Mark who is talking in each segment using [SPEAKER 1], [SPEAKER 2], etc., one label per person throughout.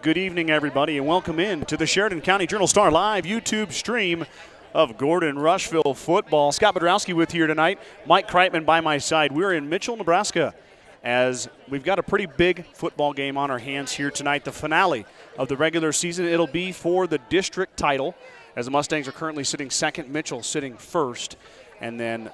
[SPEAKER 1] Good evening, everybody, and welcome in to the Sheridan County Journal-Star live YouTube stream of Gordon-Rushville football. Scott Bedrowski with you here tonight. Mike Kreitman by my side. We're in Mitchell, Nebraska, as we've got a pretty big football game on our hands here tonight. The finale of the regular season. It'll be for the district title, as the Mustangs are currently sitting second, Mitchell sitting first. And then,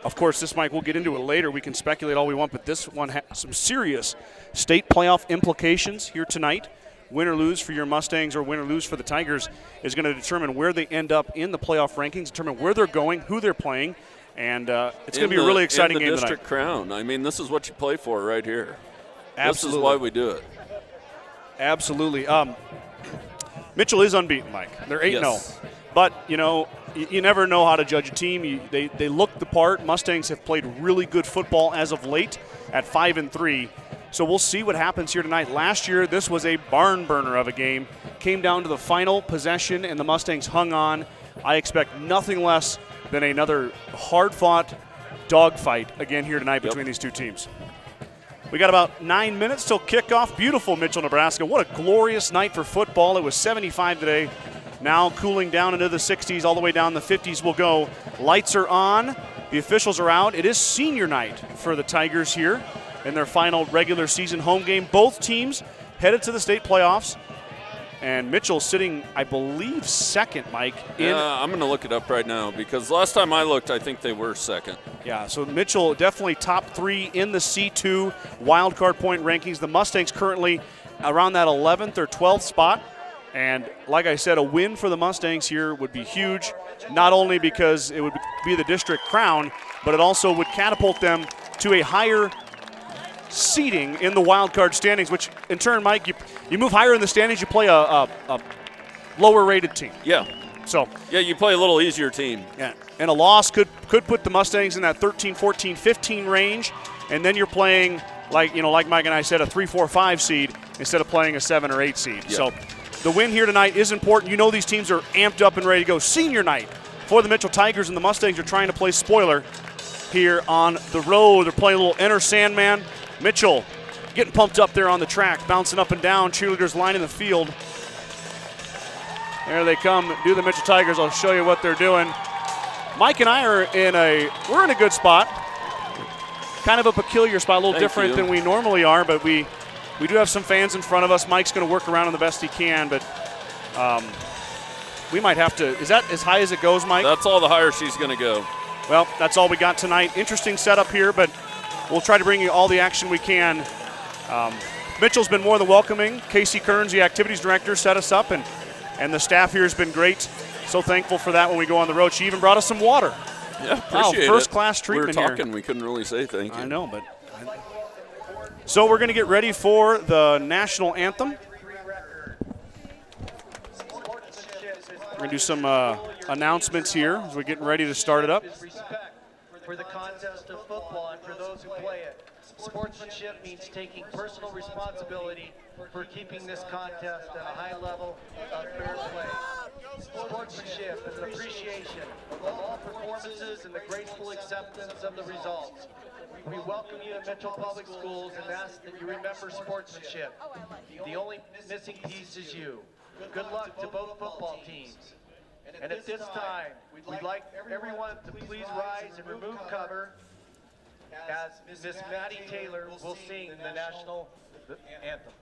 [SPEAKER 1] of course, this, Mike, we'll get into it later. We can speculate all we want, but this one has some serious state playoff implications here tonight. Win or lose for your Mustangs or win or lose for the Tigers is going to determine where they end up in the playoff rankings, determine where they're going, who they're playing, and it's going to be a really exciting game tonight.
[SPEAKER 2] In the district crown. I mean, this is what you play for right here.
[SPEAKER 1] Absolutely.
[SPEAKER 2] This is why we do it.
[SPEAKER 1] Absolutely. Mitchell is unbeaten, Mike. They're 8-0.
[SPEAKER 2] Yes.
[SPEAKER 1] But, you know, you never know how to judge a team. They look the part. Mustangs have played really good football as of late at 5-3. So we'll see what happens here tonight. Last year, this was a barn burner of a game. Came down to the final possession, and the Mustangs hung on. I expect nothing less than another hard-fought dogfight again here tonight between these two teams. We got about 9 minutes till kickoff. Beautiful Mitchell, Nebraska. What a glorious night for football. It was 75 today. Now cooling down into the 60s, all the way down the 50s will go. Lights are on. The officials are out. It is senior night for the Tigers here in their final regular season home game. Both teams headed to the state playoffs. And Mitchell sitting, I believe, second, Mike.
[SPEAKER 2] I'm going to look it up right now because last time I looked, I think they were second.
[SPEAKER 1] Yeah, so Mitchell definitely top three in the C2 wildcard point rankings. The Mustangs currently around that 11th or 12th spot. And like I said, a win for the Mustangs here would be huge, not only because it would be the district crown, but it also would catapult them to a higher seeding in the wild card standings, which in turn, Mike, you move higher in the standings, you play a lower rated team.
[SPEAKER 2] Yeah.
[SPEAKER 1] So
[SPEAKER 2] yeah, you play a little easier team.
[SPEAKER 1] Yeah. And a loss could put the Mustangs in that 13, 14, 15 range, and then you're playing like Mike and I said, a 3, 4, 5 seed instead of playing a 7 or 8 seed.
[SPEAKER 2] Yeah.
[SPEAKER 1] So the win here tonight is important. You know these teams are amped up and ready to go. Senior night for the Mitchell Tigers, and the Mustangs are trying to play spoiler here on the road. They're playing a little Enter Sandman. Mitchell getting pumped up there on the track, bouncing up and down. Cheerleaders lining the field. There they come. Do the Mitchell Tigers. I'll show you what they're doing. Mike and I are we're in a good spot. Kind of a peculiar spot, a little different than we normally are, but we do have some fans in front of us. Mike's going to work around the best he can, but we might have to. Is that as high as it goes, Mike?
[SPEAKER 2] That's all the higher she's going to go.
[SPEAKER 1] Well, that's all we got tonight. Interesting setup here, but we'll try to bring you all the action we can. Mitchell's been more than welcoming. Casey Kearns, the activities director, set us up, and the staff here has been great. So thankful for that when we go on the road. She even brought us some water.
[SPEAKER 2] Yeah, appreciate it.
[SPEAKER 1] First-class treatment here.
[SPEAKER 2] We were talking. We couldn't really say thank you.
[SPEAKER 1] I know, but so we're going to get ready for the national anthem. We're going to do some announcements here as we're getting ready to start it up.
[SPEAKER 3] For the contest of football and for those who play it. Sportsmanship means taking personal responsibility for keeping this contest at a high level of fair play. Sportsmanship is an appreciation of all performances and the graceful acceptance of the results. We welcome you at Mitchell Public Schools and ask that you remember sportsmanship. The only missing piece is you. Good luck to both football teams. And at this time, we'd like everyone to please rise and remove cover as Miss Maddie Taylor will sing the national anthem.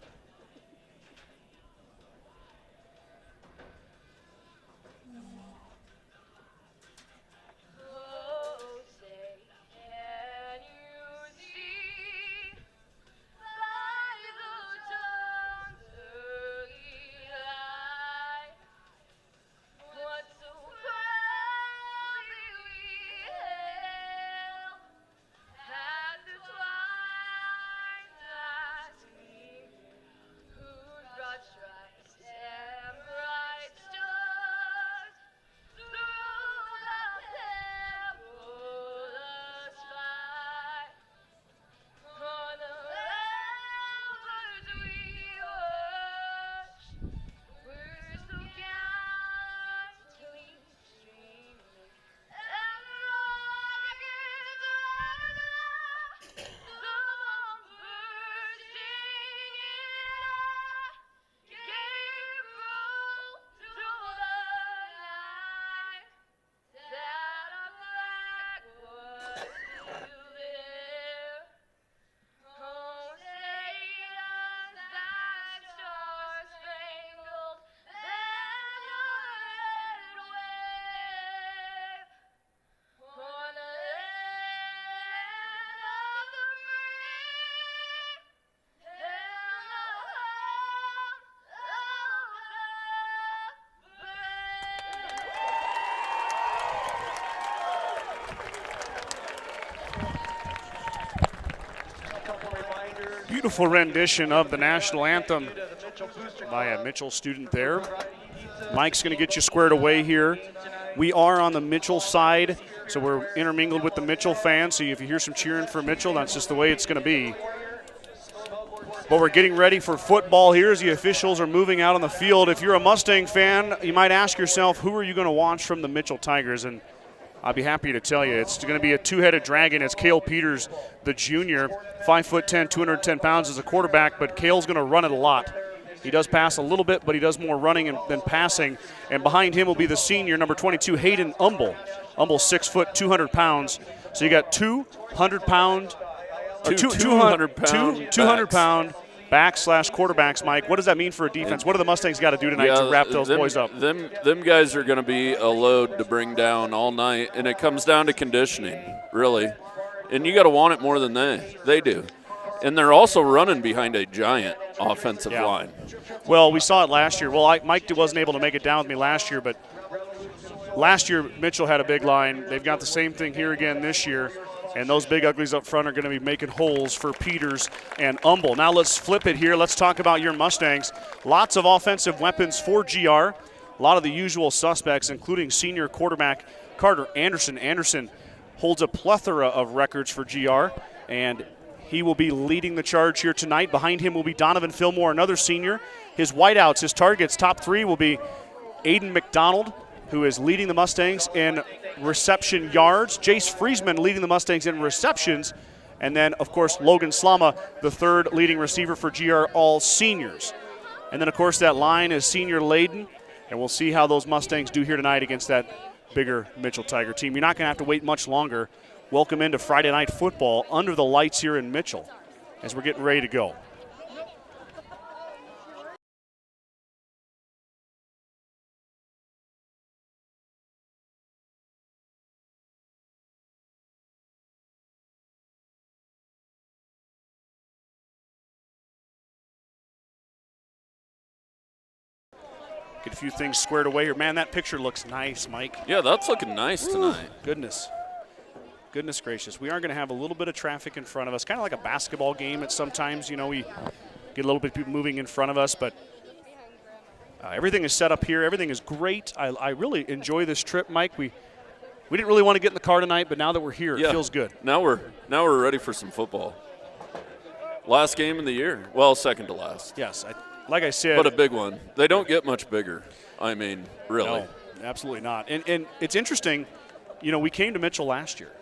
[SPEAKER 1] beautiful rendition of the national anthem by a Mitchell student there. Mike's going to get you squared away here. We are on the Mitchell side, so we're intermingled with the Mitchell fans. So if you hear some cheering for Mitchell, that's just the way it's going to be. But we're getting ready for football here as the officials are moving out on the field. If you're a Mustang fan, you might ask yourself, who are you going to watch from the Mitchell Tigers? And I'll be happy to tell you, it's going to be a two-headed dragon. It's Cale Peters, the junior, 5'10", 210 pounds as a quarterback, but Cale's going to run it a lot. He does pass a little bit, but he does more running than passing. And behind him will be the senior, number 22, Hayden Umble. Umble's 6 foot, 200 pounds. So you got 200-pound 200-pound back/quarterbacks, Mike. What does that mean for a defense? What do the Mustangs got to do tonight to wrap those boys up?
[SPEAKER 2] Them guys are going to be a load to bring down all night, and it comes down to conditioning, really. And you got to want it more than they do. And they're also running behind a giant offensive line.
[SPEAKER 1] Well, we saw it last year. Well, Mike wasn't able to make it down with me last year, but last year Mitchell had a big line. They've got the same thing here again this year. And those big uglies up front are going to be making holes for Peters and Umble. Now let's flip it here. Let's talk about your Mustangs. Lots of offensive weapons for GR. A lot of the usual suspects, including senior quarterback Carter Anderson. Anderson holds a plethora of records for GR, and he will be leading the charge here tonight. Behind him will be Donovan Fillmore, another senior. His wideouts, his targets, top three will be Aiden McDonald, who is leading the Mustangs in reception yards. Jace Friesman leading the Mustangs in receptions. And then, of course, Logan Slama, the third leading receiver for GR, all seniors. And then, of course, that line is senior laden. And we'll see how those Mustangs do here tonight against that bigger Mitchell Tiger team. You're not going to have to wait much longer. Welcome into Friday Night Football under the lights here in Mitchell as we're getting ready to go. Get a few things squared away here. Man, that picture looks nice, Mike.
[SPEAKER 2] Yeah, that's looking nice tonight.
[SPEAKER 1] Goodness gracious. We are going to have a little bit of traffic in front of us, kind of like a basketball game at sometimes. You know, we get a little bit of people moving in front of us, but everything is set up here. Everything is great. I really enjoy this trip, Mike. We didn't really want to get in the car tonight, but now that we're here, it feels good.
[SPEAKER 2] Now we're ready for some football. Last game of the year. Well, second to last.
[SPEAKER 1] Yes, like I said.
[SPEAKER 2] But a big one. They don't get much bigger. I mean, really.
[SPEAKER 1] No, absolutely not. And it's interesting, you know, we came to Mitchell last year,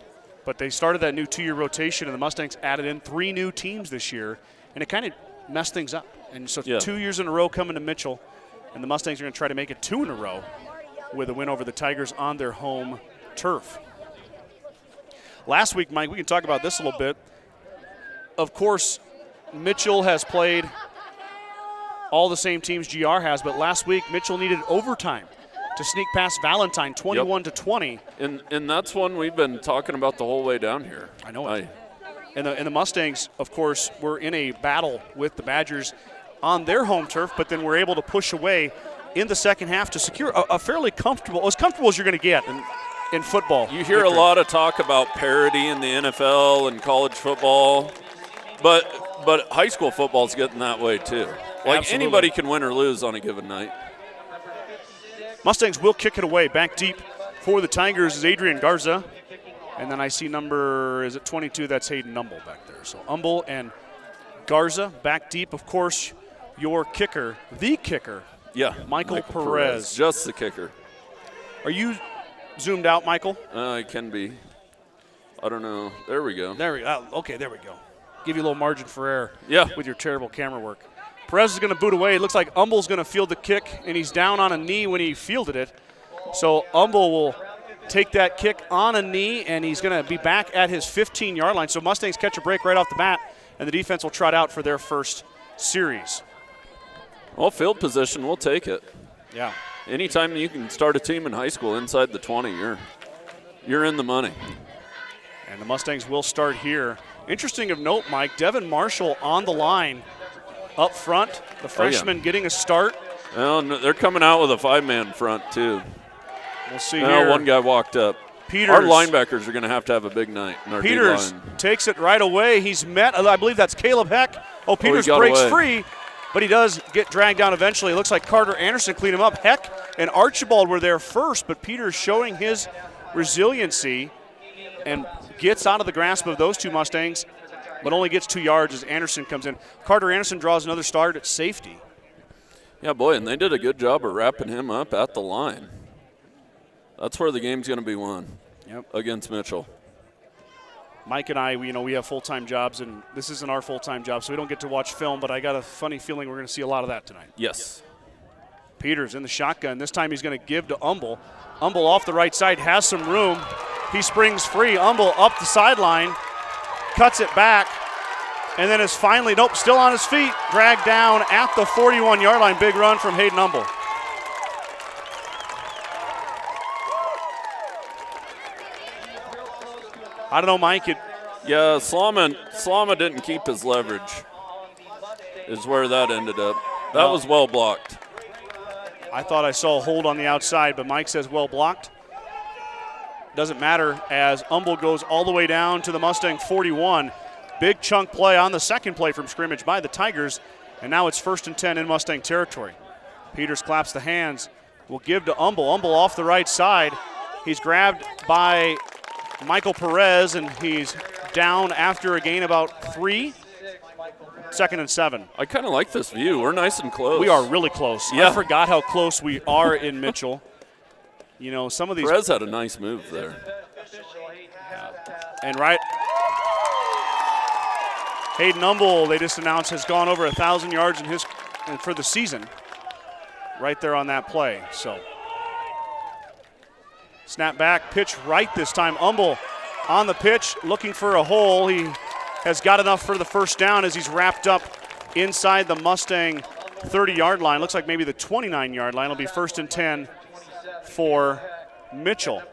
[SPEAKER 1] but they started that new 2-year rotation, and the Mustangs added in 3 new teams this year, and it kind of messed things up. And so 2 years in a row coming to Mitchell, and the Mustangs are going to try to make it 2 in a row with a win over the Tigers on their home turf. Last week, Mike, we can talk about this a little bit. Of course, Mitchell has played all the same teams GR has, but last week Mitchell needed overtime to sneak past Valentine, 21-20.
[SPEAKER 2] And that's one we've been talking about the whole way down here.
[SPEAKER 1] I know it. And the Mustangs, of course, were in a battle with the Badgers on their home turf, but then were able to push away in the second half to secure a fairly comfortable, as comfortable as you're going to get in football.
[SPEAKER 2] You hear a lot of talk about parity in the NFL and college football, but high school football is getting that way too. Like
[SPEAKER 1] Absolutely.
[SPEAKER 2] Anybody can win or lose on a given night.
[SPEAKER 1] Mustangs will kick it away. Back deep for the Tigers is Adrian Garza. And then I see number, is it 22? That's Hayden Umble back there. So Umble and Garza back deep. Of course, your kicker, the kicker.
[SPEAKER 2] Yeah.
[SPEAKER 1] Michael Perez.
[SPEAKER 2] Just the kicker.
[SPEAKER 1] Are you zoomed out, Michael?
[SPEAKER 2] It can be. I don't know. There we go.
[SPEAKER 1] There we go. Okay, there we go. Give you a little margin for error with your terrible camera work. Perez is going to boot away. It looks like Umble's going to field the kick, and he's down on a knee when he fielded it. So Umble will take that kick on a knee, and he's going to be back at his 15-yard line. So Mustangs catch a break right off the bat, and the defense will trot out for their first series.
[SPEAKER 2] Well, field position, we'll take it.
[SPEAKER 1] Yeah.
[SPEAKER 2] Anytime you can start a team in high school inside the 20, you're in the money.
[SPEAKER 1] And the Mustangs will start here. Interesting of note, Mike, Devin Marshall on the line up front. The freshman getting a start.
[SPEAKER 2] Well, they're coming out with a 5-man front, too.
[SPEAKER 1] We'll see here.
[SPEAKER 2] One guy walked up.
[SPEAKER 1] Peters.
[SPEAKER 2] Our linebackers are going to have a big night in our
[SPEAKER 1] Peters
[SPEAKER 2] D-line.
[SPEAKER 1] takes it right away. He's met, I believe that's Caleb Heck, Oh, Peters
[SPEAKER 2] got
[SPEAKER 1] breaks
[SPEAKER 2] away.
[SPEAKER 1] free, but he does get dragged down eventually. It looks like Carter Anderson cleaned him up. Heck and Archibald were there first, but Peters showing his resiliency and gets out of the grasp of those two Mustangs, but only gets 2 yards as Anderson comes in. Carter Anderson draws another start at safety.
[SPEAKER 2] Yeah, boy, and they did a good job of wrapping him up at the line. That's where the game's going to be won against Mitchell.
[SPEAKER 1] Mike and I, we have full-time jobs, and this isn't our full-time job, so we don't get to watch film, but I got a funny feeling we're going to see a lot of that tonight.
[SPEAKER 2] Yes.
[SPEAKER 1] Peters in the shotgun. This time he's going to give to Umble. Umble off the right side, has some room. He springs free. Umble up the sideline, cuts it back, and then is finally, still on his feet, dragged down at the 41-yard line. Big run from Hayden Umble. I don't know, Mike.
[SPEAKER 2] Yeah, Slama didn't keep his leverage, is where that ended up. That was well blocked.
[SPEAKER 1] I thought I saw a hold on the outside, but Mike says well blocked. Doesn't matter as Umble goes all the way down to the Mustang 41. Big chunk play on the second play from scrimmage by the Tigers, and now it's 1st and 10 in Mustang territory. Peters claps the hands, will give to Umble. Umble off the right side. He's grabbed by Michael Perez, and he's down after a gain about 3. 2nd and 7.
[SPEAKER 2] I kind of like this view. We're nice and close.
[SPEAKER 1] We are really close.
[SPEAKER 2] Yeah.
[SPEAKER 1] I forgot how close we are in Mitchell. Some of these.
[SPEAKER 2] Perez had a nice move there.
[SPEAKER 1] And Hayden Umble, they just announced, has gone over 1,000 yards for the season. Right there on that play. So. Snap back, pitch right this time. Umble on the pitch, looking for a hole. He has got enough for the first down as he's wrapped up inside the Mustang 30-yard line. Looks like maybe the 29-yard line. It'll be 1st and 10 for Mitchell.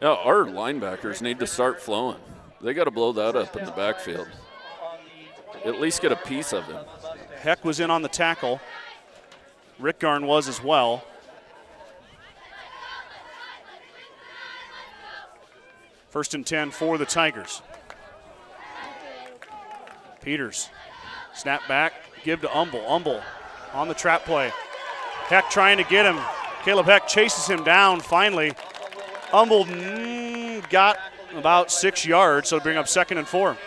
[SPEAKER 2] Yeah, our linebackers need to start flowing. They got to blow that up in the backfield. At least get a piece of him.
[SPEAKER 1] Heck was in on the tackle. Rick Garn was as well. First and 10 for the Tigers. Peters, snap back, give to Umble. Umble on the trap play. Heck trying to get him. Caleb Heck chases him down finally. Umble got about 6 yards, so bring up 2nd and 4.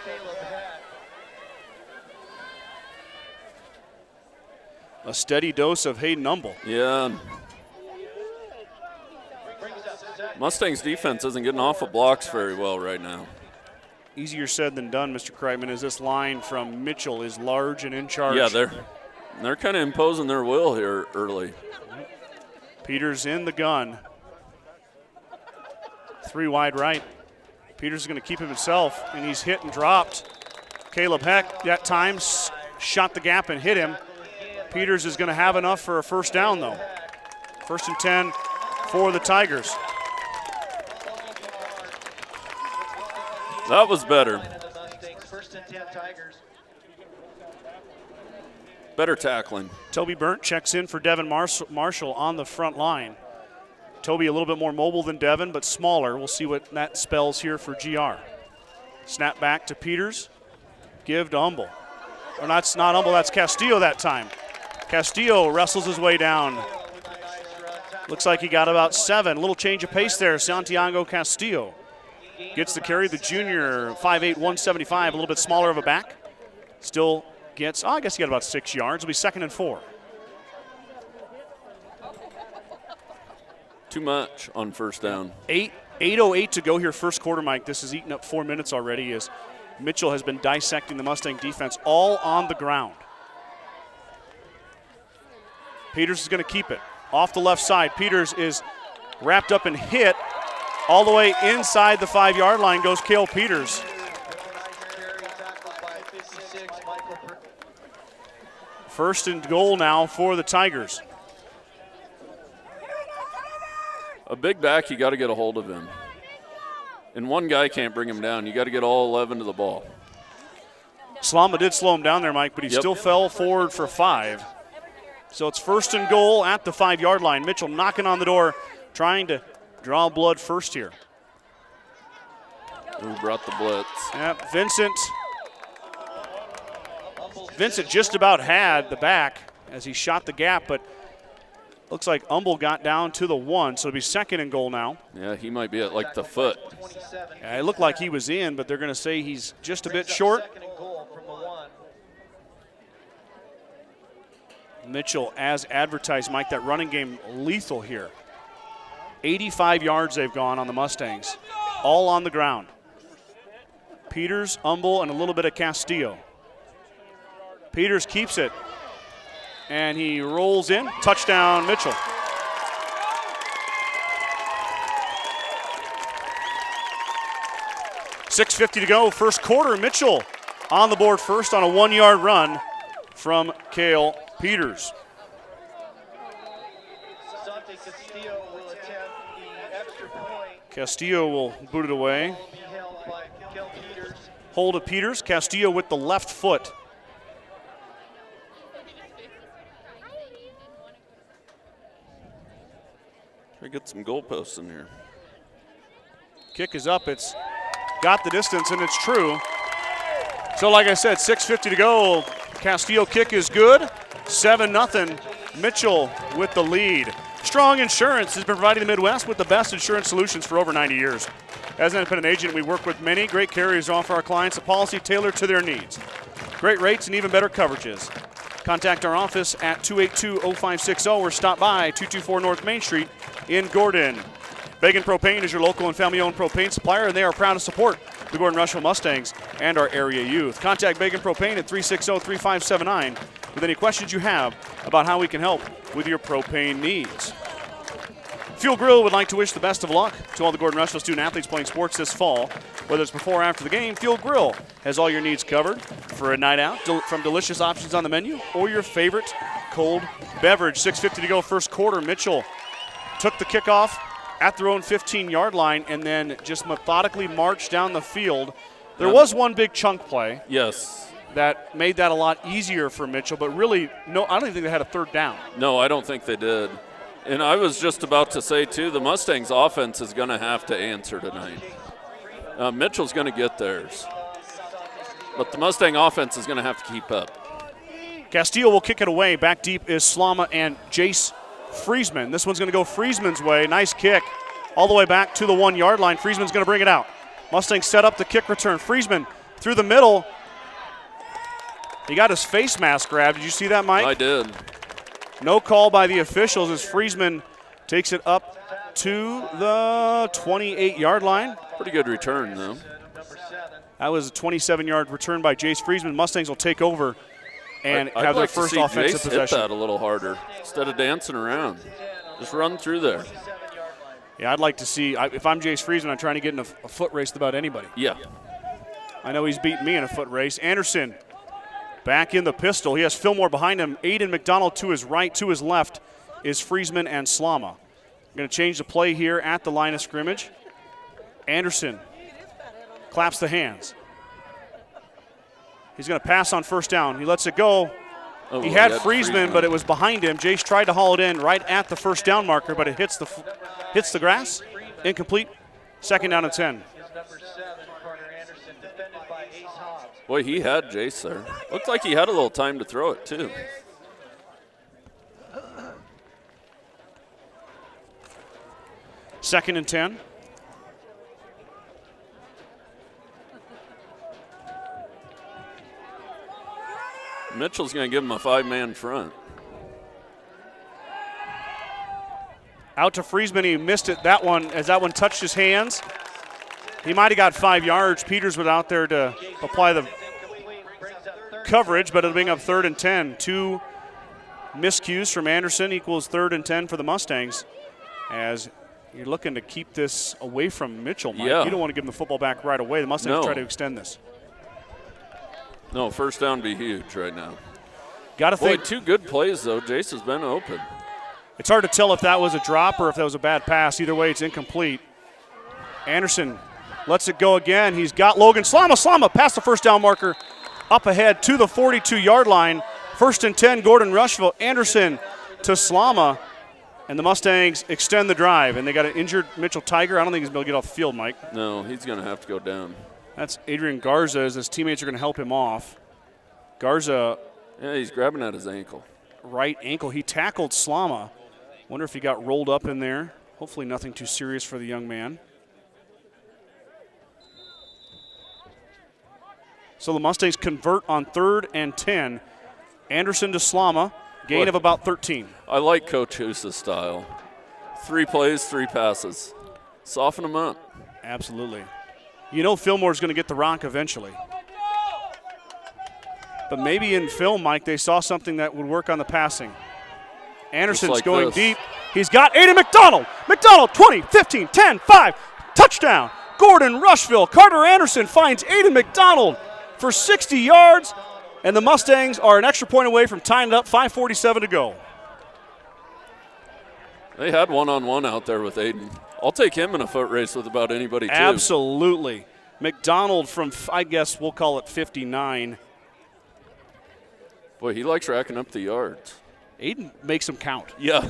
[SPEAKER 1] A steady dose of Hayden Umble.
[SPEAKER 2] Yeah. Mustangs defense isn't getting off of blocks very well right now.
[SPEAKER 1] Easier said than done, Mr. Kreitman, as this line from Mitchell is large and in charge.
[SPEAKER 2] Yeah, they're kind of imposing their will here early.
[SPEAKER 1] Peters in the gun. 3 wide right. Peters is going to keep him himself, and he's hit and dropped. Caleb Heck, that time, shot the gap and hit him. Peters is going to have enough for a first down, though. 1st and 10 for the Tigers.
[SPEAKER 2] That was better. Better tackling.
[SPEAKER 1] Toby Burnt checks in for Devin Marshall on the front line. Toby a little bit more mobile than Devin, but smaller. We'll see what that spells here for GR. Snap back to Peters. Give to Umble. Or that's not Umble, that's Castillo that time. Castillo wrestles his way down. Looks like he got about 7. A little change of pace there, Santiago Castillo. Gets the carry, the junior, 5'8", 175, a little bit smaller of a back. Still gets, I guess he got about 6 yards. It'll be 2nd and 4.
[SPEAKER 2] Too much on first down.
[SPEAKER 1] 8:08 to go here, first quarter, Mike. This has eaten up 4 minutes already as Mitchell has been dissecting the Mustang defense all on the ground. Peters is going to keep it. Off the left side, Peters is wrapped up and hit. All the way inside the 5-yard line goes Cale Peters. First and goal now for the Tigers.
[SPEAKER 2] A big back, you got to get a hold of him. And one guy can't bring him down. You got to get all 11 to the ball.
[SPEAKER 1] Slama did slow him down there, Mike, but he still fell forward for 5. So it's 1st and goal at the 5-yard line. Mitchell knocking on the door, trying to draw blood first here.
[SPEAKER 2] Who brought the blitz?
[SPEAKER 1] Yep, Vincent Vincent just about had the back as he shot the gap, but looks like Humble got down to the 1, so it'll be 2nd and goal now.
[SPEAKER 2] Yeah, he might be at like the foot.
[SPEAKER 1] Yeah, it looked like he was in, but they're going to say he's just a bit short. Mitchell, as advertised, Mike, that running game lethal here. 85 yards they've gone on the Mustangs, all on the ground. Peters, Humble, and a little bit of Castillo. Peters keeps it, and he rolls in. Touchdown, Mitchell. .650 to go, first quarter. Mitchell on the board first on a 1-yard run from Cale Peters. Castillo will boot it away. Hold of Peters. Castillo with the left foot.
[SPEAKER 2] Try to get some goalposts in here.
[SPEAKER 1] Kick is up. It's got the distance, and it's true. So like I said, 6:50 to go. Castillo kick is good. 7-0. Mitchell with the lead. Strong Insurance has been providing the Midwest with the best insurance solutions for over 90 years. As an independent agent, we work with many great carriers to offer our clients a policy tailored to their needs. Great rates and even better coverages. Contact our office at 282-0560 or stop by 224 North Main Street in Gordon. Began Propane is your local and family-owned propane supplier, and they are proud to support the Gordon-Rushville Mustangs and our area youth. Contact Began Propane at 360-3579 with any questions you have about how we can help with your propane needs. Fuel Grill would like to wish the best of luck to all the Gordon-Rushville student-athletes playing sports this fall. Whether it's before or after the game, Fuel Grill has all your needs covered for a night out, from delicious options on the menu or your favorite cold beverage. 6:50 to go, first quarter. Mitchell took the kickoff at their own 15-yard line and then just methodically marched down the field. There was one big chunk play.
[SPEAKER 2] Yes.
[SPEAKER 1] That made that a lot easier for Mitchell, but really, no, I don't even think they had a third down.
[SPEAKER 2] No, I don't think they did. And I was just about to say, too, the Mustangs' offense is going to have to answer tonight. Mitchell's going to get theirs. But the Mustang offense is going to have to keep up.
[SPEAKER 1] Castillo will kick it away. Back deep is Slama and Jace Friesman. This one's going to go Friesman's way. Nice kick all the way back to the 1-yard line. Friesman's going to bring it out. Mustangs set up the kick return. Friesman through the middle. He got his face mask grabbed. Did you see that, Mike?
[SPEAKER 2] I did.
[SPEAKER 1] No call by the officials as Friesman takes it up to the 28-yard line.
[SPEAKER 2] Pretty good return, though.
[SPEAKER 1] That was a 27-yard return by Jace Friesman. Mustangs will take over and have their first offensive possession.
[SPEAKER 2] Hit that a little harder instead of dancing around. Just run through there.
[SPEAKER 1] Yeah, I'd like to see, if I'm Jace Friesman, I'm trying to get in a foot race with about anybody.
[SPEAKER 2] Yeah.
[SPEAKER 1] I know he's beaten me in a foot race. Anderson back in the pistol. He has Fillmore behind him. Aiden McDonald to his right. To his left is Friesman and Slama. Going to change the play here at the line of scrimmage. Anderson claps the hands. He's going to pass on first down. He lets it go.
[SPEAKER 2] Oh,
[SPEAKER 1] he had Friesman, but it was behind him. Jace tried to haul it in right at the first down marker, but it hits the grass. Incomplete. 2nd down and 10.
[SPEAKER 2] Boy, he had Jace there. Looked like he had a little time to throw it, too.
[SPEAKER 1] Second and 10.
[SPEAKER 2] Mitchell's going to give him a 5-man front.
[SPEAKER 1] Out to Friesman. He missed it, that one, as that one touched his hands. He might have got 5 yards. Peters was out there to apply the coverage, but it'll bring up 3rd and 10. 2 miscues from Anderson equals 3rd and 10 for the Mustangs, as you're looking to keep this away from Mitchell, Mike.
[SPEAKER 2] Yeah.
[SPEAKER 1] You don't want to give him the football back right away. The Mustangs try to extend this.
[SPEAKER 2] No, first down be huge right now.
[SPEAKER 1] Got to think.
[SPEAKER 2] 2 good plays, though. Jace has been open.
[SPEAKER 1] It's hard to tell if that was a drop or if that was a bad pass. Either way, it's incomplete. Anderson lets it go again. He's got Logan Slama past the first down marker, up ahead to the 42-yard line. 1st and 10, Gordon-Rushville. Anderson to Slama, and the Mustangs extend the drive. And they got an injured Mitchell Tiger. I don't think he's going to be able to get off the field, Mike.
[SPEAKER 2] No, he's going to have to go down.
[SPEAKER 1] That's Adrian Garza, as his teammates are going to help him off. Garza
[SPEAKER 2] Yeah, he's grabbing at his ankle.
[SPEAKER 1] Right ankle. He tackled Slama. Wonder if he got rolled up in there. Hopefully nothing too serious for the young man. So the Mustangs convert on 3rd and 10. Anderson to Slama, gain of about 13.
[SPEAKER 2] I like Coach Hoose's style. 3 plays, 3 passes. Soften them up.
[SPEAKER 1] Absolutely. You know Fillmore's going to get the rock eventually. But maybe in film, Mike, they saw something that would work on the passing. Anderson's
[SPEAKER 2] like
[SPEAKER 1] going
[SPEAKER 2] this.
[SPEAKER 1] deep. He's got Aiden McDonald. McDonald, 20, 15, 10, 5. Touchdown. Gordon-Rushville. Carter Anderson finds Aiden McDonald for 60 yards. And the Mustangs are an extra point away from tying it up, 5:47 to go.
[SPEAKER 2] They had one-on-one out there with Aiden. I'll take him in a foot race with about anybody, too.
[SPEAKER 1] Absolutely. McDonald from, I guess we'll call it 59.
[SPEAKER 2] Boy, he likes racking up the yards.
[SPEAKER 1] Aiden makes them count.
[SPEAKER 2] Yeah.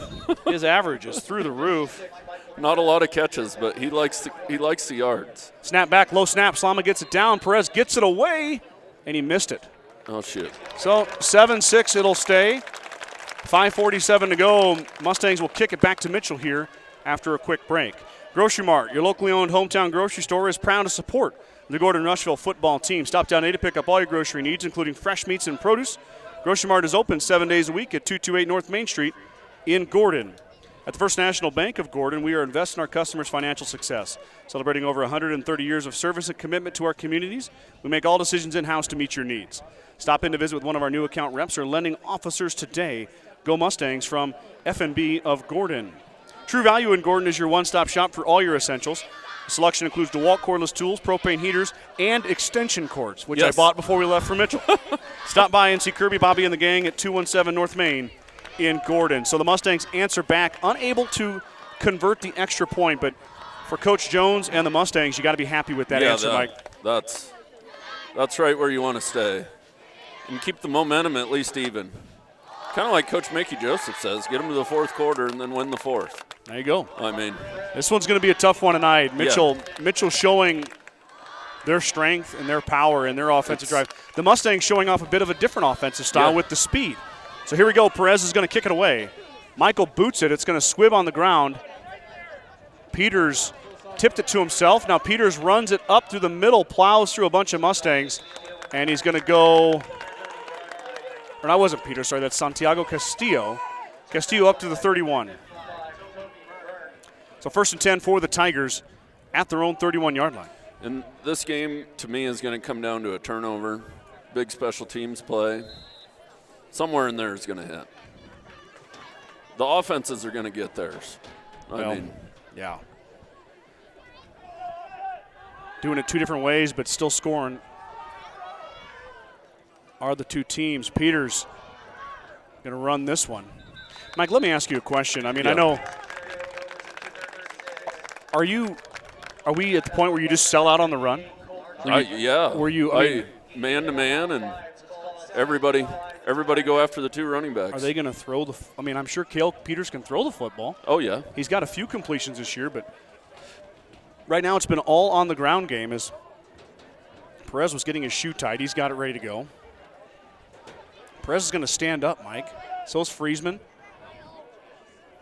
[SPEAKER 1] His average is through the roof.
[SPEAKER 2] Not a lot of catches, but he likes the yards.
[SPEAKER 1] Snap back, low snap. Slama gets it down. Perez gets it away, and he missed it.
[SPEAKER 2] Oh, shoot.
[SPEAKER 1] So 7-6 it'll stay. 5:47 to go. Mustangs will kick it back to Mitchell here after a quick break. Grocery Mart, your locally owned hometown grocery store, is proud to support the Gordon-Rushville football team. Stop down today to pick up all your grocery needs, including fresh meats and produce. Grocery Mart is open 7 days a week at 228 North Main Street in Gordon. At the First National Bank of Gordon, we are investing in our customers' financial success. Celebrating over 130 years of service and commitment to our communities, we make all decisions in-house to meet your needs. Stop in to visit with one of our new account reps or lending officers today. Go Mustangs from F&B of Gordon. True Value in Gordon is your one-stop shop for all your essentials. The selection includes DeWalt cordless tools, propane heaters, and extension cords, which I bought before we left for Mitchell. Stop by and see Kirby, Bobby, and the gang at 217 North Main in Gordon. So the Mustangs answer back, unable to convert the extra point, but for Coach Jones and the Mustangs, you got to be happy with that answer, Mike.
[SPEAKER 2] That's right where you want to stay. And keep the momentum at least even. Kind of like Coach Mickey Joseph says, get them to the 4th quarter and then win the 4th.
[SPEAKER 1] There you go.
[SPEAKER 2] I mean,
[SPEAKER 1] this one's going to be a tough one tonight. Mitchell showing their strength and their power and their offensive drive. The Mustangs showing off a bit of a different offensive style with the speed. So here we go. Perez is going to kick it away. Michael boots it. It's going to squib on the ground. Peters tipped it to himself. Now Peters runs it up through the middle, plows through a bunch of Mustangs, and he's going to go – or that wasn't Peters, sorry. That's Santiago Castillo. Castillo up to the 31. So 1st and 10 for the Tigers at their own 31-yard line.
[SPEAKER 2] And this game, to me, is going to come down to a turnover, big special teams play. Somewhere in there is going to hit. The offenses are going to get theirs. I mean,
[SPEAKER 1] yeah. Doing it 2 different ways, but still scoring are the 2 teams. Peters going to run this one. Mike, let me ask you a question. I mean, I know. Are we at the point where you just sell out on the run?
[SPEAKER 2] Yeah.
[SPEAKER 1] Were you
[SPEAKER 2] man to man and everybody go after the 2 running backs.
[SPEAKER 1] Are they going to throw the – I mean, I'm sure Cale Peters can throw the football.
[SPEAKER 2] Oh, yeah.
[SPEAKER 1] He's got a few completions this year, but right now it's been all on the ground game as Perez was getting his shoe tied. He's got it ready to go. Perez is going to stand up, Mike. So is Friesman.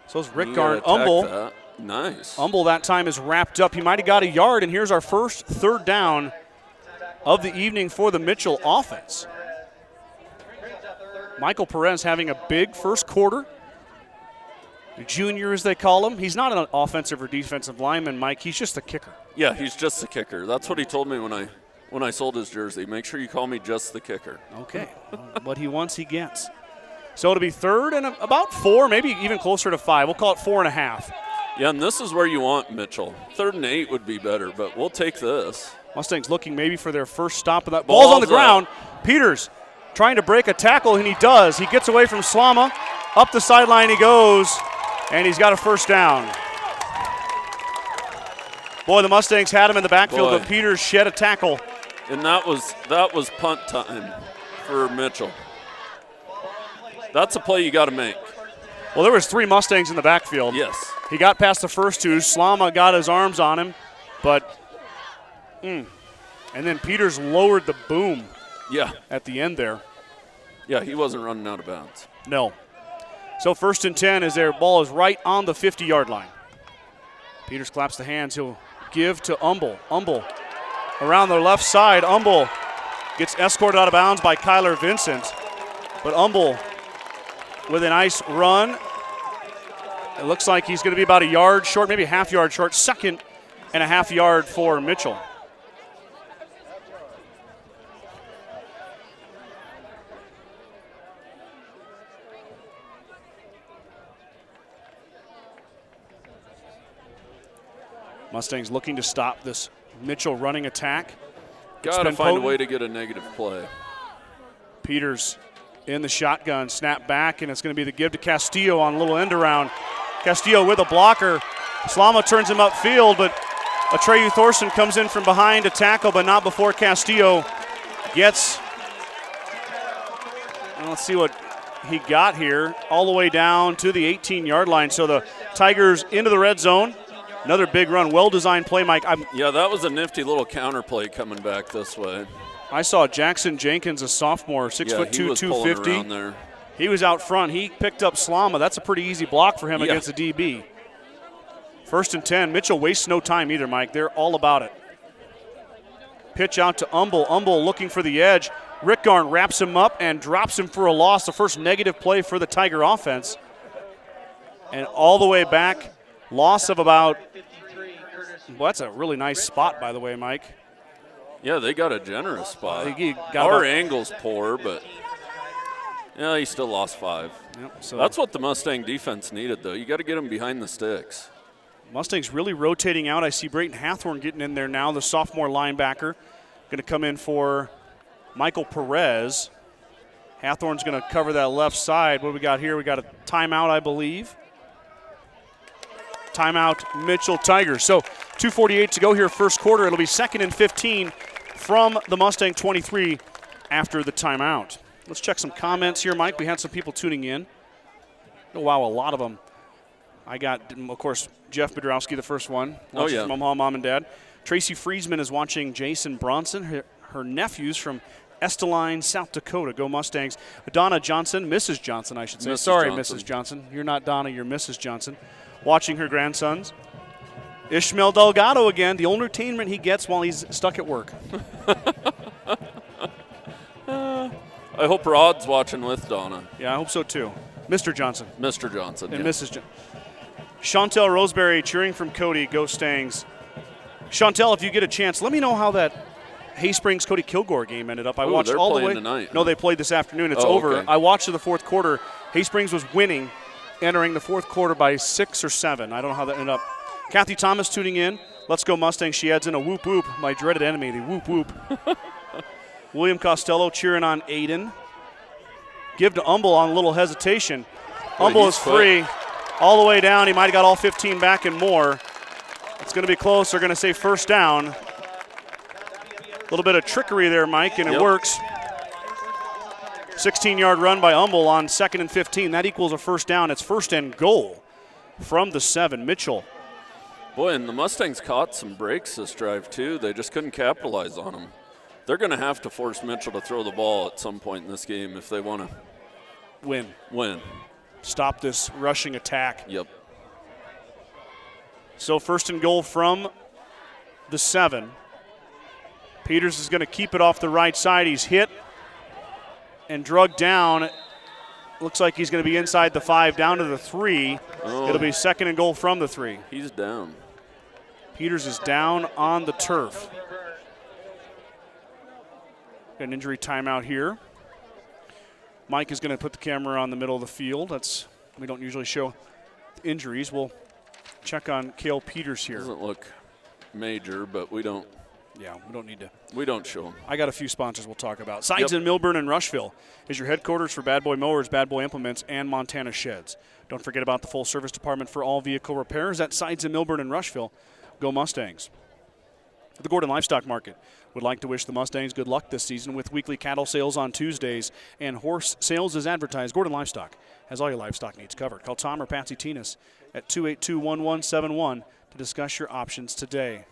[SPEAKER 1] So is Rick Garn. Umble.
[SPEAKER 2] Nice.
[SPEAKER 1] Umble that time is wrapped up. He might have got a yard, and here's our first 3rd down of the evening for the Mitchell offense. Michael Perez having a big first quarter. The junior, as they call him. He's not an offensive or defensive lineman, Mike. He's just a kicker.
[SPEAKER 2] Yeah, he's just the kicker. That's what he told me when I sold his jersey. Make sure you call me just the kicker.
[SPEAKER 1] Okay. What he wants, he gets. So it'll be 3rd and about 4, maybe even closer to 5. We'll call it 4.5.
[SPEAKER 2] Yeah, and this is where you want Mitchell. 3rd and 8 would be better, but we'll take this.
[SPEAKER 1] Mustangs looking maybe for their first stop of that. Ball's on the ground. Peters trying to break a tackle, and he does. He gets away from Slama. Up the sideline he goes, and he's got a first down. Boy, the Mustangs had him in the backfield, but Peters shed a tackle.
[SPEAKER 2] And that was punt time for Mitchell. That's a play you got to make.
[SPEAKER 1] Well, there was 3 Mustangs in the backfield.
[SPEAKER 2] Yes.
[SPEAKER 1] He got past the first 2. Slama got his arms on him, but and then Peters lowered the boom at the end there.
[SPEAKER 2] Yeah, he wasn't running out of bounds.
[SPEAKER 1] No. So 1st and 10 as their ball is right on the 50-yard line. Peters claps the hands. He'll give to Umble. Umble around the left side. Umble gets escorted out of bounds by Kyler Vincent. But Umble with a nice run. It looks like he's going to be about a yard short, maybe a half yard short. 2nd and a half yard for Mitchell. Mustangs looking to stop this Mitchell running attack.
[SPEAKER 2] Got to find a way to get a negative play.
[SPEAKER 1] Peters in the shotgun, snap back, and it's going to be the give to Castillo on a little end around. Castillo with a blocker. Slama turns him upfield, but Atreyu Thorson comes in from behind to tackle, but not before Castillo gets, well, let's see what he got here, all the way down to the 18-yard line. So the Tigers into the red zone. Another big run, well-designed play, Mike.
[SPEAKER 2] Yeah, that was a nifty little counter play coming back this way.
[SPEAKER 1] I saw Jackson Jenkins, a sophomore, 6'2", 250.
[SPEAKER 2] There.
[SPEAKER 1] He was out front. He picked up Slama. That's a pretty easy block for him against the DB. 1st and 10. Mitchell wastes no time either, Mike. They're all about it. Pitch out to Umble. Umble looking for the edge. Rickgarn wraps him up and drops him for a loss. The first negative play for the Tiger offense. And all the way back, loss of about, well, that's a really nice spot, by the way, Mike.
[SPEAKER 2] Yeah, they got a generous spot.
[SPEAKER 1] Got
[SPEAKER 2] Our angle's poor, but yeah, he still lost 5.
[SPEAKER 1] Yep, so
[SPEAKER 2] that's what the Mustang defense needed, though. You got to get them behind the sticks.
[SPEAKER 1] Mustangs really rotating out. I see Brayton Hathorn getting in there now, the sophomore linebacker. Going to come in for Michael Perez. Hathorn's going to cover that left side. What do we got here? We got a timeout, I believe. Timeout, Mitchell Tigers. So 2:48 to go here, first quarter. It'll be 2nd and 15 from the Mustang 23 after the timeout. Let's check some comments here, Mike. We had some people tuning in. Oh, wow, a lot of them. I got, of course, Jeff Bedrowski, the first one. Watching from Omaha, Mom and Dad. Tracy Friesman is watching Jason Bronson, her nephews from Esteline, South Dakota. Go Mustangs. Donna Johnson, Mrs. Johnson, I should say. Sorry, Mrs. Johnson. You're not Donna, you're Mrs. Johnson. Watching her grandsons. Ishmael Delgado again, the only entertainment he gets while he's stuck at work.
[SPEAKER 2] I hope Rod's watching with Donna.
[SPEAKER 1] Yeah, I hope so too. Mr. Johnson.
[SPEAKER 2] Mr. Johnson,
[SPEAKER 1] and Mrs. Johnson. Chantel Roseberry cheering from Cody. Go Stangs. Chantel, if you get a chance, let me know how that Haysprings-Cody Kilgore game ended up. I watched all the way.
[SPEAKER 2] Tonight.
[SPEAKER 1] No, they played this afternoon. It's over.
[SPEAKER 2] Okay.
[SPEAKER 1] I watched the fourth quarter. Haysprings was winning, entering the fourth quarter by 6 or 7. I don't know how that ended up. Kathy Thomas tuning in. Let's go Mustangs. She adds in a whoop whoop. My dreaded enemy, the whoop whoop. William Costello cheering on Aiden. Give to Umble on a little hesitation. Umble is free all the way down. He might have got all 15 back and more. It's going to be close. They're going to say first down. A little bit of trickery there, Mike, and it works. 16-yard run by Umble on 2nd and 15. That equals a first down. It's 1st and goal from the 7. Mitchell.
[SPEAKER 2] Boy, and the Mustangs caught some breaks this drive, too. They just couldn't capitalize on them. They're going to have to force Mitchell to throw the ball at some point in this game if they want to win.
[SPEAKER 1] Stop this rushing attack.
[SPEAKER 2] Yep.
[SPEAKER 1] So 1st and goal from the 7. Peters is going to keep it off the right side. He's hit and drugged down. Looks like he's going to be inside the 5, down to the 3.
[SPEAKER 2] Oh.
[SPEAKER 1] It'll be 2nd and goal from the 3.
[SPEAKER 2] He's down.
[SPEAKER 1] Peters is down on the turf. Got an injury timeout here. Mike is going to put the camera on the middle of the field. We don't usually show injuries. We'll check on Cale Peters here.
[SPEAKER 2] Doesn't look major, but we don't.
[SPEAKER 1] Yeah, we don't need to.
[SPEAKER 2] We don't show them.
[SPEAKER 1] I got a few sponsors we'll talk about. Sides in Milburn and Rushville is your headquarters for Bad Boy Mowers, Bad Boy Implements, and Montana Sheds. Don't forget about the full service department for all vehicle repairs at Sides in Milburn and Rushville. Go Mustangs. The Gordon Livestock Market would like to wish the Mustangs good luck this season with weekly cattle sales on Tuesdays and horse sales as advertised. Gordon Livestock has all your livestock needs covered. Call Tom or Patsy Tinas at 282-1171 to discuss your options today.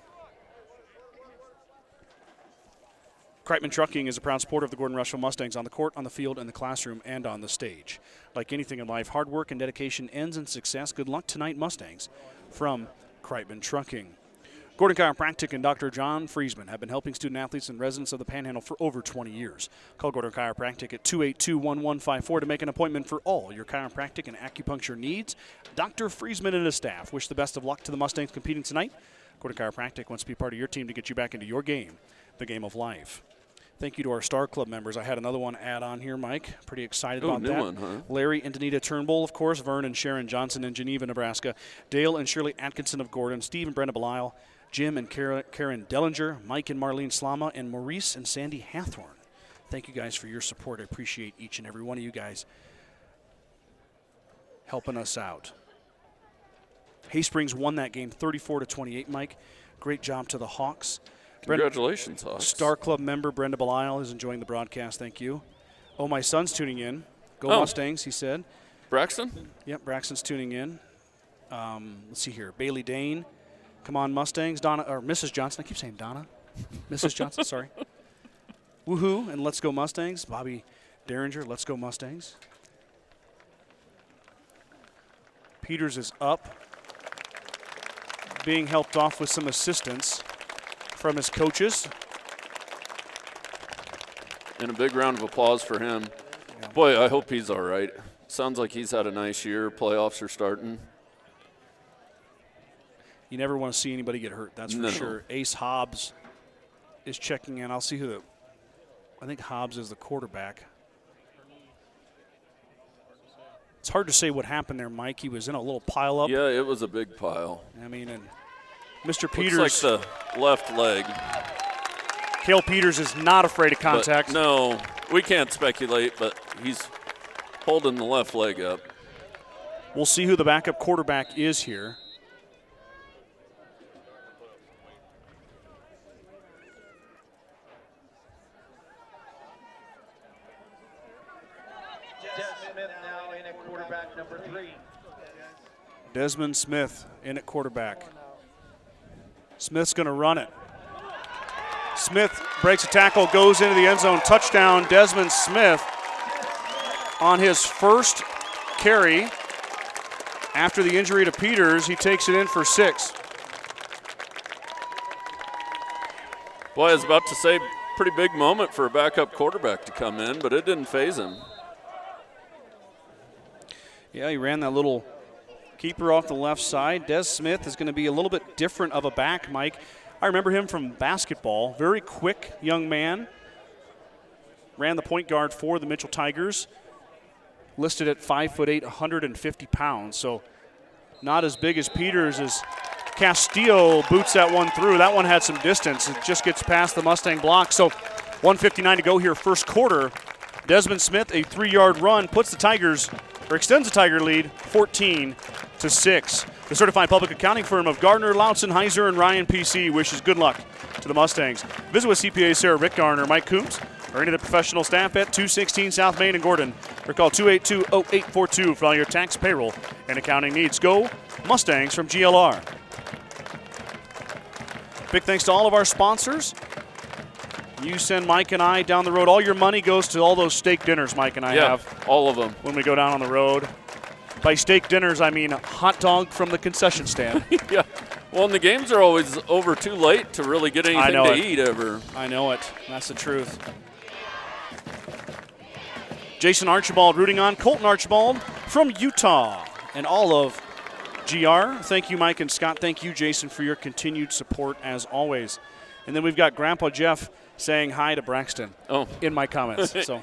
[SPEAKER 1] Kreitman Trucking is a proud supporter of the Gordon-Rushville Mustangs on the court, on the field, in the classroom, and on the stage. Like anything in life, hard work and dedication ends in success. Good luck tonight, Mustangs, from Kreitman Trucking. Gordon Chiropractic and Dr. John Friesman have been helping student-athletes and residents of the Panhandle for over 20 years. Call Gordon Chiropractic at 282-1154 to make an appointment for all your chiropractic and acupuncture needs. Dr. Friesman and his staff wish the best of luck to the Mustangs competing tonight. Gordon Chiropractic wants to be part of your team to get you back into your game, the game of life. Thank you to our Star Club members. I had another one add on here, Mike. Pretty excited about that.
[SPEAKER 2] One, huh?
[SPEAKER 1] Larry and Danita Turnbull, of course. Vern and Sharon Johnson in Geneva, Nebraska. Dale and Shirley Atkinson of Gordon. Steve and Brenda Belisle. Jim and Karen Dellinger. Mike and Marlene Slama. And Maurice and Sandy Hathorn. Thank you guys for your support. I appreciate each and every one of you guys helping us out. Haysprings won that game 34-28, Mike. Great job to the Hawks.
[SPEAKER 2] Congratulations, Hawks.
[SPEAKER 1] Star Club member Brenda Belisle is enjoying the broadcast. Thank you. Oh, my son's tuning in. Go Mustangs, he said.
[SPEAKER 2] Braxton?
[SPEAKER 1] Yep, Braxton's tuning in. Let's see here. Bailey Dane. Come on, Mustangs. Donna, or Mrs. Johnson. I keep saying Donna. Mrs. Johnson, sorry. Woohoo, and let's go Mustangs. Bobby Derringer, let's go Mustangs. Peters is up. Being helped off with some assistance from his coaches.
[SPEAKER 2] And a big round of applause for him. Yeah. Boy, I hope he's all right. Sounds like he's had a nice year. Playoffs are starting.
[SPEAKER 1] You never want to see anybody get hurt, that's for sure. Ace Hobbs is checking in. I'll see who I think Hobbs is the quarterback. It's hard to say what happened there, Mike. He was in a little pile-up.
[SPEAKER 2] Yeah, it was a big pile.
[SPEAKER 1] I mean, and Mr. Peters.
[SPEAKER 2] Looks like the left leg.
[SPEAKER 1] Cale Peters is not afraid of contact.
[SPEAKER 2] But no, we can't speculate, but he's holding the left leg up.
[SPEAKER 1] We'll see who the backup quarterback is here. Desmond Smith in at quarterback. Smith's going to run it. Smith breaks a tackle, goes into the end zone. Touchdown, Desmond Smith on his first carry. After the injury to Peters, he takes it in for 6.
[SPEAKER 2] Boy, I was about to say, pretty big moment for a backup quarterback to come in, but it didn't faze him.
[SPEAKER 1] Yeah, he ran that little keeper off the left side. Des Smith is going to be a little bit different of a back, Mike. I remember him from basketball. Very quick young man. Ran the point guard for the Mitchell Tigers. Listed at 5'8", 150 pounds. So not as big as Peters. As Castillo boots that one through. That one had some distance. It just gets past the Mustang block. So 1:59 to go here, first quarter. Desmond Smith, a 3-yard run, puts the Tigers, or extends the Tiger lead 14-6. The certified public accounting firm of Gardner, Lautzen, Heiser, and Ryan PC wishes good luck to the Mustangs. Visit with CPA Sarah Rick Garner, Mike Coombs, or any of the professional staff at 216 South Main in Gordon. Or call 282-0842 for all your tax, payroll, and accounting needs. Go Mustangs from GLR. Big thanks to all of our sponsors. You send Mike and I down the road. All your money goes to all those steak dinners Mike and I have.
[SPEAKER 2] All of them.
[SPEAKER 1] When we go down on the road. By steak dinners, I mean hot dog from the concession stand.
[SPEAKER 2] Yeah. Well, and the games are always over too late to really get anything to eat ever.
[SPEAKER 1] I know it. That's the truth. Jason Archibald rooting on Colton Archibald from Utah and all of GR. Thank you, Mike and Scott. Thank you, Jason, for your continued support as always. And then we've got Grandpa Jeff saying hi to Braxton in my comments. So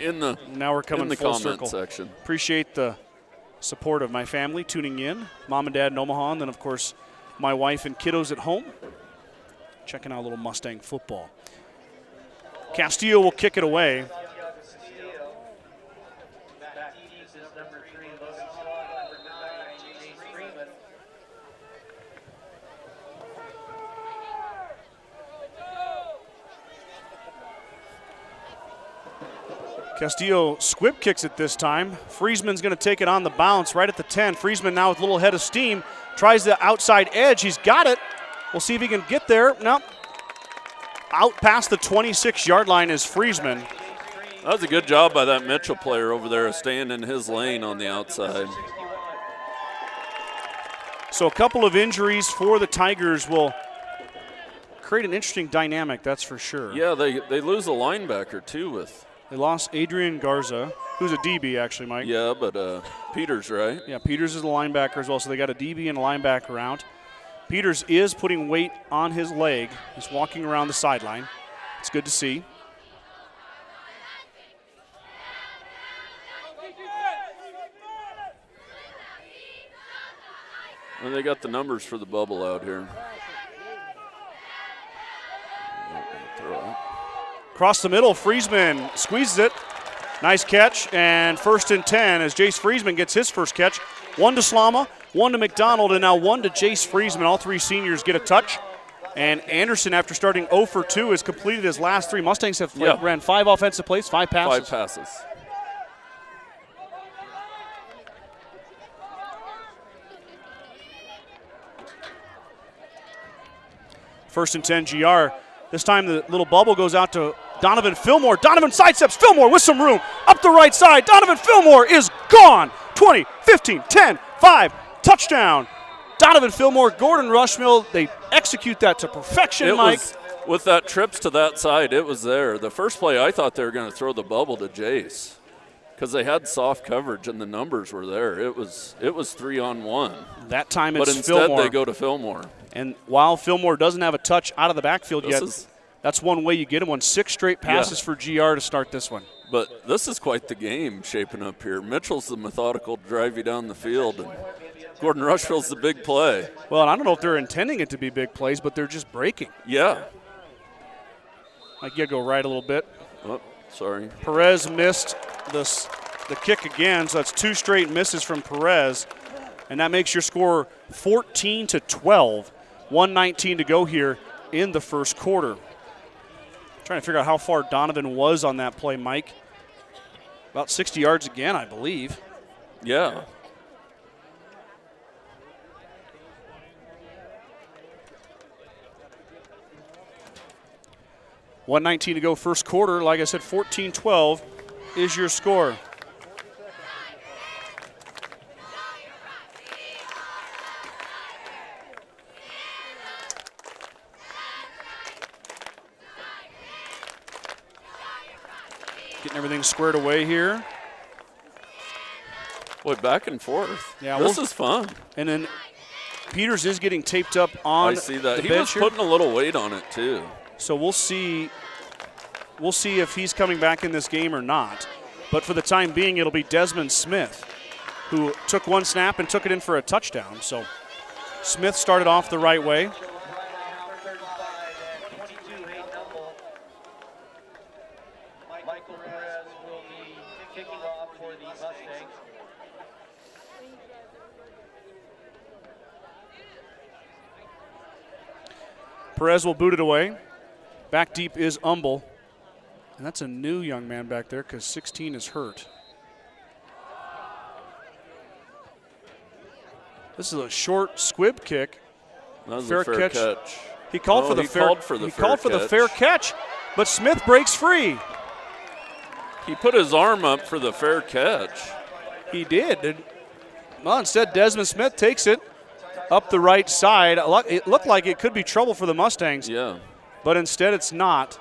[SPEAKER 1] now we're coming full circle.
[SPEAKER 2] Section.
[SPEAKER 1] Appreciate the support of my family tuning in. Mom and Dad in Omaha, and then, of course, my wife and kiddos at home. Checking out a little Mustang football. Castillo will kick it away. Castillo squib kicks it this time. Friesman's going to take it on the bounce right at the 10. Friesman now with a little head of steam. Tries the outside edge. He's got it. We'll see if he can get there. Nope. out past the 26-yard line is Friesman.
[SPEAKER 2] That was a good job by that Mitchell player over there, staying in his lane on the outside.
[SPEAKER 1] So a couple of injuries for the Tigers will create an interesting dynamic, that's for sure.
[SPEAKER 2] Yeah, they lose a linebacker, too.
[SPEAKER 1] They lost Adrian Garza, who's a DB actually, Mike.
[SPEAKER 2] Yeah, but Peters, right?
[SPEAKER 1] Yeah, Peters is a linebacker as well, so they got a DB and a linebacker out. Peters is putting weight on his leg. He's walking around the sideline. It's good to see.
[SPEAKER 2] And they got the numbers for the bubble out here.
[SPEAKER 1] Across the middle, Friesman squeezes it. Nice catch, and 1st and 10 as Jace Friesman gets his first catch. 1 to Slama, 1 to McDonald, and now 1 to Jace Friesman. All 3 seniors get a touch. And Anderson, after starting 0 for 2, has completed his last 3. Mustangs have ran 5 offensive plays, 5 passes.
[SPEAKER 2] 5 passes.
[SPEAKER 1] First and 10, GR. This time the little bubble goes out to Donovan Fillmore. Donovan sidesteps Fillmore with some room. Up the right side, Donovan Fillmore is gone. 20, 15, 10, 5, touchdown. Donovan Fillmore, Gordon-Rushville, they execute that to perfection, Mike.
[SPEAKER 2] With that trips to that side, it was there. The first play, I thought they were going to throw the bubble to Jace because they had soft coverage and the numbers were there. It was 3-on-1.
[SPEAKER 1] That time
[SPEAKER 2] but
[SPEAKER 1] it's
[SPEAKER 2] instead
[SPEAKER 1] Fillmore.
[SPEAKER 2] they go to Fillmore.
[SPEAKER 1] And while Fillmore doesn't have a touch out of the backfield yet, that's one way you get him. 6 straight passes for GR to start this one.
[SPEAKER 2] But this is quite the game shaping up here. Mitchell's the methodical drive you down the field, and Gordon-Rushville's the big play.
[SPEAKER 1] Well, and I don't know if they're intending it to be big plays, but they're just breaking.
[SPEAKER 2] Yeah.
[SPEAKER 1] Like, you go right a little bit.
[SPEAKER 2] Oh, sorry.
[SPEAKER 1] Perez missed the kick again, so that's 2 straight misses from Perez. And that makes your score 14-12. 1:19 to go here in the first quarter. Trying to figure out how far Donovan was on that play, Mike. About 60 yards again, I believe.
[SPEAKER 2] Yeah.
[SPEAKER 1] $1:19 to go first quarter. Like I said, 14-12 is your score. Getting everything squared away here.
[SPEAKER 2] Boy, back and forth.
[SPEAKER 1] Yeah,
[SPEAKER 2] this is fun.
[SPEAKER 1] And then Peters is getting taped up on
[SPEAKER 2] I see that.
[SPEAKER 1] the
[SPEAKER 2] He
[SPEAKER 1] bench
[SPEAKER 2] was putting a little weight on it, too.
[SPEAKER 1] So we'll see if he's coming back in this game or not. But for the time being, it'll be Desmond Smith, who took 1 snap and took it in for a touchdown. So Smith started off the right way. Perez will boot it away. Back deep is Umble. And that's a new young man back there because 16 is hurt. This is a short squib kick.
[SPEAKER 2] That was a fair catch.
[SPEAKER 1] He called for the fair catch, but Smith breaks free.
[SPEAKER 2] He put his arm up for the fair catch.
[SPEAKER 1] He did. Well, instead Desmond Smith takes it up the right side. It looked like it could be trouble for the Mustangs.
[SPEAKER 2] Yeah.
[SPEAKER 1] But instead it's not.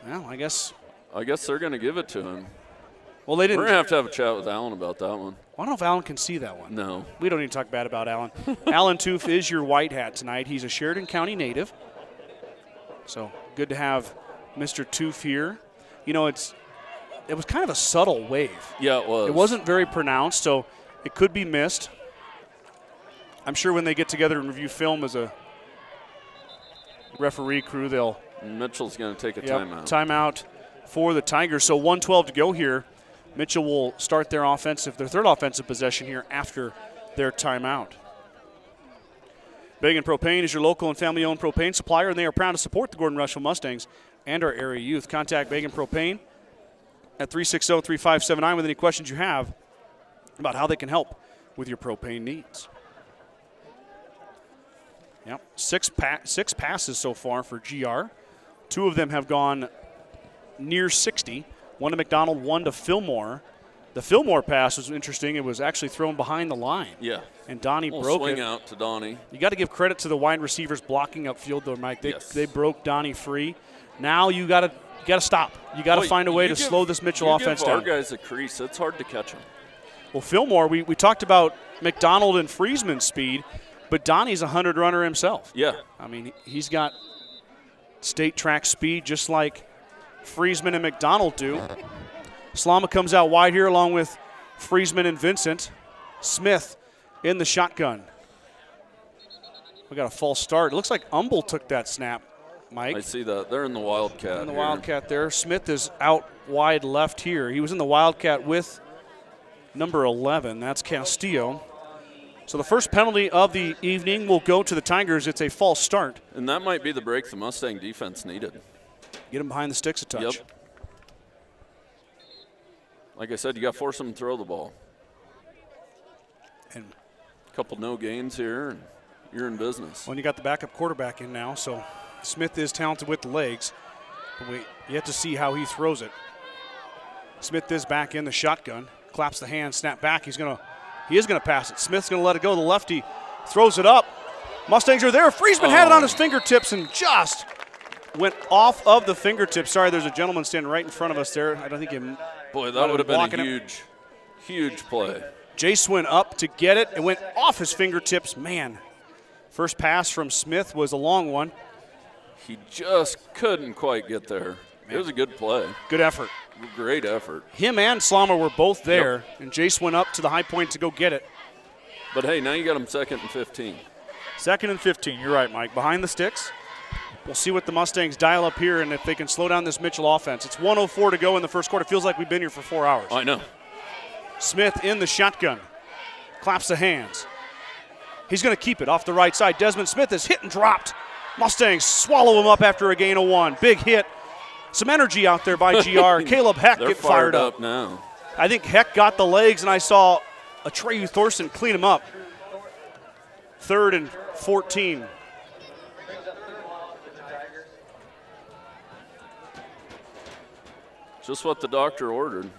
[SPEAKER 1] Well, I guess
[SPEAKER 2] they're going to give it to him.
[SPEAKER 1] Well, they didn't.
[SPEAKER 2] We're going to have a chat with Alan about that one.
[SPEAKER 1] I don't know if Alan can see that one.
[SPEAKER 2] No.
[SPEAKER 1] We don't need to talk bad about Alan. Alan Toof is your white hat tonight. He's a Sheridan County native. So good to have Mr. Toof here. You know, it was kind of a subtle wave.
[SPEAKER 2] Yeah, it was.
[SPEAKER 1] It wasn't very pronounced, so it could be missed. I'm sure when they get together and review film as a referee crew,
[SPEAKER 2] Mitchell's going to take a timeout.
[SPEAKER 1] Timeout for the Tigers. So 1:12 to go here. Mitchell will start their third offensive possession here after their timeout. Bagan Propane is your local and family-owned propane supplier, and they are proud to support the Gordon-Rushville Mustangs and our area youth. Contact Bagan Propane at 360-3579 with any questions you have about how they can help with your propane needs. Yep, six passes so far for GR. 2 of them have gone near 60. 1 to McDonald, 1 to Fillmore. The Fillmore pass was interesting. It was actually thrown behind the line.
[SPEAKER 2] Yeah.
[SPEAKER 1] And Donnie broke
[SPEAKER 2] swing
[SPEAKER 1] it.
[SPEAKER 2] Out to Donnie.
[SPEAKER 1] You got to give credit to the wide receivers blocking upfield, though, Mike. They broke Donnie free. Now you got to stop. You got to find a way to slow this Mitchell offense down.
[SPEAKER 2] Our guys a crease. It's hard to catch them.
[SPEAKER 1] Well, Fillmore, we talked about McDonald and Friesman's speed, but Donnie's a 100 runner himself.
[SPEAKER 2] Yeah.
[SPEAKER 1] I mean, he's got state track speed just like Friesman and McDonald do. Slama comes out wide here along with Friesman and Vincent. Smith in the shotgun. We got a false start. It looks like Humble took that snap, Mike.
[SPEAKER 2] I see that. They're in the Wildcat.
[SPEAKER 1] In the Wildcat there. Smith is out wide left here. He was in the Wildcat with number 11. That's Castillo. So the first penalty of the evening will go to the Tigers. It's a false start.
[SPEAKER 2] And that might be the break the Mustang defense needed.
[SPEAKER 1] Get him behind the sticks a touch.
[SPEAKER 2] Yep. Like I said, you got to force them to throw the ball.
[SPEAKER 1] And
[SPEAKER 2] a couple no gains here, and you're in business.
[SPEAKER 1] Well, you got the backup quarterback in now, so Smith is talented with the legs. But we yet to see how he throws it. Smith is back in the shotgun. Claps the hand, snap back. He is going to pass it. Smith's going to let it go. The lefty throws it up. Mustangs are there. Friesman had it on his fingertips and just went off of the fingertips. Sorry, there's a gentleman standing right in front of us there. I don't think he.
[SPEAKER 2] Boy, that would have been a huge play.
[SPEAKER 1] Jace went up to get it and went off his fingertips. Man, first pass from Smith was a long one.
[SPEAKER 2] He just couldn't quite get there. Man. It was a good play.
[SPEAKER 1] Good effort.
[SPEAKER 2] Great effort.
[SPEAKER 1] Him and Slama were both there, and Jace went up to the high point to go get it.
[SPEAKER 2] But, hey, now you got him 2nd and 15.
[SPEAKER 1] 2nd and 15, you're right, Mike. Behind the sticks. We'll see what the Mustangs dial up here and if they can slow down this Mitchell offense. It's 1:04 to go in the first quarter. Feels like we've been here for 4 hours.
[SPEAKER 2] I know.
[SPEAKER 1] Smith in the shotgun. Claps the hands. He's going to keep it off the right side. Desmond Smith is hit and dropped. Mustangs swallow him up after a gain of 1. Big hit. Some energy out there by GR. Caleb Heck get fired up
[SPEAKER 2] now.
[SPEAKER 1] I think Heck got the legs, and I saw Atreyu Thorson clean him up. 3rd and 14.
[SPEAKER 2] Just what the doctor ordered.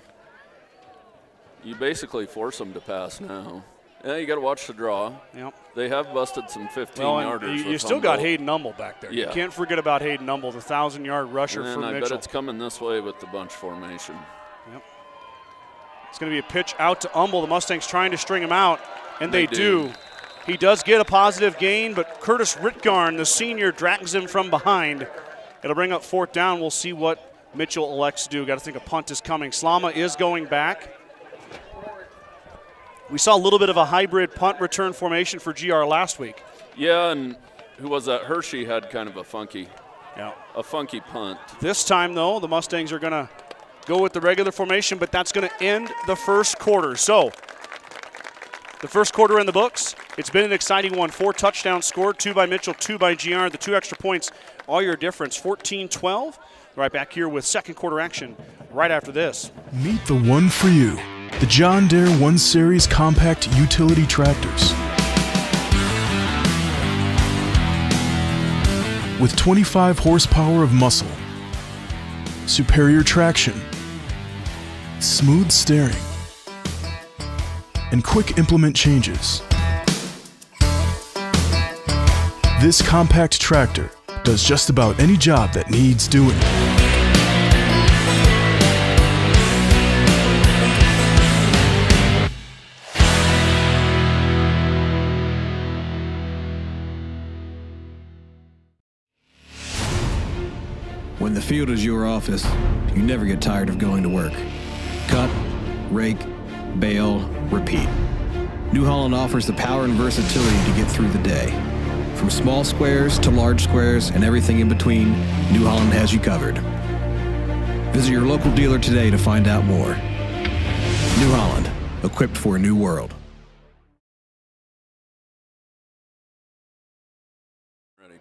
[SPEAKER 2] You basically force them to pass now. Yeah, you got to watch the draw.
[SPEAKER 1] Yep.
[SPEAKER 2] They have busted some 15-yarders.
[SPEAKER 1] You still got Hayden Humble back there.
[SPEAKER 2] Yeah.
[SPEAKER 1] You can't forget about Hayden Humble, the 1,000-yard rusher for Mitchell.
[SPEAKER 2] I bet it's coming this way with the bunch formation.
[SPEAKER 1] Yep. It's going to be a pitch out to Humble. The Mustangs trying to string him out, and they do. He does get a positive gain, but Curtis Ritgarn, the senior, drags him from behind. It'll bring up 4th down. We'll see what Mitchell elects to do. Got to think a punt is coming. Slama is going back. We saw a little bit of a hybrid punt return formation for GR last week.
[SPEAKER 2] Yeah, and who was that? Hershey had kind of a funky punt.
[SPEAKER 1] This time, though, the Mustangs are going to go with the regular formation, but that's going to end the first quarter. So, the first quarter in the books. It's been an exciting one. 4 touchdowns scored, 2 by Mitchell, 2 by GR. The 2 extra points, all your difference, 14-12. Right back here with second quarter action right after this.
[SPEAKER 4] Meet the one for you. The John Deere 1 Series Compact Utility Tractors. With 25 horsepower of muscle, superior traction, smooth steering, and quick implement changes. This compact tractor does just about any job that needs doing.
[SPEAKER 5] When the field is your office, you never get tired of going to work. Cut, rake, bale, repeat. New Holland offers the power and versatility to get through the day. From small squares to large squares and everything in between, New Holland has you covered. Visit your local dealer today to find out more. New Holland, equipped for a new world.
[SPEAKER 2] Ready.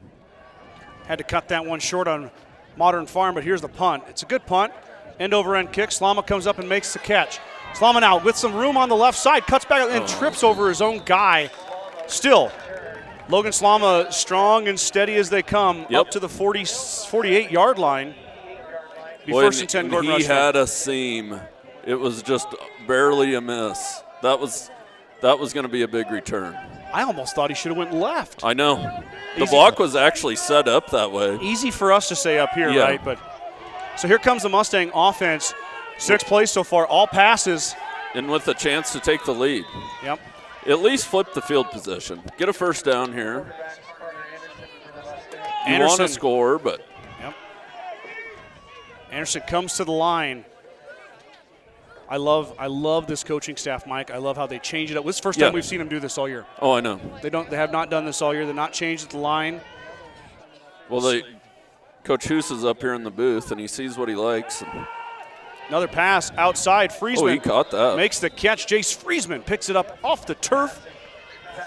[SPEAKER 1] Had to cut that one short on Modern Farm, but here's the punt. It's a good punt. End over end kick. Slama comes up and makes the catch. Slama now with some room on the left side, cuts back and trips over his own guy. Still, Logan Slama strong and steady as they come
[SPEAKER 2] Yep.
[SPEAKER 1] up to the 48-yard line. Be
[SPEAKER 2] Boy,
[SPEAKER 1] first and 10, Gordon
[SPEAKER 2] he
[SPEAKER 1] Rushville.
[SPEAKER 2] had a seam. It was just barely a miss. That was going to be a big return.
[SPEAKER 1] I almost thought he should have went left.
[SPEAKER 2] I know. The
[SPEAKER 1] Easy.
[SPEAKER 2] block was actually set up that way.
[SPEAKER 1] Easy for us to say up here,
[SPEAKER 2] Yeah.
[SPEAKER 1] right? But so here comes the Mustang offense. 6 plays so far, all passes.
[SPEAKER 2] And with a chance to take the lead.
[SPEAKER 1] Yep.
[SPEAKER 2] At least flip the field position. Get a first down here. You want to score, but
[SPEAKER 1] Yep. Anderson comes to the line. I love this coaching staff, Mike. I love how they change it up. This is the first time we've seen them do this all year.
[SPEAKER 2] oh, I know.
[SPEAKER 1] They have not done this all year. They're not changed at the line.
[SPEAKER 2] Well, Coach Hoos is up here in the booth, and he sees what he likes.
[SPEAKER 1] Another pass outside. Friesman
[SPEAKER 2] he caught that.
[SPEAKER 1] makes the catch. Jace Friesman picks it up off the turf.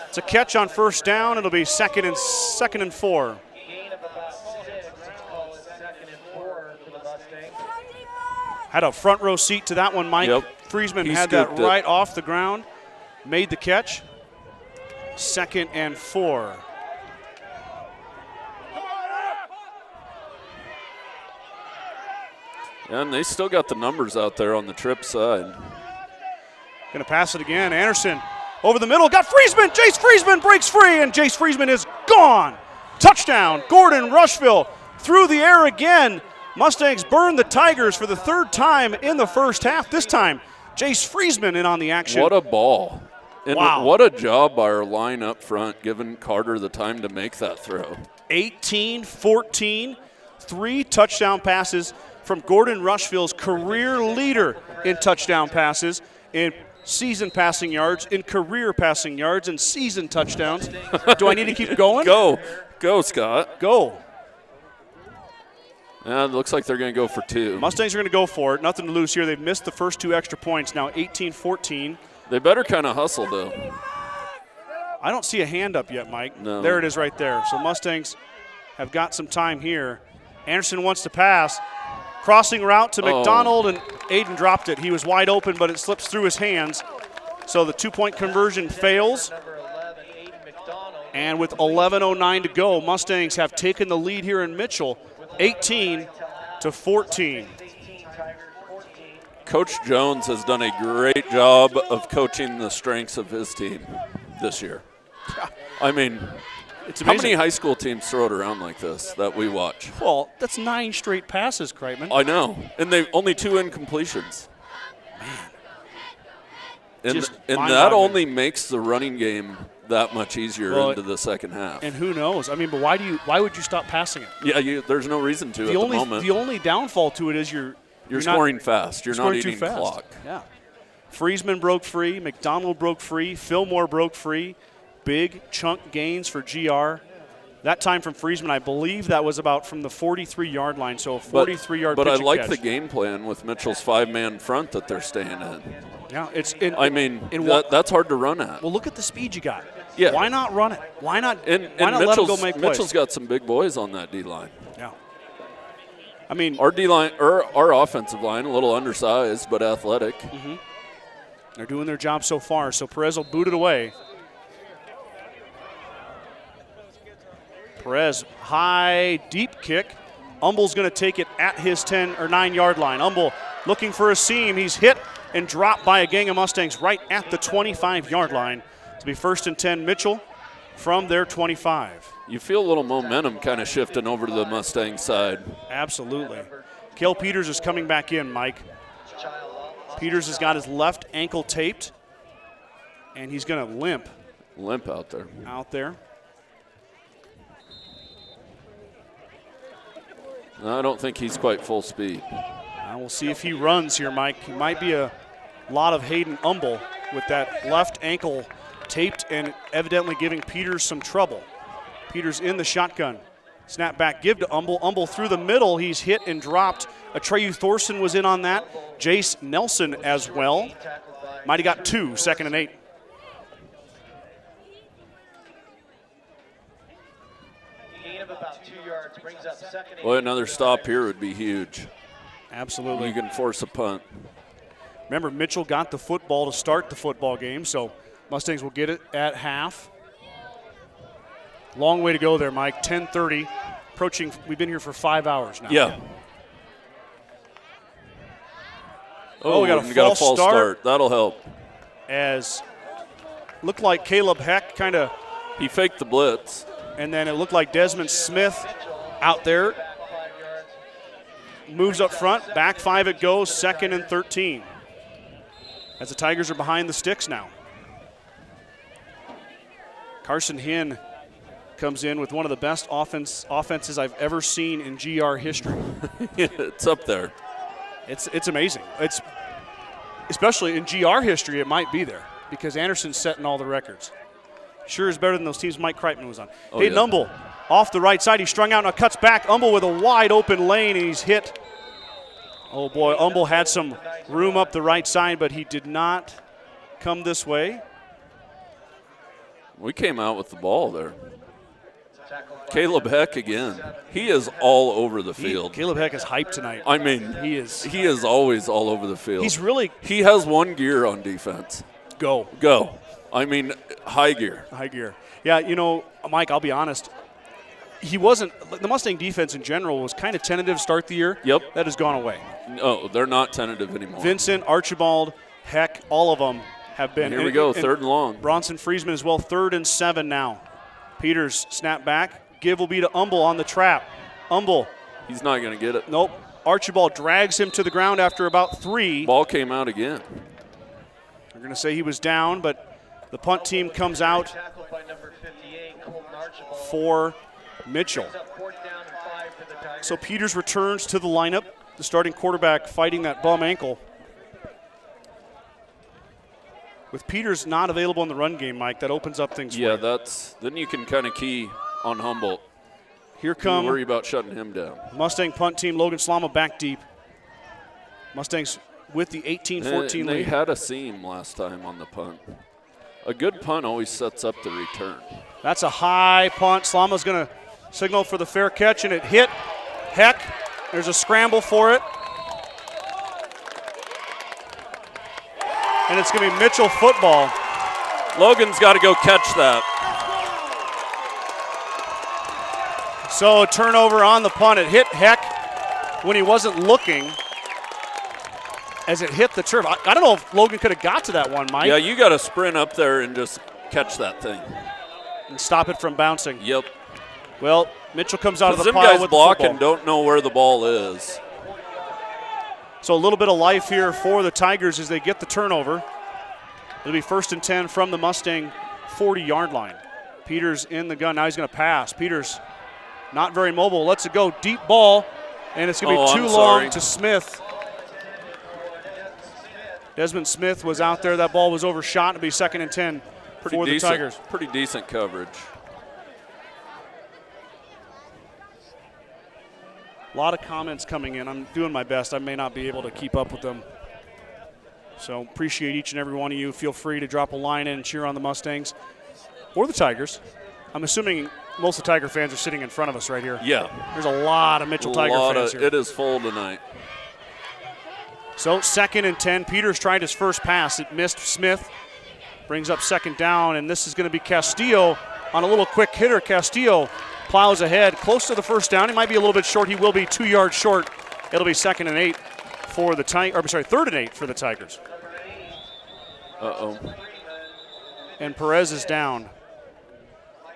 [SPEAKER 1] It's a catch on first down. It'll be second and 4.
[SPEAKER 3] Gain of about 6. Let's call it 2nd and 4 for the Mustangs.
[SPEAKER 1] Had a front row seat to that one, Mike.
[SPEAKER 2] Yep.
[SPEAKER 1] Friesman
[SPEAKER 2] He
[SPEAKER 1] had that
[SPEAKER 2] scooped it.
[SPEAKER 1] right off the ground. Made the catch. 2nd and 4.
[SPEAKER 2] And they still got the numbers out there on the trip side.
[SPEAKER 1] Going to pass it again. Anderson over the middle. Got Friesman. Jace Friesman breaks free, and Jace Friesman is gone. Touchdown. Gordon-Rushville through the air again. Mustangs burn the Tigers for the 3rd time in the first half. This time, Jace Friesman in on the action.
[SPEAKER 2] What a ball. And
[SPEAKER 1] Wow.
[SPEAKER 2] what a job by our line up front, giving Carter the time to make that throw.
[SPEAKER 1] 18-14. 3 touchdown passes from Gordon-Rushville's career leader in touchdown passes, in season passing yards, in career passing yards, and season touchdowns. Do I need to keep going?
[SPEAKER 2] Go, Scott.
[SPEAKER 1] Go.
[SPEAKER 2] Yeah, it looks like they're going to go for 2.
[SPEAKER 1] Mustangs are going to go for it. Nothing to lose here. They've missed the first 2 extra points. Now 18-14.
[SPEAKER 2] They better kind of hustle, though.
[SPEAKER 1] I don't see a hand up yet, Mike.
[SPEAKER 2] No.
[SPEAKER 1] There it is right there. So Mustangs have got some time here. Anderson wants to pass. Crossing route to McDonald, and Aiden dropped it. He was wide open, but it slips through his hands. So the 2-point conversion fails.
[SPEAKER 3] Number 11, Aiden McDonald.
[SPEAKER 1] And with 11:09 to go, Mustangs have taken the lead here in Mitchell, 18-14.
[SPEAKER 2] Coach Jones has done a great job of coaching the strengths of his team this year. I mean,
[SPEAKER 1] It's
[SPEAKER 2] how
[SPEAKER 1] amazing.
[SPEAKER 2] many high school teams throw it around like this that we watch?
[SPEAKER 1] Well, that's 9 straight passes, Kreitman.
[SPEAKER 2] I know. And they've only 2 incompletions. And
[SPEAKER 1] Just
[SPEAKER 2] that
[SPEAKER 1] mind-boggling.
[SPEAKER 2] only makes the running game that much easier into the second half.
[SPEAKER 1] And who knows? I mean, but why would you stop passing it?
[SPEAKER 2] Yeah, there's no reason to at the moment.
[SPEAKER 1] The only downfall to it is you're not
[SPEAKER 2] scoring fast. You're not
[SPEAKER 1] scoring too
[SPEAKER 2] eating
[SPEAKER 1] fast.
[SPEAKER 2] clock.
[SPEAKER 1] Yeah. Friesman broke free. McDonald broke free. Fillmore broke free. Big chunk gains for GR. That time from Friesman, I believe that was about from the 43-yard line, so a 43-yard
[SPEAKER 2] But
[SPEAKER 1] pitch
[SPEAKER 2] I
[SPEAKER 1] and
[SPEAKER 2] like
[SPEAKER 1] catch.
[SPEAKER 2] the game plan with Mitchell's 5-man front that they're staying in.
[SPEAKER 1] Yeah,
[SPEAKER 2] That's hard to run at.
[SPEAKER 1] Well, look at the speed you got.
[SPEAKER 2] Yeah.
[SPEAKER 1] Why not run it? Why not?
[SPEAKER 2] And
[SPEAKER 1] why not let them go make plays?
[SPEAKER 2] Mitchell's got some big boys on that D-line.
[SPEAKER 1] Yeah. I mean,
[SPEAKER 2] Our D-line, or our offensive line, a little undersized but athletic.
[SPEAKER 1] they're doing their job so far. So Perez will boot it away. Perez, high, deep kick. Umble's going to take it at his 10 or 9-yard line. Umble looking for a seam. He's hit and dropped by a gang of Mustangs right at the 25-yard line. To be first and 10, Mitchell from their 25.
[SPEAKER 2] You feel a little momentum kind of shifting over to the Mustang side.
[SPEAKER 1] Absolutely. Cale Peters is coming back in, Mike. Peters has got his left ankle taped, and he's going to limp
[SPEAKER 2] Out there.
[SPEAKER 1] out there.
[SPEAKER 2] I don't think he's quite full speed.
[SPEAKER 1] We'll see if he runs here, Mike. He might be a lot of Hayden Umble with that left ankle taped and evidently giving Peters some trouble. Peters in the shotgun. Snap back, give to Umble. Umble through the middle. He's hit and dropped. Atreyu Thorson was in on that. Jace Nelson as well. Might have got 2, 2nd and 8.
[SPEAKER 3] Gain of about 2 yards brings up 2nd and
[SPEAKER 2] Boy, another stop here would be huge.
[SPEAKER 1] Absolutely.
[SPEAKER 2] You can force a punt.
[SPEAKER 1] Remember, Mitchell got the football to start the football game, so Mustangs will get it at half. Long way to go there, Mike. 10:30, approaching. We've been here for 5 hours now.
[SPEAKER 2] Yeah.
[SPEAKER 1] Oh, we got a false start.
[SPEAKER 2] That'll help.
[SPEAKER 1] As looked like Caleb Heck kind of.
[SPEAKER 2] He faked the blitz.
[SPEAKER 1] And then it looked like Desmond Smith out there. Moves up front. Back 5 it goes. 2nd and 13. As the Tigers are behind the sticks now. Carson Hinn comes in with one of the best offenses I've ever seen in GR history.
[SPEAKER 2] It's up there.
[SPEAKER 1] It's amazing. It's especially in GR history, it might be there because Anderson's setting all the records. Sure is better than those teams Mike Kreitman was on. Hayden Umble off the right side. He's strung out, now cuts back. Umble with a wide open lane, and he's hit. Oh, boy, Umble had some room up the right side, but he did not come this way.
[SPEAKER 2] We came out with the ball there. Caleb Heck again. He is all over the field.
[SPEAKER 1] Caleb Heck is hyped tonight.
[SPEAKER 2] I mean,
[SPEAKER 1] he is.
[SPEAKER 2] He is always all over the field. He has one gear on defense.
[SPEAKER 1] Go.
[SPEAKER 2] I mean, high gear.
[SPEAKER 1] High gear. Yeah, you know, Mike, I'll be honest. He wasn't – the Mustang defense in general was kind of tentative to start the year.
[SPEAKER 2] Yep.
[SPEAKER 1] That has gone away.
[SPEAKER 2] No, they're not tentative anymore.
[SPEAKER 1] Vincent, Archibald, Heck, all of them have been.
[SPEAKER 2] Here we go, 3rd and long.
[SPEAKER 1] Bronson Friesman as well, 3rd and 7 now. Peters snap back. Give will be to Umble on the trap. Umble.
[SPEAKER 2] He's not going to get it.
[SPEAKER 1] Nope. Archibald drags him to the ground after about 3.
[SPEAKER 2] Ball came out again.
[SPEAKER 1] They're going to say he was down, but the punt team comes out for Mitchell. So Peters returns to the lineup. The starting quarterback fighting that bum ankle. With Peters not available in the run game, Mike, that opens up things for you.
[SPEAKER 2] Yeah, then you can kind of key on Humboldt.
[SPEAKER 1] Here come.
[SPEAKER 2] Worry about shutting him down.
[SPEAKER 1] Mustang punt team, Logan Slama back deep. Mustangs with the 18-14 lead.
[SPEAKER 2] They had a seam last time on the punt. A good punt always sets up the return.
[SPEAKER 1] That's a high punt. Slama's going to signal for the fair catch, and it hit Heck. There's a scramble for it. And it's going to be Mitchell football.
[SPEAKER 2] Logan's got to go catch that.
[SPEAKER 1] So a turnover on the punt. It hit Heck when he wasn't looking as it hit the turf. I don't know if Logan could have got to that one, Mike.
[SPEAKER 2] Yeah, you got to sprint up there and just catch that thing.
[SPEAKER 1] And stop it from bouncing.
[SPEAKER 2] Yep.
[SPEAKER 1] Well, Mitchell comes out of the
[SPEAKER 2] them
[SPEAKER 1] pile
[SPEAKER 2] guys
[SPEAKER 1] with
[SPEAKER 2] block
[SPEAKER 1] the football.
[SPEAKER 2] and don't know where the ball is.
[SPEAKER 1] So a little bit of life here for the Tigers as they get the turnover. It'll be 1st and 10 from the Mustang 40-yard line. Peters in the gun. Now he's going to pass. Peters not very mobile. Lets it go. Deep ball. And it's going to be too long to Smith. Desmond Smith was out there. That ball was overshot. It'll be 2nd and 10 for the Tigers.
[SPEAKER 2] Pretty decent coverage.
[SPEAKER 1] A lot of comments coming in. I'm doing my best. I may not be able to keep up with them. So appreciate each and every one of you. Feel free to drop a line in and cheer on the Mustangs or the Tigers. I'm assuming most of the Tiger fans are sitting in front of us right here.
[SPEAKER 2] Yeah.
[SPEAKER 1] There's a lot of Mitchell Tiger fans here.
[SPEAKER 2] It is full tonight.
[SPEAKER 1] So 2nd and 10. Peters tried his first pass. It missed Smith. Brings up 2nd down, and this is going to be Castillo on a little quick hitter. Castillo plows ahead, close to the 1st down. He might be a little bit short. He will be 2 yards short. It'll be 2nd and 8 for the Tigers. 3rd and 8 for the Tigers.
[SPEAKER 2] Uh-oh.
[SPEAKER 1] And Perez is down.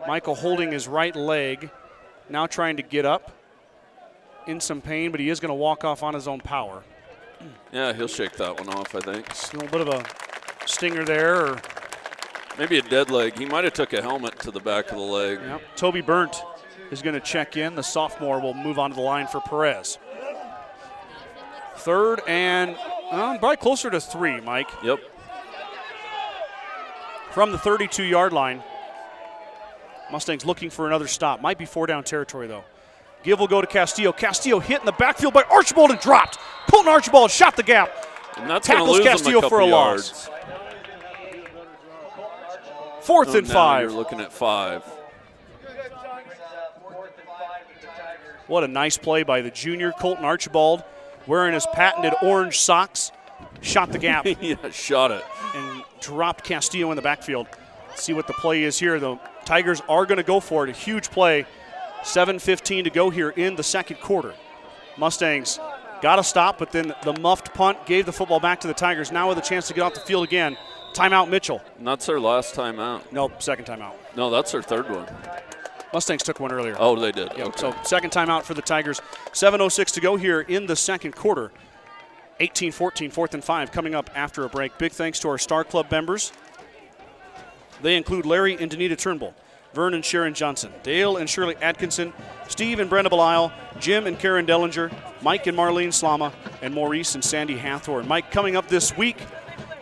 [SPEAKER 1] Michael holding his right leg, now trying to get up. In some pain, but he is going to walk off on his own power.
[SPEAKER 2] Yeah, he'll shake that one off, I think.
[SPEAKER 1] Just a little bit of a stinger there. Or
[SPEAKER 2] maybe a dead leg. He might have took a helmet to the back of the leg.
[SPEAKER 1] Yep. Toby Burnt is going to check in. The sophomore will move onto the line for Perez. 3rd and probably closer to 3, Mike.
[SPEAKER 2] Yep.
[SPEAKER 1] From the 32-yard line. Mustangs looking for another stop. Might be 4-down territory, though. Give will go to Castillo. Castillo hit in the backfield by Archibald and dropped. Colton Archibald shot the gap.
[SPEAKER 2] And that's
[SPEAKER 1] tackles
[SPEAKER 2] lose
[SPEAKER 1] Castillo
[SPEAKER 2] him a
[SPEAKER 1] for a
[SPEAKER 2] yards.
[SPEAKER 1] loss. 4th and 5.
[SPEAKER 2] You're looking at 5.
[SPEAKER 1] What a nice play by the junior Colton Archibald, wearing his patented orange socks. Shot the gap.
[SPEAKER 2] Yeah, shot it.
[SPEAKER 1] And dropped Castillo in the backfield. Let's see what the play is here. The Tigers are going to go for it. A huge play. 7:15 to go here in the second quarter. Mustangs got a stop, but then the muffed punt gave the football back to the Tigers. Now with a chance to get off the field again. Timeout, Mitchell.
[SPEAKER 2] And that's their last timeout.
[SPEAKER 1] Nope, second timeout.
[SPEAKER 2] No, that's their third one.
[SPEAKER 1] Mustangs took one earlier.
[SPEAKER 2] Oh, they did.
[SPEAKER 1] Yep,
[SPEAKER 2] okay.
[SPEAKER 1] So second timeout for the Tigers. 7:06 to go here in the second quarter. 18-14, 4th and 5 coming up after a break. Big thanks to our Star Club members. They include Larry and Danita Turnbull, Vern and Sharon Johnson, Dale and Shirley Atkinson, Steve and Brenda Belisle, Jim and Karen Dellinger, Mike and Marlene Slama, and Maurice and Sandy Hathorn. Mike, coming up this week,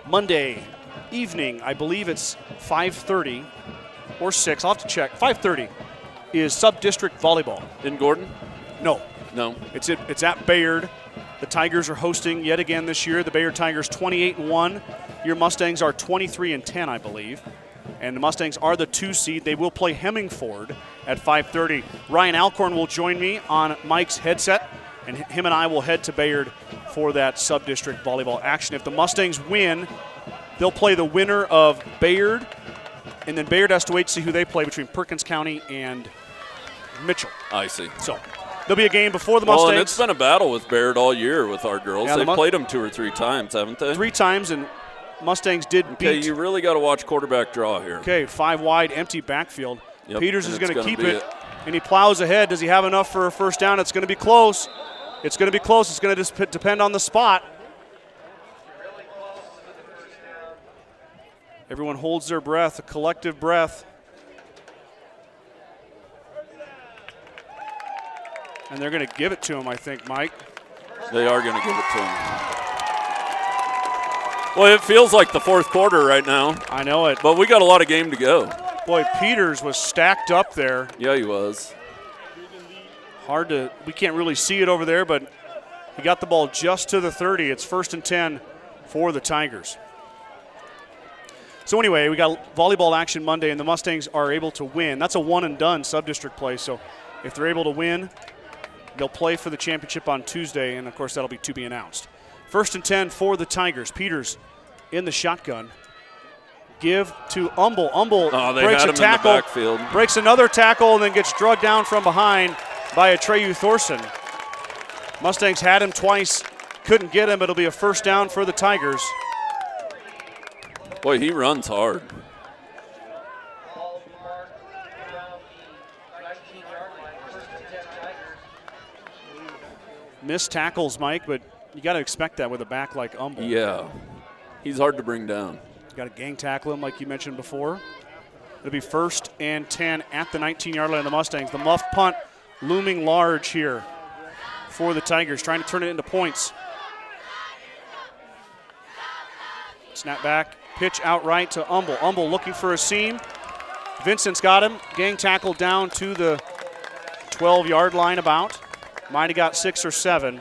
[SPEAKER 1] Monday evening, I believe it's 5:30 or 6. I'll have to check. 5:30 is sub-district volleyball.
[SPEAKER 2] In Gordon?
[SPEAKER 1] No.
[SPEAKER 2] No.
[SPEAKER 1] It's at Bayard. The Tigers are hosting yet again this year. The Bayard Tigers 28-1. Your Mustangs are 23-10, I believe. And the Mustangs are the 2 seed. They will play Hemmingford at 5:30. Ryan Alcorn will join me on Mike's headset, and him and I will head to Bayard for that sub-district volleyball action. If the Mustangs win, they'll play the winner of Bayard, and then Bayard has to wait to see who they play between Perkins County and Mitchell.
[SPEAKER 2] I see.
[SPEAKER 1] So there'll be a game before the Mustangs.
[SPEAKER 2] Well, and it's been a battle with Bayard all year with our girls.
[SPEAKER 1] Yeah,
[SPEAKER 2] They've played them 2 or 3 times, haven't they?
[SPEAKER 1] 3 times, and Mustangs did beat.
[SPEAKER 2] Okay, you really got to watch quarterback draw here.
[SPEAKER 1] Okay, 5 wide, empty backfield.
[SPEAKER 2] Yep,
[SPEAKER 1] Peters is going to keep it,
[SPEAKER 2] it,
[SPEAKER 1] and he plows ahead. Does he have enough for a first down? It's going to be close. It's going to be close. It's going to just depend on the spot. Everyone holds their breath, a collective breath. And they're going to give it to him, I think, Mike.
[SPEAKER 2] They are going to give it to him. Well, it feels like the fourth quarter right now.
[SPEAKER 1] I know it.
[SPEAKER 2] But we got a lot of game to go.
[SPEAKER 1] Boy, Peters was stacked up there.
[SPEAKER 2] Yeah, he was.
[SPEAKER 1] We can't really see it over there, but he got the ball just to the 30. It's 1st and 10 for the Tigers. So anyway, we got volleyball action Monday, and the Mustangs are able to win. That's a one-and-done sub-district play, so if they're able to win, they'll play for the championship on Tuesday, and, of course, that'll be to be announced. 1st and 10 for the Tigers. Peters in the shotgun. Give to Umble. Umble breaks a tackle,
[SPEAKER 2] in the backfield.
[SPEAKER 1] Breaks another tackle, and then gets drugged down from behind by Atreyu Thorson. Mustangs had him twice, couldn't get him. It'll be a first down for the Tigers.
[SPEAKER 2] Boy, he runs hard.
[SPEAKER 1] Missed tackles, Mike, but you got to expect that with a back like Umble.
[SPEAKER 2] Yeah, he's hard to bring down.
[SPEAKER 1] You got to gang tackle him like you mentioned before. It'll be 1st and 10 at the 19-yard line of the Mustangs. The muffed punt looming large here for the Tigers, trying to turn it into points. Snap back, pitch outright to Umble. Umble looking for a seam. Vincent's got him. Gang tackle down to the 12-yard line about. Might have got 6 or 7.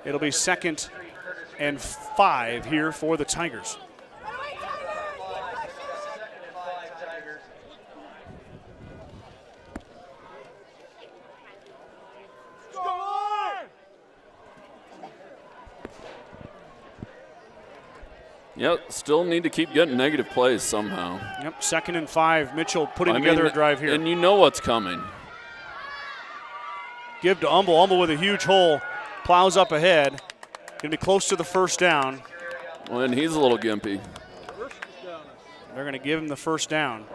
[SPEAKER 1] It'll be 2nd and 5 here for the Tigers.
[SPEAKER 2] Yep, still need to keep getting negative plays somehow.
[SPEAKER 1] Yep, 2nd and 5. Mitchell putting together a drive here.
[SPEAKER 2] And you know what's coming.
[SPEAKER 1] Give to Umble. Umble with a huge hole. Plows up ahead. Going to be close to the first down.
[SPEAKER 2] Well, and he's a little gimpy.
[SPEAKER 1] They're going to give him the first down.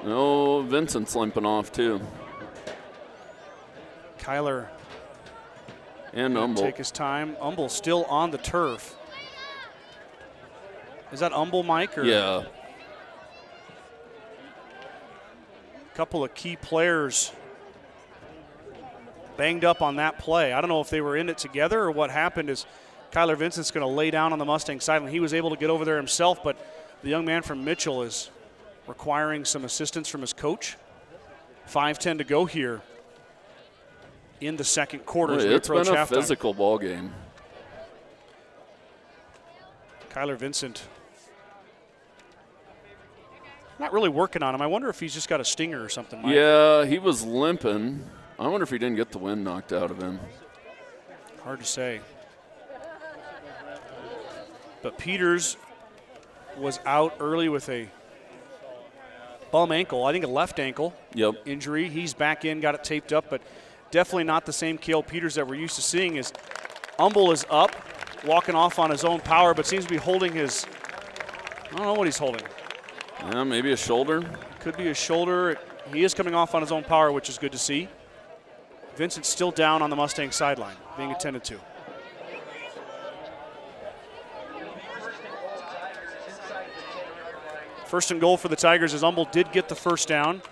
[SPEAKER 2] No, Vincent's limping off too.
[SPEAKER 1] Kyler
[SPEAKER 2] and Umble.
[SPEAKER 1] Take his time. Umble still on the turf. Is that Umble, Mike? Or
[SPEAKER 2] yeah.
[SPEAKER 1] A couple of key players banged up on that play. I don't know if they were in it together or what happened is Kyler Vincent's going to lay down on the Mustang sideline. He was able to get over there himself, but the young man from Mitchell is requiring some assistance from his coach. 5:10 to go here in the second quarter.
[SPEAKER 2] Boy, it's been a physical ball game.
[SPEAKER 1] Kyler Vincent not really working on him. I wonder if he's just got a stinger or something, Mike.
[SPEAKER 2] Yeah, he was limping. I wonder if he didn't get the wind knocked out of him.
[SPEAKER 1] Hard to say. But Peters was out early with a bum ankle, I think a left ankle
[SPEAKER 2] Yep.
[SPEAKER 1] injury. He's back in, got it taped up, but definitely not the same Cale Peters that we're used to seeing. As Humble is up, walking off on his own power, but seems to be holding his, I don't know what he's holding.
[SPEAKER 2] Yeah, maybe a shoulder.
[SPEAKER 1] Could be his shoulder. He is coming off on his own power, which is good to see. Vincent's still down on the Mustang sideline, being attended to. First and goal for the Tigers as Humble did get the first down.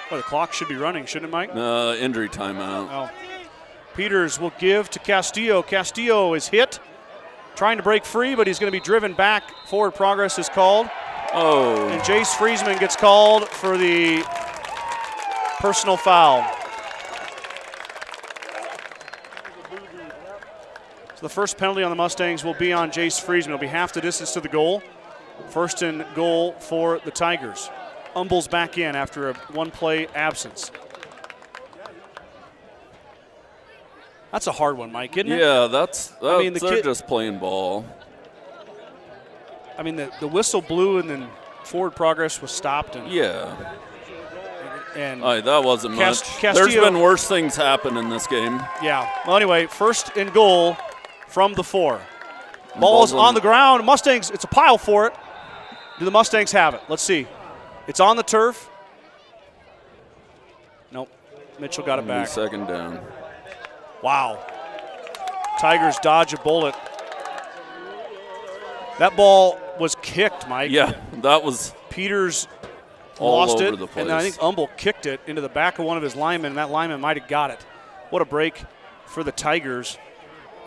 [SPEAKER 1] Well, the clock should be running, shouldn't it, Mike?
[SPEAKER 2] Injury timeout.
[SPEAKER 1] Oh. Peters will give to Castillo. Castillo is hit, trying to break free, but he's going to be driven back. Forward progress is called.
[SPEAKER 2] Oh.
[SPEAKER 1] And Jace Friesman gets called for the personal foul. So the first penalty on the Mustangs will be on Jace Friesman. It'll be half the distance to the goal. First and goal for the Tigers. Humble's back in after a one-play absence. That's a hard one, Mike, isn't it?
[SPEAKER 2] Yeah, they're just playing ball.
[SPEAKER 1] I mean, the whistle blew and then forward progress was stopped. And
[SPEAKER 2] Yeah.
[SPEAKER 1] And
[SPEAKER 2] that wasn't much.
[SPEAKER 1] Castillo,
[SPEAKER 2] There's been worse things happen in this game.
[SPEAKER 1] Yeah. Well, anyway, first and goal from the 4. Ball's on the ground. Mustangs, it's a pile for it. Do the Mustangs have it? Let's see. It's on the turf. Nope. Mitchell got it back.
[SPEAKER 2] Second down.
[SPEAKER 1] Wow. Tigers dodge a bullet. That ball was kicked, Mike.
[SPEAKER 2] Yeah, that was
[SPEAKER 1] Peters
[SPEAKER 2] all
[SPEAKER 1] lost
[SPEAKER 2] over
[SPEAKER 1] it,
[SPEAKER 2] the place.
[SPEAKER 1] and then I think Humble kicked it into the back of one of his linemen, and that lineman might have got it. What a break for the Tigers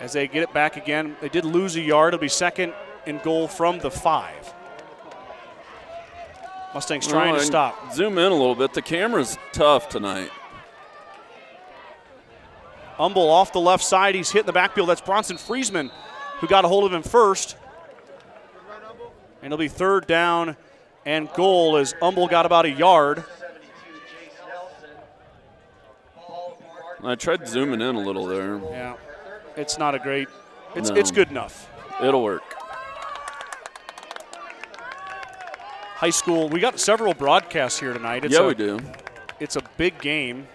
[SPEAKER 1] as they get it back again. They did lose a yard. It'll be second and goal from the 5. Mustangs trying to stop.
[SPEAKER 2] Zoom in a little bit. The camera's tough tonight.
[SPEAKER 1] Humble off the left side. He's hit in the backfield. That's Bronson Friesman who got a hold of him first. And it'll be third down and goal as Humble got about a yard.
[SPEAKER 2] I tried zooming in a little there.
[SPEAKER 1] Yeah, it's not a great, it's good enough.
[SPEAKER 2] It'll work.
[SPEAKER 1] High school, we got several broadcasts here tonight.
[SPEAKER 2] We do.
[SPEAKER 1] It's a big game.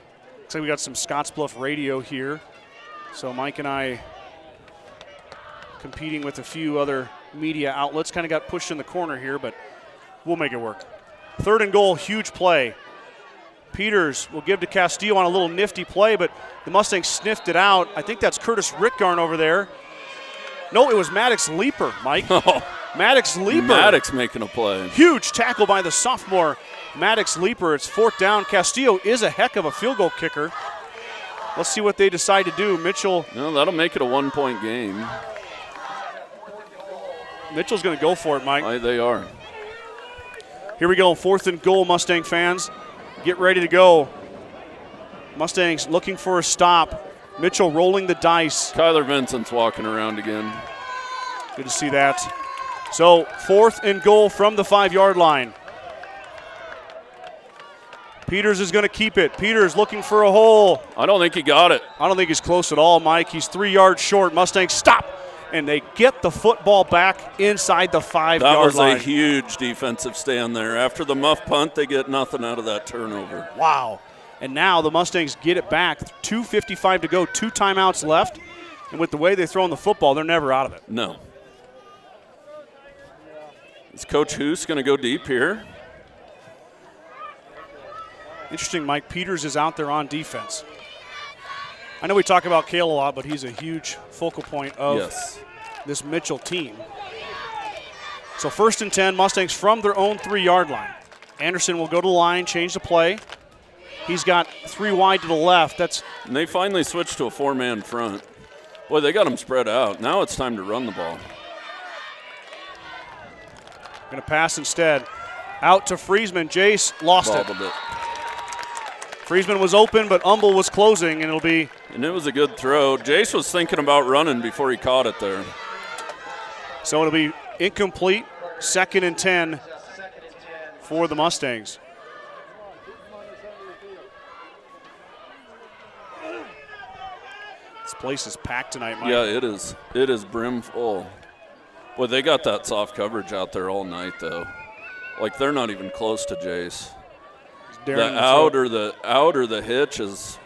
[SPEAKER 1] Looks like we got some Scottsbluff radio here. So Mike and I competing with a few other media outlets. Kind of got pushed in the corner here, but we'll make it work. Third and goal, huge play. Peters will give to Castillo on a little nifty play, but the Mustangs sniffed it out. I think that's Curtis Rickgarn over there. No, it was Maddox Leaper, Mike. Maddox Leaper.
[SPEAKER 2] Maddox making a play.
[SPEAKER 1] Huge tackle by the sophomore Maddox Leaper. It's fourth down. Castillo is a heck of a field goal kicker. Let's see what they decide to do. Mitchell.
[SPEAKER 2] No, that'll make it a 1-point game.
[SPEAKER 1] Mitchell's going to go for it, Mike.
[SPEAKER 2] They are.
[SPEAKER 1] Here we go. Fourth and goal, Mustang fans. Get ready to go. Mustangs looking for a stop. Mitchell rolling the dice.
[SPEAKER 2] Kyler Vincent's walking around again.
[SPEAKER 1] Good to see that. So, fourth and goal from the 5-yard line. Peters is going to keep it. Peters looking for a hole.
[SPEAKER 2] I don't think he got it.
[SPEAKER 1] I don't think he's close at all, Mike. He's 3 yards short. Mustangs stop, and they get the football back inside the 5-yard line.
[SPEAKER 2] That was a huge defensive stand there. After the muff punt, they get nothing out of that turnover.
[SPEAKER 1] Wow. And now the Mustangs get it back. 2:55 to go, 2 timeouts left. And with the way they're throwing the football, they're never out of it.
[SPEAKER 2] No. Is Coach Hoos going to go deep here?
[SPEAKER 1] Interesting, Mike. Peters is out there on defense. I know we talk about Cale a lot, but he's a huge focal point of this Mitchell team. So first and 10, Mustangs from their own 3-yard line. Anderson will go to the line, change the play. He's got 3 wide to the left.
[SPEAKER 2] And they finally switched to a 4-man front. Boy, they got them spread out. Now it's time to run the ball.
[SPEAKER 1] Going to pass instead. Out to Friesman. Jace lost it. Friesman was open, but Humble was closing, and it'll be.
[SPEAKER 2] And it was a good throw. Jace was thinking about running before he caught it there.
[SPEAKER 1] So it'll be incomplete. Second and 10 for the Mustangs. This place is packed tonight, Mike.
[SPEAKER 2] Yeah, it is. It is brim full. Boy, they got that soft coverage out there all night, though. Like, they're not even close to Jace. The out or the hitch is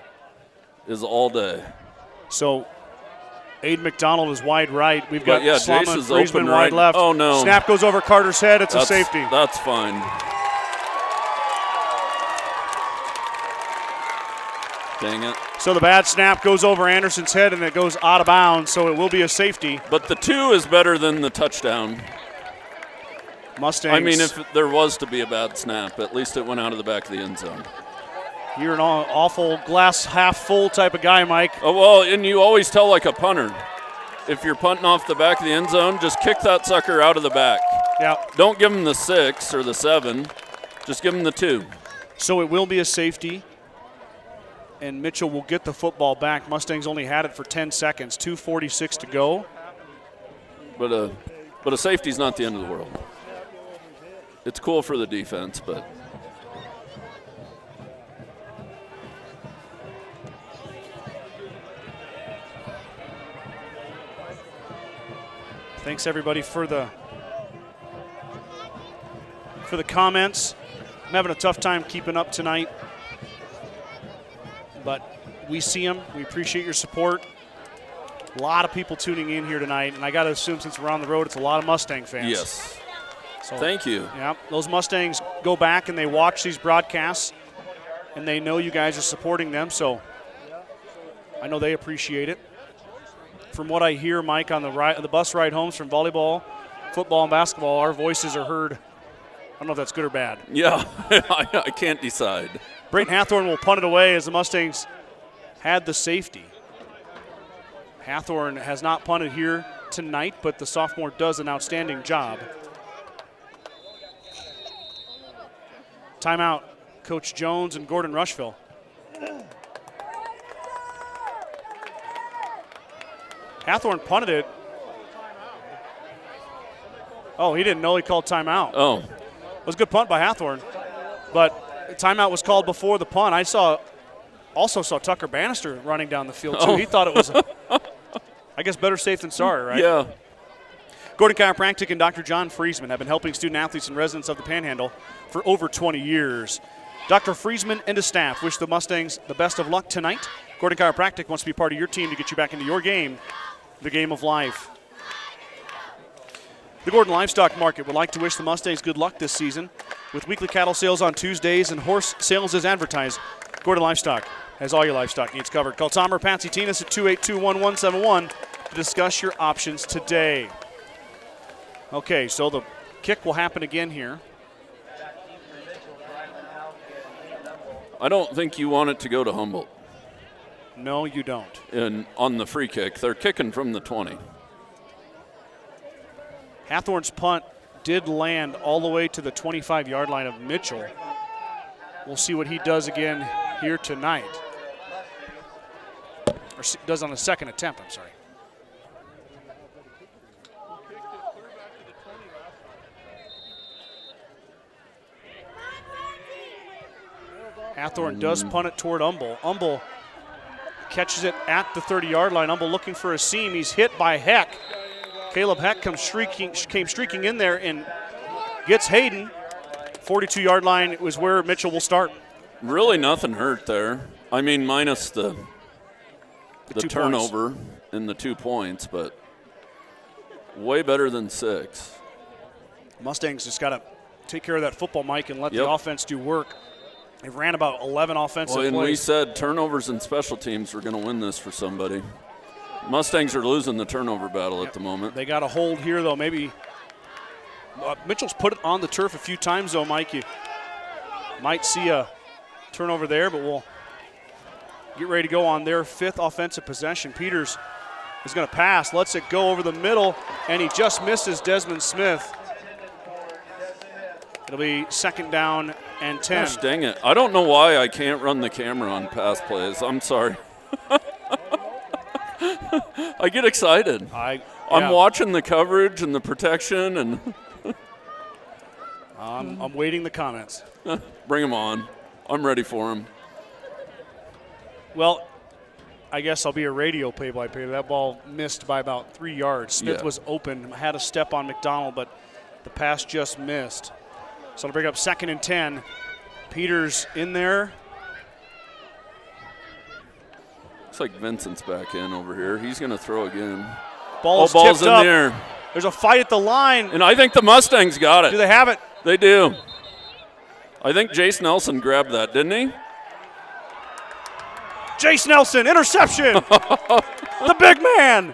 [SPEAKER 2] all day.
[SPEAKER 1] So Aiden McDonald is wide right. We've got
[SPEAKER 2] Jace
[SPEAKER 1] Slama
[SPEAKER 2] is
[SPEAKER 1] Friesman
[SPEAKER 2] open
[SPEAKER 1] wide
[SPEAKER 2] right.
[SPEAKER 1] left.
[SPEAKER 2] Oh, no.
[SPEAKER 1] Snap goes over Carter's head. It's a safety.
[SPEAKER 2] That's fine. Dang it.
[SPEAKER 1] So the bad snap goes over Anderson's head, and it goes out of bounds, so it will be a safety.
[SPEAKER 2] But the 2 is better than the touchdown.
[SPEAKER 1] Mustangs.
[SPEAKER 2] I mean, if there was to be a bad snap, at least it went out of the back of the end zone.
[SPEAKER 1] You're an awful glass half full type of guy, Mike.
[SPEAKER 2] Oh, well, and you always tell like a punter, if you're punting off the back of the end zone, just kick that sucker out of the back.
[SPEAKER 1] Yeah.
[SPEAKER 2] Don't give him the 6 or the 7. Just give him the 2.
[SPEAKER 1] So it will be a safety, and Mitchell will get the football back. Mustangs only had it for 10 seconds, 2:46 to go.
[SPEAKER 2] But a safety's not the end of the world. It's cool for the defense, but
[SPEAKER 1] thanks everybody for the comments. I'm having a tough time keeping up tonight, but we see them. We appreciate your support. A lot of people tuning in here tonight, and I got to assume since we're on the road, it's a lot of Mustang fans.
[SPEAKER 2] yes.
[SPEAKER 1] So,
[SPEAKER 2] Thank you.
[SPEAKER 1] Yeah, those Mustangs go back and they watch these broadcasts, and they know you guys are supporting them, so I know they appreciate it. From what I hear, Mike, on the bus ride homes from volleyball, football, and basketball, our voices are heard. I don't know if that's good or bad.
[SPEAKER 2] Yeah, I can't decide.
[SPEAKER 1] Brayton Hathorn will punt it away as the Mustangs had the safety. Hathorn has not punted here tonight, but the sophomore does an outstanding job. Timeout, Coach Jones and Gordon-Rushville. Hathorn punted it. Oh, he didn't know he called timeout.
[SPEAKER 2] Oh.
[SPEAKER 1] It was a good punt by Hathorn, but timeout was called before the punt. I also saw Tucker Bannister running down the field, too.
[SPEAKER 2] Oh.
[SPEAKER 1] He thought it was, I guess, better safe than sorry, right?
[SPEAKER 2] Yeah.
[SPEAKER 1] Gordon Chiropractic and Dr. John Friesman have been helping student athletes and residents of the Panhandle for over 20 years. Dr. Friesman and his staff wish the Mustangs the best of luck tonight. Gordon Chiropractic wants to be part of your team to get you back into your game, the game of life. The Gordon Livestock Market would like to wish the Mustangs good luck this season. With weekly cattle sales on Tuesdays and horse sales as advertised, Gordon Livestock has all your livestock needs covered. Call Tom or Patsy Tinas at 282-1171 to discuss your options today. Okay, so the kick will happen again here.
[SPEAKER 2] I don't think you want it to go to Humboldt.
[SPEAKER 1] No, you don't.
[SPEAKER 2] And on the free kick, they're kicking from the 20.
[SPEAKER 1] Hathorn's punt did land all the way to the 25-yard line of Mitchell. We'll see what he does again here tonight. Or does on the second attempt, I'm sorry. Hathorn does punt it toward Humble. Humble catches it at the 30-yard line. Humble looking for a seam. He's hit by Heck. Caleb Heck came streaking in there and gets Hayden. 42-yard line was where Mitchell will start.
[SPEAKER 2] Really nothing hurt there. I mean, minus the turnover and the 2 points, but way better than 6.
[SPEAKER 1] Mustangs just got to take care of that football, Mike, and let the offense do work. They ran about 11 offensive plays.
[SPEAKER 2] And we said turnovers and special teams were going to win this for somebody. Mustangs are losing the turnover battle at the moment.
[SPEAKER 1] They got a hold here, though. Maybe Mitchell's put it on the turf a few times, though, Mike. You might see a turnover there, but we'll get ready to go on their 5th offensive possession. Peters is going to pass, lets it go over the middle, and he just misses Desmond Smith. It'll be 2nd down and 10.
[SPEAKER 2] Gosh dang it. I don't know why I can't run the camera on pass plays. I'm sorry. I get excited. I'm watching the coverage and the protection, and
[SPEAKER 1] I'm waiting the comments.
[SPEAKER 2] Bring them on. I'm ready for them.
[SPEAKER 1] Well, I guess I'll be a radio play-by-play. That ball missed by about 3 yards. Smith was open, had a step on McDonald, but the pass just missed. So it'll bring up 2nd and 10. Peters in there.
[SPEAKER 2] Looks like Vincent's back in over here. He's going to throw again.
[SPEAKER 1] Ball's
[SPEAKER 2] in
[SPEAKER 1] up.
[SPEAKER 2] there.
[SPEAKER 1] There's a fight at the line.
[SPEAKER 2] And I think the Mustangs got it.
[SPEAKER 1] Do they have it?
[SPEAKER 2] They do. I think Jace Nelson grabbed that, didn't he?
[SPEAKER 1] Jace Nelson, interception. The big man.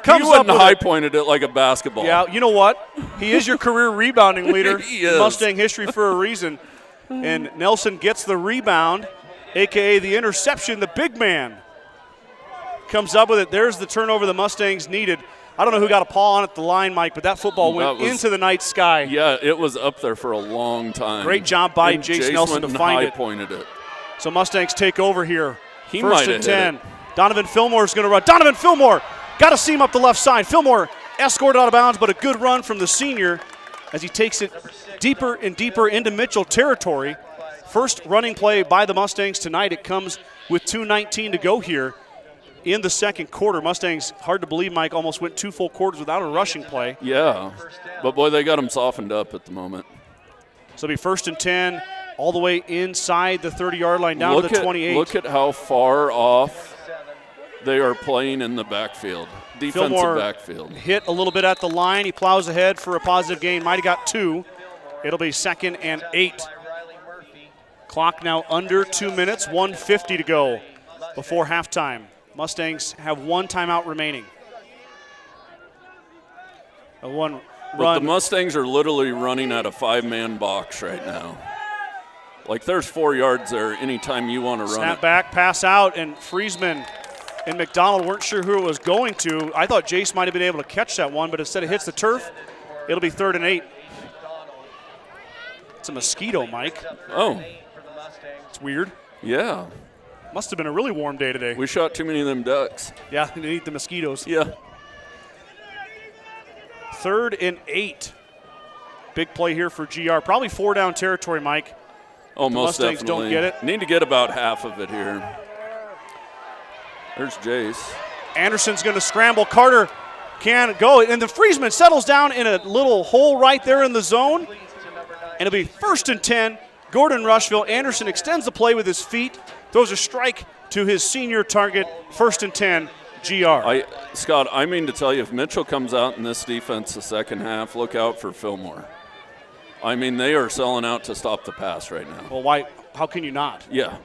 [SPEAKER 2] Comes up and high-pointed it like a basketball.
[SPEAKER 1] Yeah, you know what? He is your career rebounding leader
[SPEAKER 2] He
[SPEAKER 1] in
[SPEAKER 2] is.
[SPEAKER 1] Mustang history for a reason. And Nelson gets the rebound, a.k.a. the interception. The big man comes up with it. There's the turnover the Mustangs needed. I don't know who got a paw on at the line, Mike, but that football went into the night sky.
[SPEAKER 2] Yeah, it was up there for a long time.
[SPEAKER 1] Great job by
[SPEAKER 2] And
[SPEAKER 1] Jace Nelson to find it.
[SPEAKER 2] High-pointed it.
[SPEAKER 1] So Mustangs take over here.
[SPEAKER 2] He
[SPEAKER 1] 1st
[SPEAKER 2] might
[SPEAKER 1] and
[SPEAKER 2] have
[SPEAKER 1] 10.
[SPEAKER 2] hit it.
[SPEAKER 1] Donovan Fillmore's going to run. Donovan Fillmore got a seam up the left side. Fillmore escorted out of bounds, but a good run from the senior as he takes it deeper and deeper into Mitchell territory. First running play by the Mustangs tonight. It comes with 2:19 to go here in the second quarter. Mustangs, hard to believe, Mike, almost went 2 full quarters without a rushing play.
[SPEAKER 2] Yeah, but boy, they got them softened up at the moment.
[SPEAKER 1] So it'll be 1st and 10. All the way inside the 30-yard line, down to the 28.
[SPEAKER 2] Look at how far off they are playing in the backfield, defensive
[SPEAKER 1] Fillmore
[SPEAKER 2] backfield.
[SPEAKER 1] Hit a little bit at the line. He plows ahead for a positive gain. Might have got 2. It'll be 2nd and 8. Clock now under 2 minutes, 1:50 to go before halftime. Mustangs have 1 timeout remaining.
[SPEAKER 2] But the Mustangs are literally running at a 5-man box right now. Like, there's 4 yards there anytime you want to run
[SPEAKER 1] Snap
[SPEAKER 2] it.
[SPEAKER 1] back, pass out, and Friesman and McDonald weren't sure who it was going to. I thought Jace might have been able to catch that one, but instead it hits the turf. It'll be 3rd and 8. It's a mosquito, Mike.
[SPEAKER 2] Oh.
[SPEAKER 1] It's weird.
[SPEAKER 2] Yeah.
[SPEAKER 1] Must have been a really warm day today.
[SPEAKER 2] We shot too many of them ducks.
[SPEAKER 1] Yeah, they eat the mosquitoes.
[SPEAKER 2] Yeah.
[SPEAKER 1] 3rd and 8. Big play here for GR. Probably 4 down territory, Mike.
[SPEAKER 2] Oh,
[SPEAKER 1] The
[SPEAKER 2] most
[SPEAKER 1] Mustangs
[SPEAKER 2] definitely.
[SPEAKER 1] don't get it.
[SPEAKER 2] Need to get about half of it here. There's Jace.
[SPEAKER 1] Anderson's going to scramble. Carter can go. And then Friesman settles down in a little hole right there in the zone. And it'll be 1st and 10. Gordon-Rushville. Anderson extends the play with his feet. Throws a strike to his senior target. 1st and 10, GR.
[SPEAKER 2] Scott, I mean to tell you, if Mitchell comes out in this defense the second half, look out for Fillmore. I mean, they are selling out to stop the pass right now.
[SPEAKER 1] Well, why? How can you not?
[SPEAKER 2] Yeah.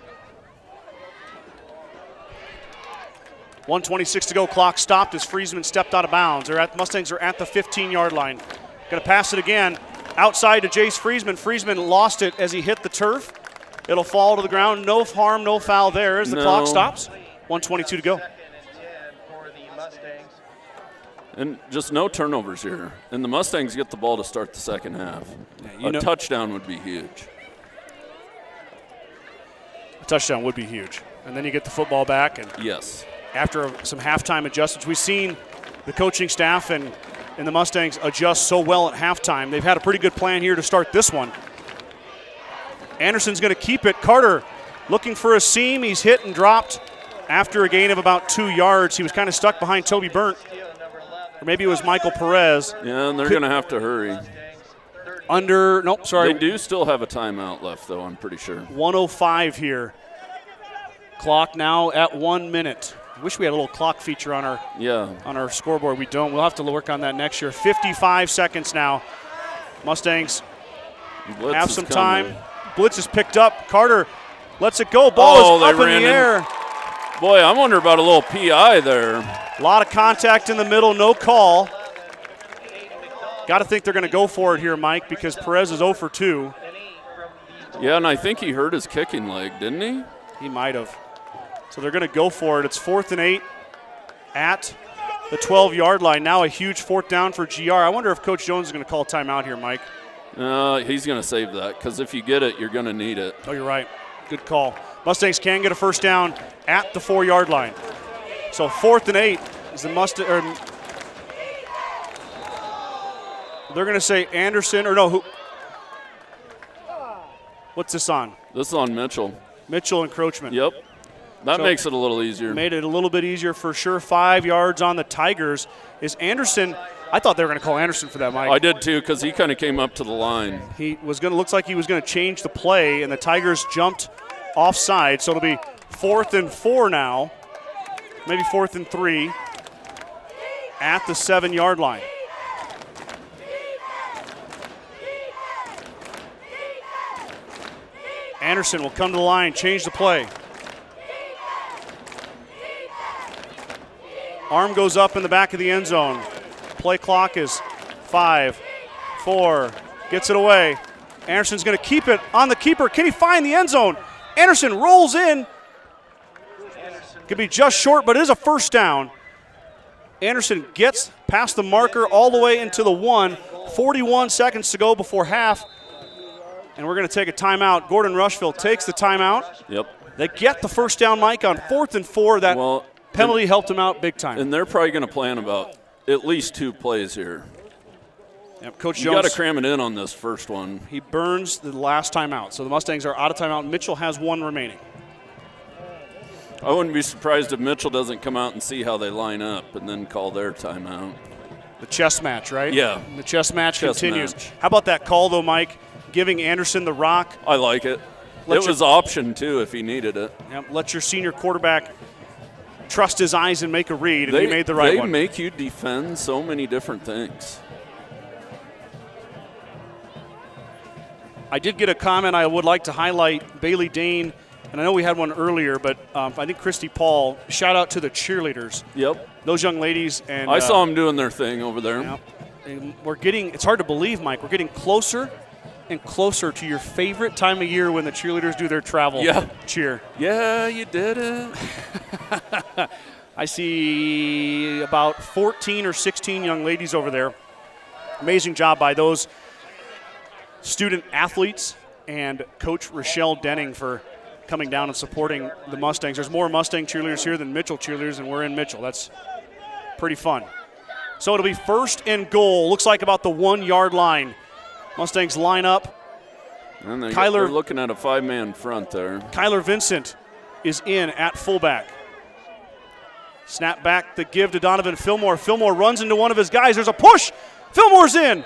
[SPEAKER 1] 1:26 to go. Clock stopped as Friesman stepped out of bounds. Mustangs are at the 15-yard line. Going to pass it again. Outside to Jace Friesman. Friesman lost it as he hit the turf. It'll fall to the ground. No harm, no foul there as the clock stops. 1:22 to go.
[SPEAKER 2] And just no turnovers here. And the Mustangs get the ball to start the second half.
[SPEAKER 1] Yeah,
[SPEAKER 2] a touchdown would be huge.
[SPEAKER 1] A touchdown would be huge. And then you get the football back. And
[SPEAKER 2] yes.
[SPEAKER 1] After some halftime adjustments, we've seen the coaching staff and the Mustangs adjust so well at halftime. They've had a pretty good plan here to start this one. Anderson's going to keep it. Carter looking for a seam. He's hit and dropped after a gain of about 2 yards. He was kind of stuck behind Toby Burnt. Or maybe it was Michael Perez.
[SPEAKER 2] Yeah, and they're going to have to hurry.
[SPEAKER 1] Sorry.
[SPEAKER 2] They do still have a timeout left, though, I'm pretty sure.
[SPEAKER 1] 1:05 here. Clock now at 1 minute. I wish we had a little clock feature on our scoreboard. We don't. We'll have to work on that next year. 55 seconds now. Mustangs
[SPEAKER 2] Blitz
[SPEAKER 1] have some
[SPEAKER 2] coming.
[SPEAKER 1] time. Blitz is picked up. Carter lets it go. Ball is up in the air.
[SPEAKER 2] Boy, I wonder about a little PI there.
[SPEAKER 1] A lot of contact in the middle, no call. Got to think they're going to go for it here, Mike, because Perez is 0 for 2.
[SPEAKER 2] Yeah, and I think he hurt his kicking leg, didn't he?
[SPEAKER 1] He might have. So they're going to go for it. It's 4th and 8 at the 12-yard line. Now a huge 4th down for GR. I wonder if Coach Jones is going to call timeout here, Mike.
[SPEAKER 2] He's going to save that because if you get it, you're going to need it.
[SPEAKER 1] Oh, you're right. Good call. Mustangs can get a first down at the 4-yard line. So 4th and 8 is the Mustangs. They're going to say Anderson, or no, who? What's this on?
[SPEAKER 2] This is on Mitchell.
[SPEAKER 1] Mitchell encroachment.
[SPEAKER 2] Yep. That makes it a little easier.
[SPEAKER 1] Made it a little bit easier for sure. 5 yards on the Tigers. Is Anderson? I thought they were going to call Anderson for that, Mike.
[SPEAKER 2] I did too, because he kind of came up to the line.
[SPEAKER 1] He was going to, looks like he was going to change the play, and the Tigers jumped offside. So it'll be 4th and 4 now, maybe 4th and 3 at the 7-yard line. Anderson will come to the line, change the play. Arm goes up in the back of the end zone. Play clock is 5, 4, gets it away. Anderson's going to keep it on the keeper. Can he find the end zone? Anderson rolls in. Could be just short, but it is a first down. Anderson gets past the marker all the way into the 1. 41 seconds to go before half. And we're going to take a timeout. Gordon-Rushville takes the timeout.
[SPEAKER 2] Yep.
[SPEAKER 1] They get the first down, Mike, on 4th and 4. That penalty helped him out big time.
[SPEAKER 2] And they're probably going to plan about at least 2 plays here.
[SPEAKER 1] Yep, Coach
[SPEAKER 2] You
[SPEAKER 1] Jones.
[SPEAKER 2] got to cram it in on this first one.
[SPEAKER 1] He burns the last timeout. So the Mustangs are out of timeout. Mitchell has 1 remaining.
[SPEAKER 2] I wouldn't be surprised if Mitchell doesn't come out and see how they line up and then call their timeout.
[SPEAKER 1] The chess match, right?
[SPEAKER 2] Yeah.
[SPEAKER 1] The chess match continues. How about that call, though, Mike? Giving Anderson the rock.
[SPEAKER 2] I like it. It was option, too, if he needed it.
[SPEAKER 1] Yep, let your senior quarterback trust his eyes and make a read, and he made the right one.
[SPEAKER 2] They make you defend so many different things.
[SPEAKER 1] I did get a comment I would like to highlight. Bailey Dane, and I know we had one earlier, but I think Christy Paul, shout out to the cheerleaders.
[SPEAKER 2] Yep.
[SPEAKER 1] Those young ladies. And
[SPEAKER 2] I saw them doing their thing over there.
[SPEAKER 1] Yep. And we're getting, it's hard to believe, Mike, we're getting closer and closer to your favorite time of year when the cheerleaders do their travel cheer.
[SPEAKER 2] Yeah, you did it.
[SPEAKER 1] I see about 14 or 16 young ladies over there. Amazing job by those student athletes and Coach Rochelle Denning for coming down and supporting the Mustangs. There's more Mustang cheerleaders here than Mitchell cheerleaders, and we're in Mitchell. That's pretty fun. So it'll be 1st and goal. Looks like about the 1-yard line. Mustangs line up.
[SPEAKER 2] And they're looking at a 5-man front there.
[SPEAKER 1] Kyler Vincent is in at fullback. Snap back, the give to Donovan Fillmore. Fillmore runs into one of his guys. There's a push. Fillmore's in.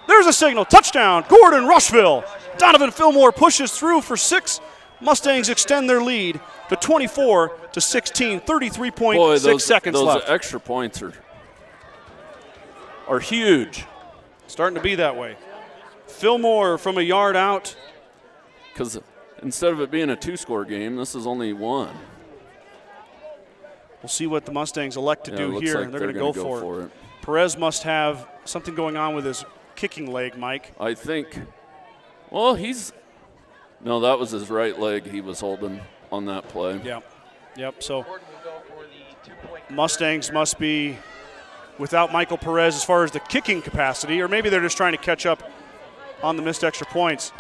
[SPEAKER 1] There's a signal. Touchdown, Gordon-Rushville. Donovan Fillmore pushes through for 6. Mustangs extend their lead to 24-16. 33.6 seconds left.
[SPEAKER 2] Those extra points are huge.
[SPEAKER 1] Starting to be that way. Fillmore from a yard out.
[SPEAKER 2] Because instead of it being a 2-score game, this is only 1.
[SPEAKER 1] We'll see what the Mustangs elect to do here.
[SPEAKER 2] Like
[SPEAKER 1] they're going to go for it. Perez must have something going on with his kicking leg, Mike.
[SPEAKER 2] I think. Well, no, that was his right leg he was holding on that play.
[SPEAKER 1] Yep. So Mustangs must be without Michael Perez as far as the kicking capacity, or maybe they're just trying to catch up on the missed extra points.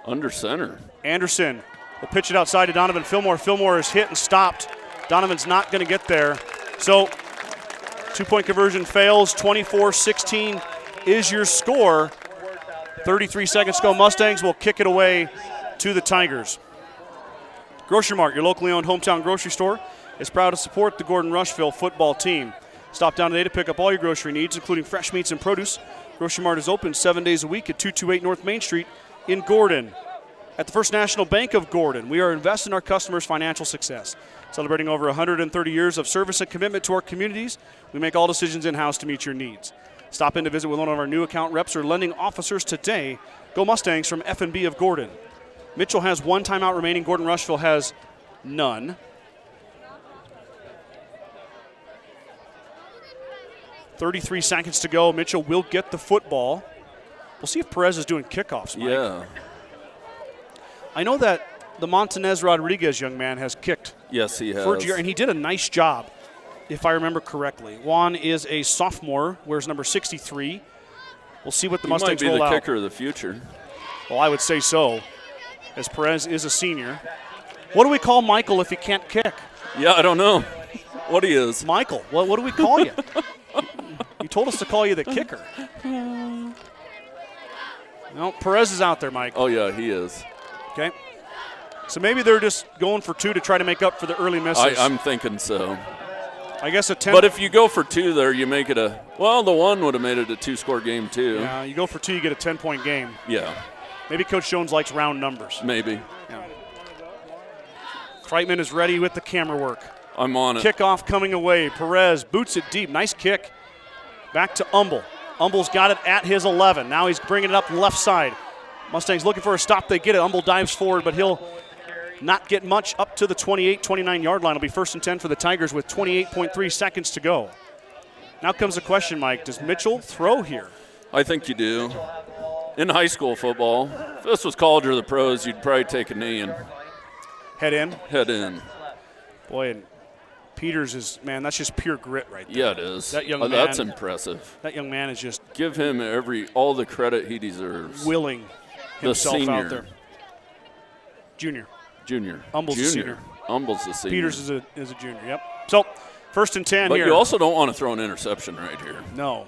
[SPEAKER 2] Under center.
[SPEAKER 1] Anderson will pitch it outside to Donovan Fillmore. Fillmore is hit and stopped. Donovan's not going to get there. So 2-point conversion fails. 24-16 is your score. 33 seconds to go. Mustangs will kick it away to the Tigers. Grocery Mart, your locally owned hometown grocery store, is proud to support the Gordon-Rushville football team. Stop down today to pick up all your grocery needs, including fresh meats and produce. Grocery Mart is open 7 days a week at 228 North Main Street in Gordon. At the First National Bank of Gordon, we are investing in our customers' financial success. Celebrating over 130 years of service and commitment to our communities, we make all decisions in-house to meet your needs. Stop in to visit with one of our new account reps or lending officers today. Go Mustangs from F&B of Gordon. Mitchell has 1 timeout remaining. Gordon-Rushville has none. 33 seconds to go. Mitchell will get the football. We'll see if Perez is doing kickoffs, Mike.
[SPEAKER 2] Yeah.
[SPEAKER 1] I know that the Montanez Rodriguez young man has kicked.
[SPEAKER 2] Yes, he has.
[SPEAKER 1] And he did a nice job, if I remember correctly. Juan is a sophomore, wears number 63. We'll see what the Mustangs roll out.
[SPEAKER 2] He might be the kicker of the future.
[SPEAKER 1] Well, I would say so, as Perez is a senior. What do we call Michael if he can't kick?
[SPEAKER 2] Yeah, I don't know what he is.
[SPEAKER 1] Michael, what do we call you? You told us to call you the kicker. No, Perez is out there, Mike.
[SPEAKER 2] Oh, yeah, he is.
[SPEAKER 1] Okay. So maybe they're just going for 2 to try to make up for the early misses.
[SPEAKER 2] I'm thinking so.
[SPEAKER 1] I guess a 10.
[SPEAKER 2] But if you go for 2 there, you make it the one would have made it a 2-score game too.
[SPEAKER 1] Yeah, you go for 2, you get a 10-point game.
[SPEAKER 2] Yeah.
[SPEAKER 1] Maybe Coach Jones likes round numbers.
[SPEAKER 2] Maybe.
[SPEAKER 1] Yeah. Kreitman is ready with the camera work.
[SPEAKER 2] I'm on it.
[SPEAKER 1] Kickoff coming away. Perez boots it deep. Nice kick. Back to Umble. Umble's got it at his 11. Now he's bringing it up left side. Mustangs looking for a stop. They get it. Umble dives forward, but he'll not get much up to the 28, 29-yard line. It'll be 1st and 10 for the Tigers with 28.3 seconds to go. Now comes the question, Mike. Does Mitchell throw here?
[SPEAKER 2] I think you do. In high school football, if this was college or the pros, you'd probably take a knee and
[SPEAKER 1] Head in?
[SPEAKER 2] head in.
[SPEAKER 1] Boy, and Peters is, man, that's just pure grit right there.
[SPEAKER 2] Yeah, it is.
[SPEAKER 1] That young man,
[SPEAKER 2] That's impressive.
[SPEAKER 1] That young man is just
[SPEAKER 2] Give him all the credit he deserves.
[SPEAKER 1] willing
[SPEAKER 2] The
[SPEAKER 1] himself
[SPEAKER 2] senior.
[SPEAKER 1] out there. Junior.
[SPEAKER 2] Umble's
[SPEAKER 1] a senior.
[SPEAKER 2] Umble's the senior.
[SPEAKER 1] Peters is a junior, yep. So, 1st and 10
[SPEAKER 2] But
[SPEAKER 1] here.
[SPEAKER 2] you also don't want to throw an interception right here
[SPEAKER 1] No.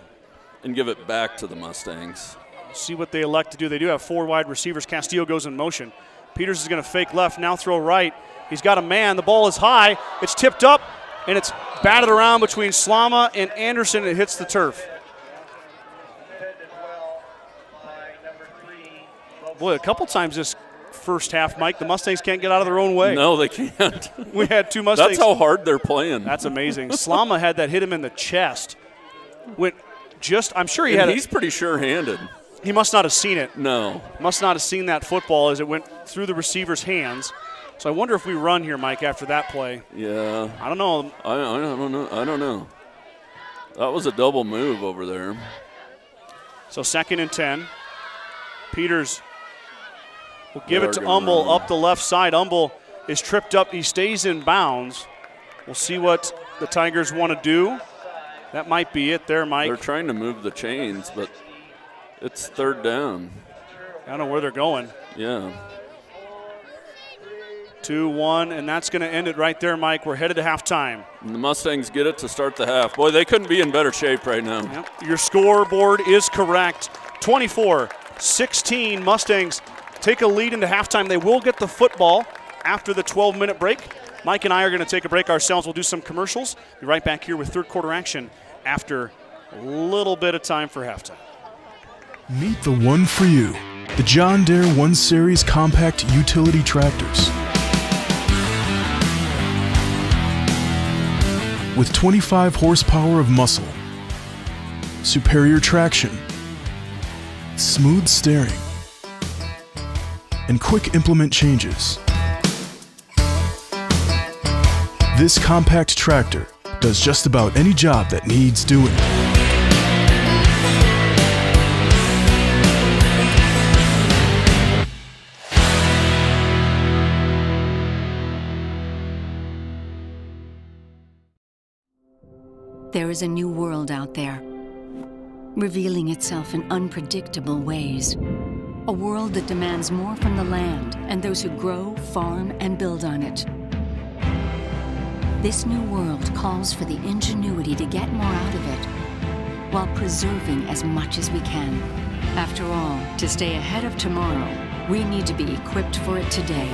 [SPEAKER 2] and give it back to the Mustangs.
[SPEAKER 1] See what they elect to do. They do have 4 wide receivers. Castillo goes in motion. Peters is going to fake left, now throw right. He's got a man. The ball is high. It's tipped up, and it's batted around between Slama and Anderson. It hits the turf. Boy, a couple times this first half, Mike, the Mustangs can't get out of their own way.
[SPEAKER 2] No, they can't.
[SPEAKER 1] We had 2 Mustangs.
[SPEAKER 2] That's how hard they're playing.
[SPEAKER 1] That's amazing. Slama had that hit him in the chest. I'm sure
[SPEAKER 2] and he's pretty sure-handed.
[SPEAKER 1] He must not have seen it.
[SPEAKER 2] No.
[SPEAKER 1] Must not have seen that football as it went through the receiver's hands. So I wonder if we run here, Mike, after that play.
[SPEAKER 2] Yeah.
[SPEAKER 1] I don't know.
[SPEAKER 2] I don't know. That was a double move over there.
[SPEAKER 1] So 2nd and 10. Peters will give
[SPEAKER 2] They
[SPEAKER 1] it
[SPEAKER 2] are
[SPEAKER 1] to
[SPEAKER 2] gonna
[SPEAKER 1] Umble
[SPEAKER 2] run.
[SPEAKER 1] up the left side. Umble is tripped up. He stays in bounds. We'll see what the Tigers want to do. That might be it there, Mike.
[SPEAKER 2] They're trying to move the chains, but it's 3rd down.
[SPEAKER 1] I don't know where they're going.
[SPEAKER 2] Yeah.
[SPEAKER 1] 2-1, and that's going to end it right there, Mike. We're headed to halftime.
[SPEAKER 2] And the Mustangs get it to start the half. Boy, they couldn't be in better shape right now.
[SPEAKER 1] Yep. Your scoreboard is correct. 24-16, Mustangs take a lead into halftime. They will get the football after the 12-minute break. Mike and I are going to take a break ourselves. We'll do some commercials. Be right back here with third quarter action after a little bit of time for halftime.
[SPEAKER 4] Meet the one for you, the John Deere 1 Series compact utility tractors. With 25 horsepower of muscle, superior traction, smooth steering, and quick implement changes. This compact tractor does just about any job that needs doing.
[SPEAKER 6] There is a new world out there, revealing itself in unpredictable ways. A world that demands more from the land and those who grow, farm, and build on it. This new world calls for the ingenuity to get more out of it, while preserving as much as we can. After all, to stay ahead of tomorrow, we need to be equipped for it today.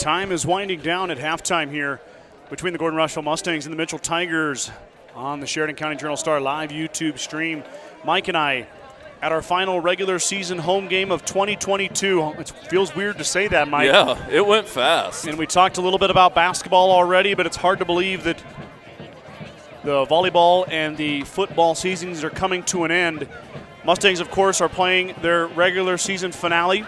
[SPEAKER 1] time is winding down at halftime here between the Gordon-Rushville Mustangs and the Mitchell Tigers on the Sheridan County Journal-Star live YouTube stream. Mike and I at our final regular season home game of 2022. It feels weird to say that, Mike.
[SPEAKER 2] Yeah, it went fast.
[SPEAKER 1] And we talked a little bit about basketball already, but it's hard to believe that the volleyball and the football seasons are coming to an end. Mustangs, of course, are playing their regular season finale.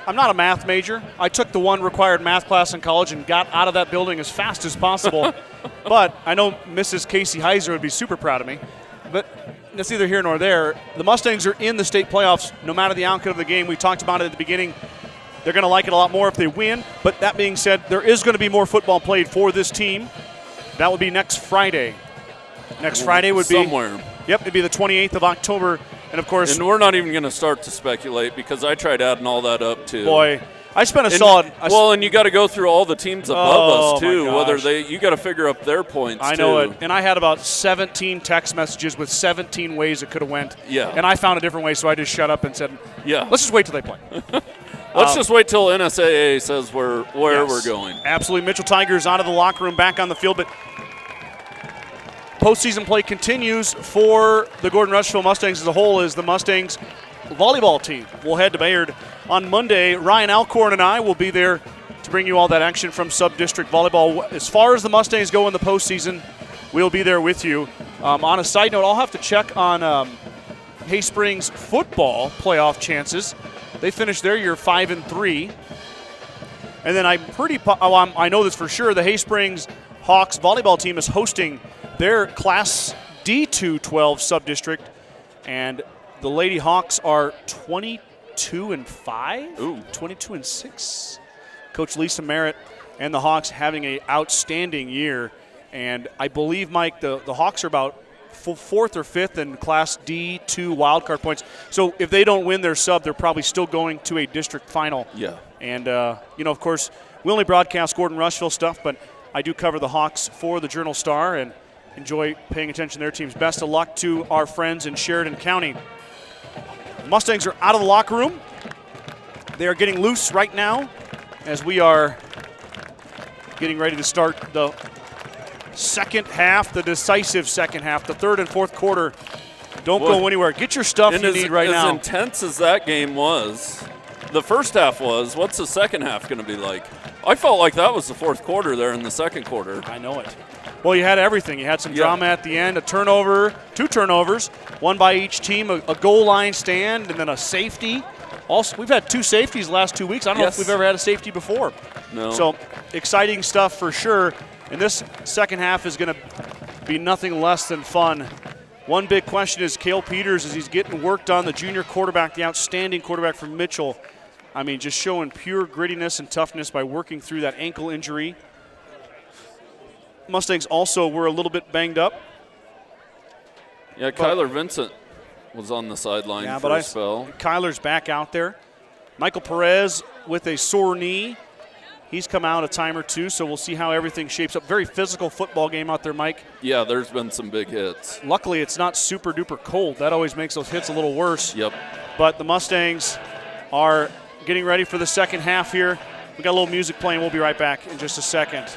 [SPEAKER 1] I'm not a math major. I took the one required math class in college and got out of that building as fast as possible. But I know Mrs. Casey Heiser would be super proud of me. But that's neither here nor there. The Mustangs are in the state playoffs no matter the outcome of the game. We talked about it at the beginning. They're going to like it a lot more if they win. But that being said, there is going to be more football played for this team. That would be next Friday. Next Friday would be
[SPEAKER 2] somewhere.
[SPEAKER 1] Yep, it'd be the 28th of October. And, of course,
[SPEAKER 2] and we're not even going to start to speculate because I tried adding all that up, too.
[SPEAKER 1] Boy, I spent a solid.
[SPEAKER 2] And you got to go through all the teams above us, too.
[SPEAKER 1] My gosh.
[SPEAKER 2] You got to figure up their points,
[SPEAKER 1] I know it. And I had about 17 text messages with 17 ways it could have went.
[SPEAKER 2] Yeah.
[SPEAKER 1] And I found a different way, so I just shut up and said,
[SPEAKER 2] yeah,
[SPEAKER 1] let's just wait till they play.
[SPEAKER 2] Let's just wait till NSAA says where
[SPEAKER 1] yes,
[SPEAKER 2] we're going.
[SPEAKER 1] Absolutely. Mitchell Tigers out of the locker room, back on the field, but postseason play continues for the Gordon-Rushville Mustangs as a whole as the Mustangs volleyball team will head to Bayard on Monday. Ryan Alcorn and I will be there to bring you all that action from sub-district volleyball. As far as the Mustangs go in the postseason, we'll be there with you. On a side note, I'll have to check on Hay Springs football playoff chances. They finished their year 5-3. And then I know this for sure, the Hay Springs Hawks volleyball team is hosting their Class D2-12 sub-district, and the Lady Hawks are 22-5?
[SPEAKER 2] Ooh.
[SPEAKER 1] 22-6. Coach Lisa Merritt and the Hawks having an outstanding year, and I believe, Mike, the Hawks are about fourth or fifth in Class D2 wildcard points. So if they don't win their sub, they're probably still going to a district final.
[SPEAKER 2] Yeah.
[SPEAKER 1] And, of course, we only broadcast Gordon-Rushville stuff, but I do cover the Hawks for the Journal-Star and enjoy paying attention to their teams. Best of luck to our friends in Sheridan County. The Mustangs are out of the locker room. They are getting loose right now as we are getting ready to start the second half, the decisive second half. The third and fourth quarter don't go anywhere. Get your stuff you need right now.
[SPEAKER 2] As intense as that game was, the first half was, what's the second half going to be like? I felt like that was the fourth quarter there in the second quarter.
[SPEAKER 1] I know it. Well, you had everything. You had some drama at the end, a turnover, 2 turnovers, one by each team, a goal line stand, and then a safety. Also, we've had 2 safeties the last 2 weeks. I don't know if we've ever had a safety before.
[SPEAKER 2] No.
[SPEAKER 1] So exciting stuff for sure. And this second half is going to be nothing less than fun. One big question is Cale Peters, as he's getting worked on, the junior quarterback, the outstanding quarterback from Mitchell. I mean, just showing pure grittiness and toughness by working through that ankle injury. Mustangs also were a little bit banged up.
[SPEAKER 2] Yeah, Kyler Vincent was on the sideline for a spell.
[SPEAKER 1] Kyler's back out there. Michael Perez with a sore knee. He's come out a time or two, so we'll see how everything shapes up. Very physical football game out there, Mike.
[SPEAKER 2] Yeah, there's been some big hits.
[SPEAKER 1] Luckily, it's not super duper cold. That always makes those hits a little worse.
[SPEAKER 2] Yep.
[SPEAKER 1] But the Mustangs are getting ready for the second half here. We got a little music playing. We'll be right back in just a second.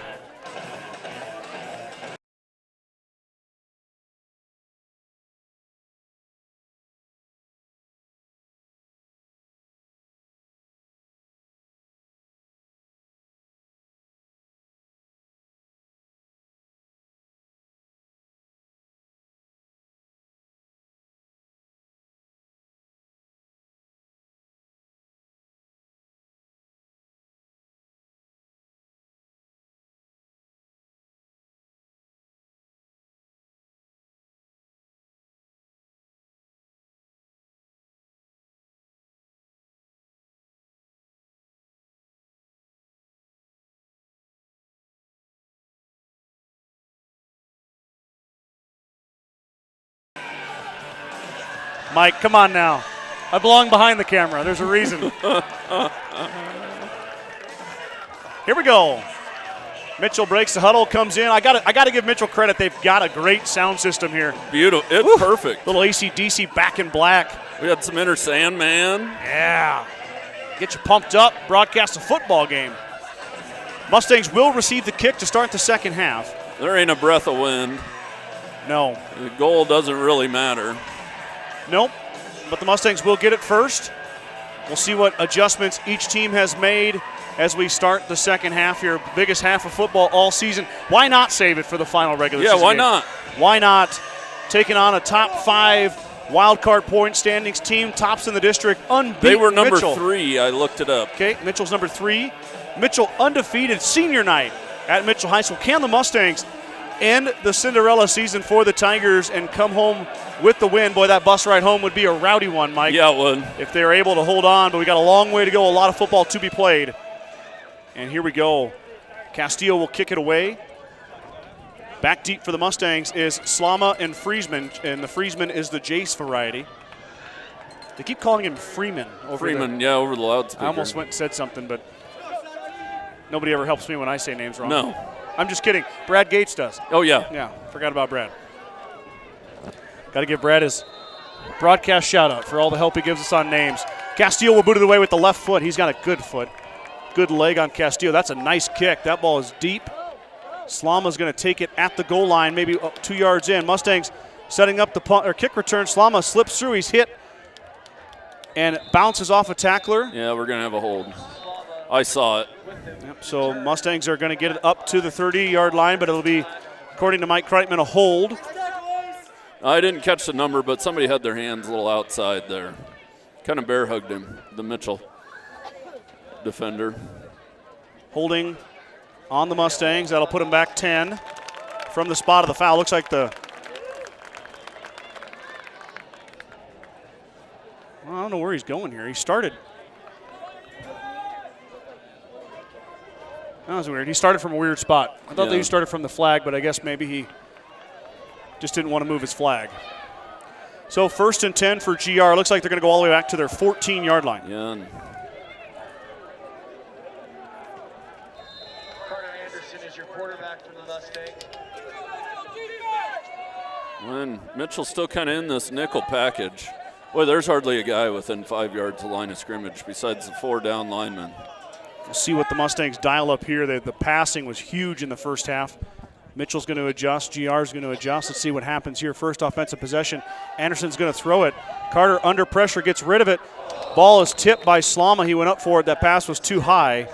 [SPEAKER 1] Mike, come on now. I belong behind the camera. There's a reason. Here we go. Mitchell breaks the huddle, comes in. I got to give Mitchell credit. They've got a great sound system here.
[SPEAKER 2] Beautiful. It's perfect.
[SPEAKER 1] Little AC/DC back in black.
[SPEAKER 2] We had some Inner Sandman.
[SPEAKER 1] Yeah. Get you pumped up. Broadcast a football game. Mustangs will receive the kick to start the second half.
[SPEAKER 2] There ain't a breath of wind.
[SPEAKER 1] No.
[SPEAKER 2] The goal doesn't really matter.
[SPEAKER 1] Nope. But the Mustangs will get it first. We'll see what adjustments each team has made as we start the second half here. Biggest half of football all season. Why not save it for the final regular season
[SPEAKER 2] Yeah, why
[SPEAKER 1] game?
[SPEAKER 2] not?
[SPEAKER 1] Why not? Taking on a top 5 wild card point standings team, tops in the district, unbeaten.
[SPEAKER 2] They were number
[SPEAKER 1] Mitchell.
[SPEAKER 2] 3. I looked it up.
[SPEAKER 1] Okay, Mitchell's number 3. Mitchell undefeated senior night at Mitchell High School. Can the Mustangs end the Cinderella season for the Tigers and come home with the win? Boy, that bus ride home would be a rowdy one, Mike.
[SPEAKER 2] Yeah, it would.
[SPEAKER 1] If they're able to hold on, but we got a long way to go, a lot of football to be played. And here we go. Castillo will kick it away. Back deep for the Mustangs is Slama and Friesman, and the Friesman is the Jace variety. They keep calling him Freeman over
[SPEAKER 2] over the loudspeaker.
[SPEAKER 1] I almost went and said something, but nobody ever helps me when I say names wrong.
[SPEAKER 2] No.
[SPEAKER 1] I'm just kidding. Brad Gates does.
[SPEAKER 2] Oh, yeah.
[SPEAKER 1] Yeah, forgot about Brad. Got to give Brad his broadcast shout-out for all the help he gives us on names. Castillo will boot it away with the left foot. He's got a good foot. Good leg on Castillo. That's a nice kick. That ball is deep. Slama's going to take it at the goal line, maybe 2 yards in. Mustangs setting up the punt or kick return. Slama slips through. He's hit and bounces off a tackler.
[SPEAKER 2] Yeah, we're going to have a hold. I saw it.
[SPEAKER 1] Yep, so Mustangs are going to get it up to the 30-yard line, but it'll be, according to Mike Kreitman, a hold.
[SPEAKER 2] I didn't catch the number, but somebody had their hands a little outside there. Kind of bear hugged him, the Mitchell defender.
[SPEAKER 1] Holding on the Mustangs. That'll put them back 10 from the spot of the foul. Looks like I don't know where he's going here. He started. That was weird. He started from a weird spot. I thought that he started from the flag, but I guess maybe he just didn't want to move his flag. So 1st and 10 for GR. Looks like they're going to go all the way back to their 14-yard line.
[SPEAKER 2] Yeah.
[SPEAKER 3] Carter Anderson is your quarterback for the Mustangs.
[SPEAKER 2] And Mitchell's still kind of in this nickel package. Boy, there's hardly a guy within 5 yards of the line of scrimmage besides the 4 down linemen.
[SPEAKER 1] We'll see what the Mustangs dial up here. The passing was huge in the first half. Mitchell's going to adjust. GR's going to adjust. Let's see what happens here. First offensive possession. Anderson's going to throw it. Carter under pressure gets rid of it. Ball is tipped by Slama. He went up for it. That pass was too high.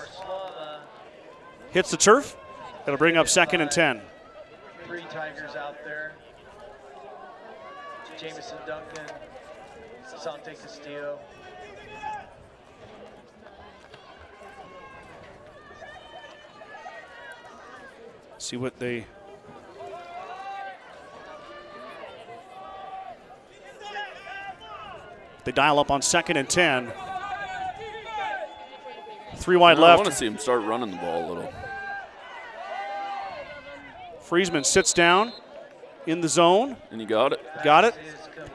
[SPEAKER 1] Hits the turf. That'll bring up 2nd and 10.
[SPEAKER 3] 3 Tigers out there. Jamison Duncan, Sante Castillo.
[SPEAKER 1] See what they dial up on 2nd and 10. 3 wide left.
[SPEAKER 2] I want to see him start running the ball a little.
[SPEAKER 1] Friesman sits down in the zone.
[SPEAKER 2] And you got it.
[SPEAKER 1] Got it.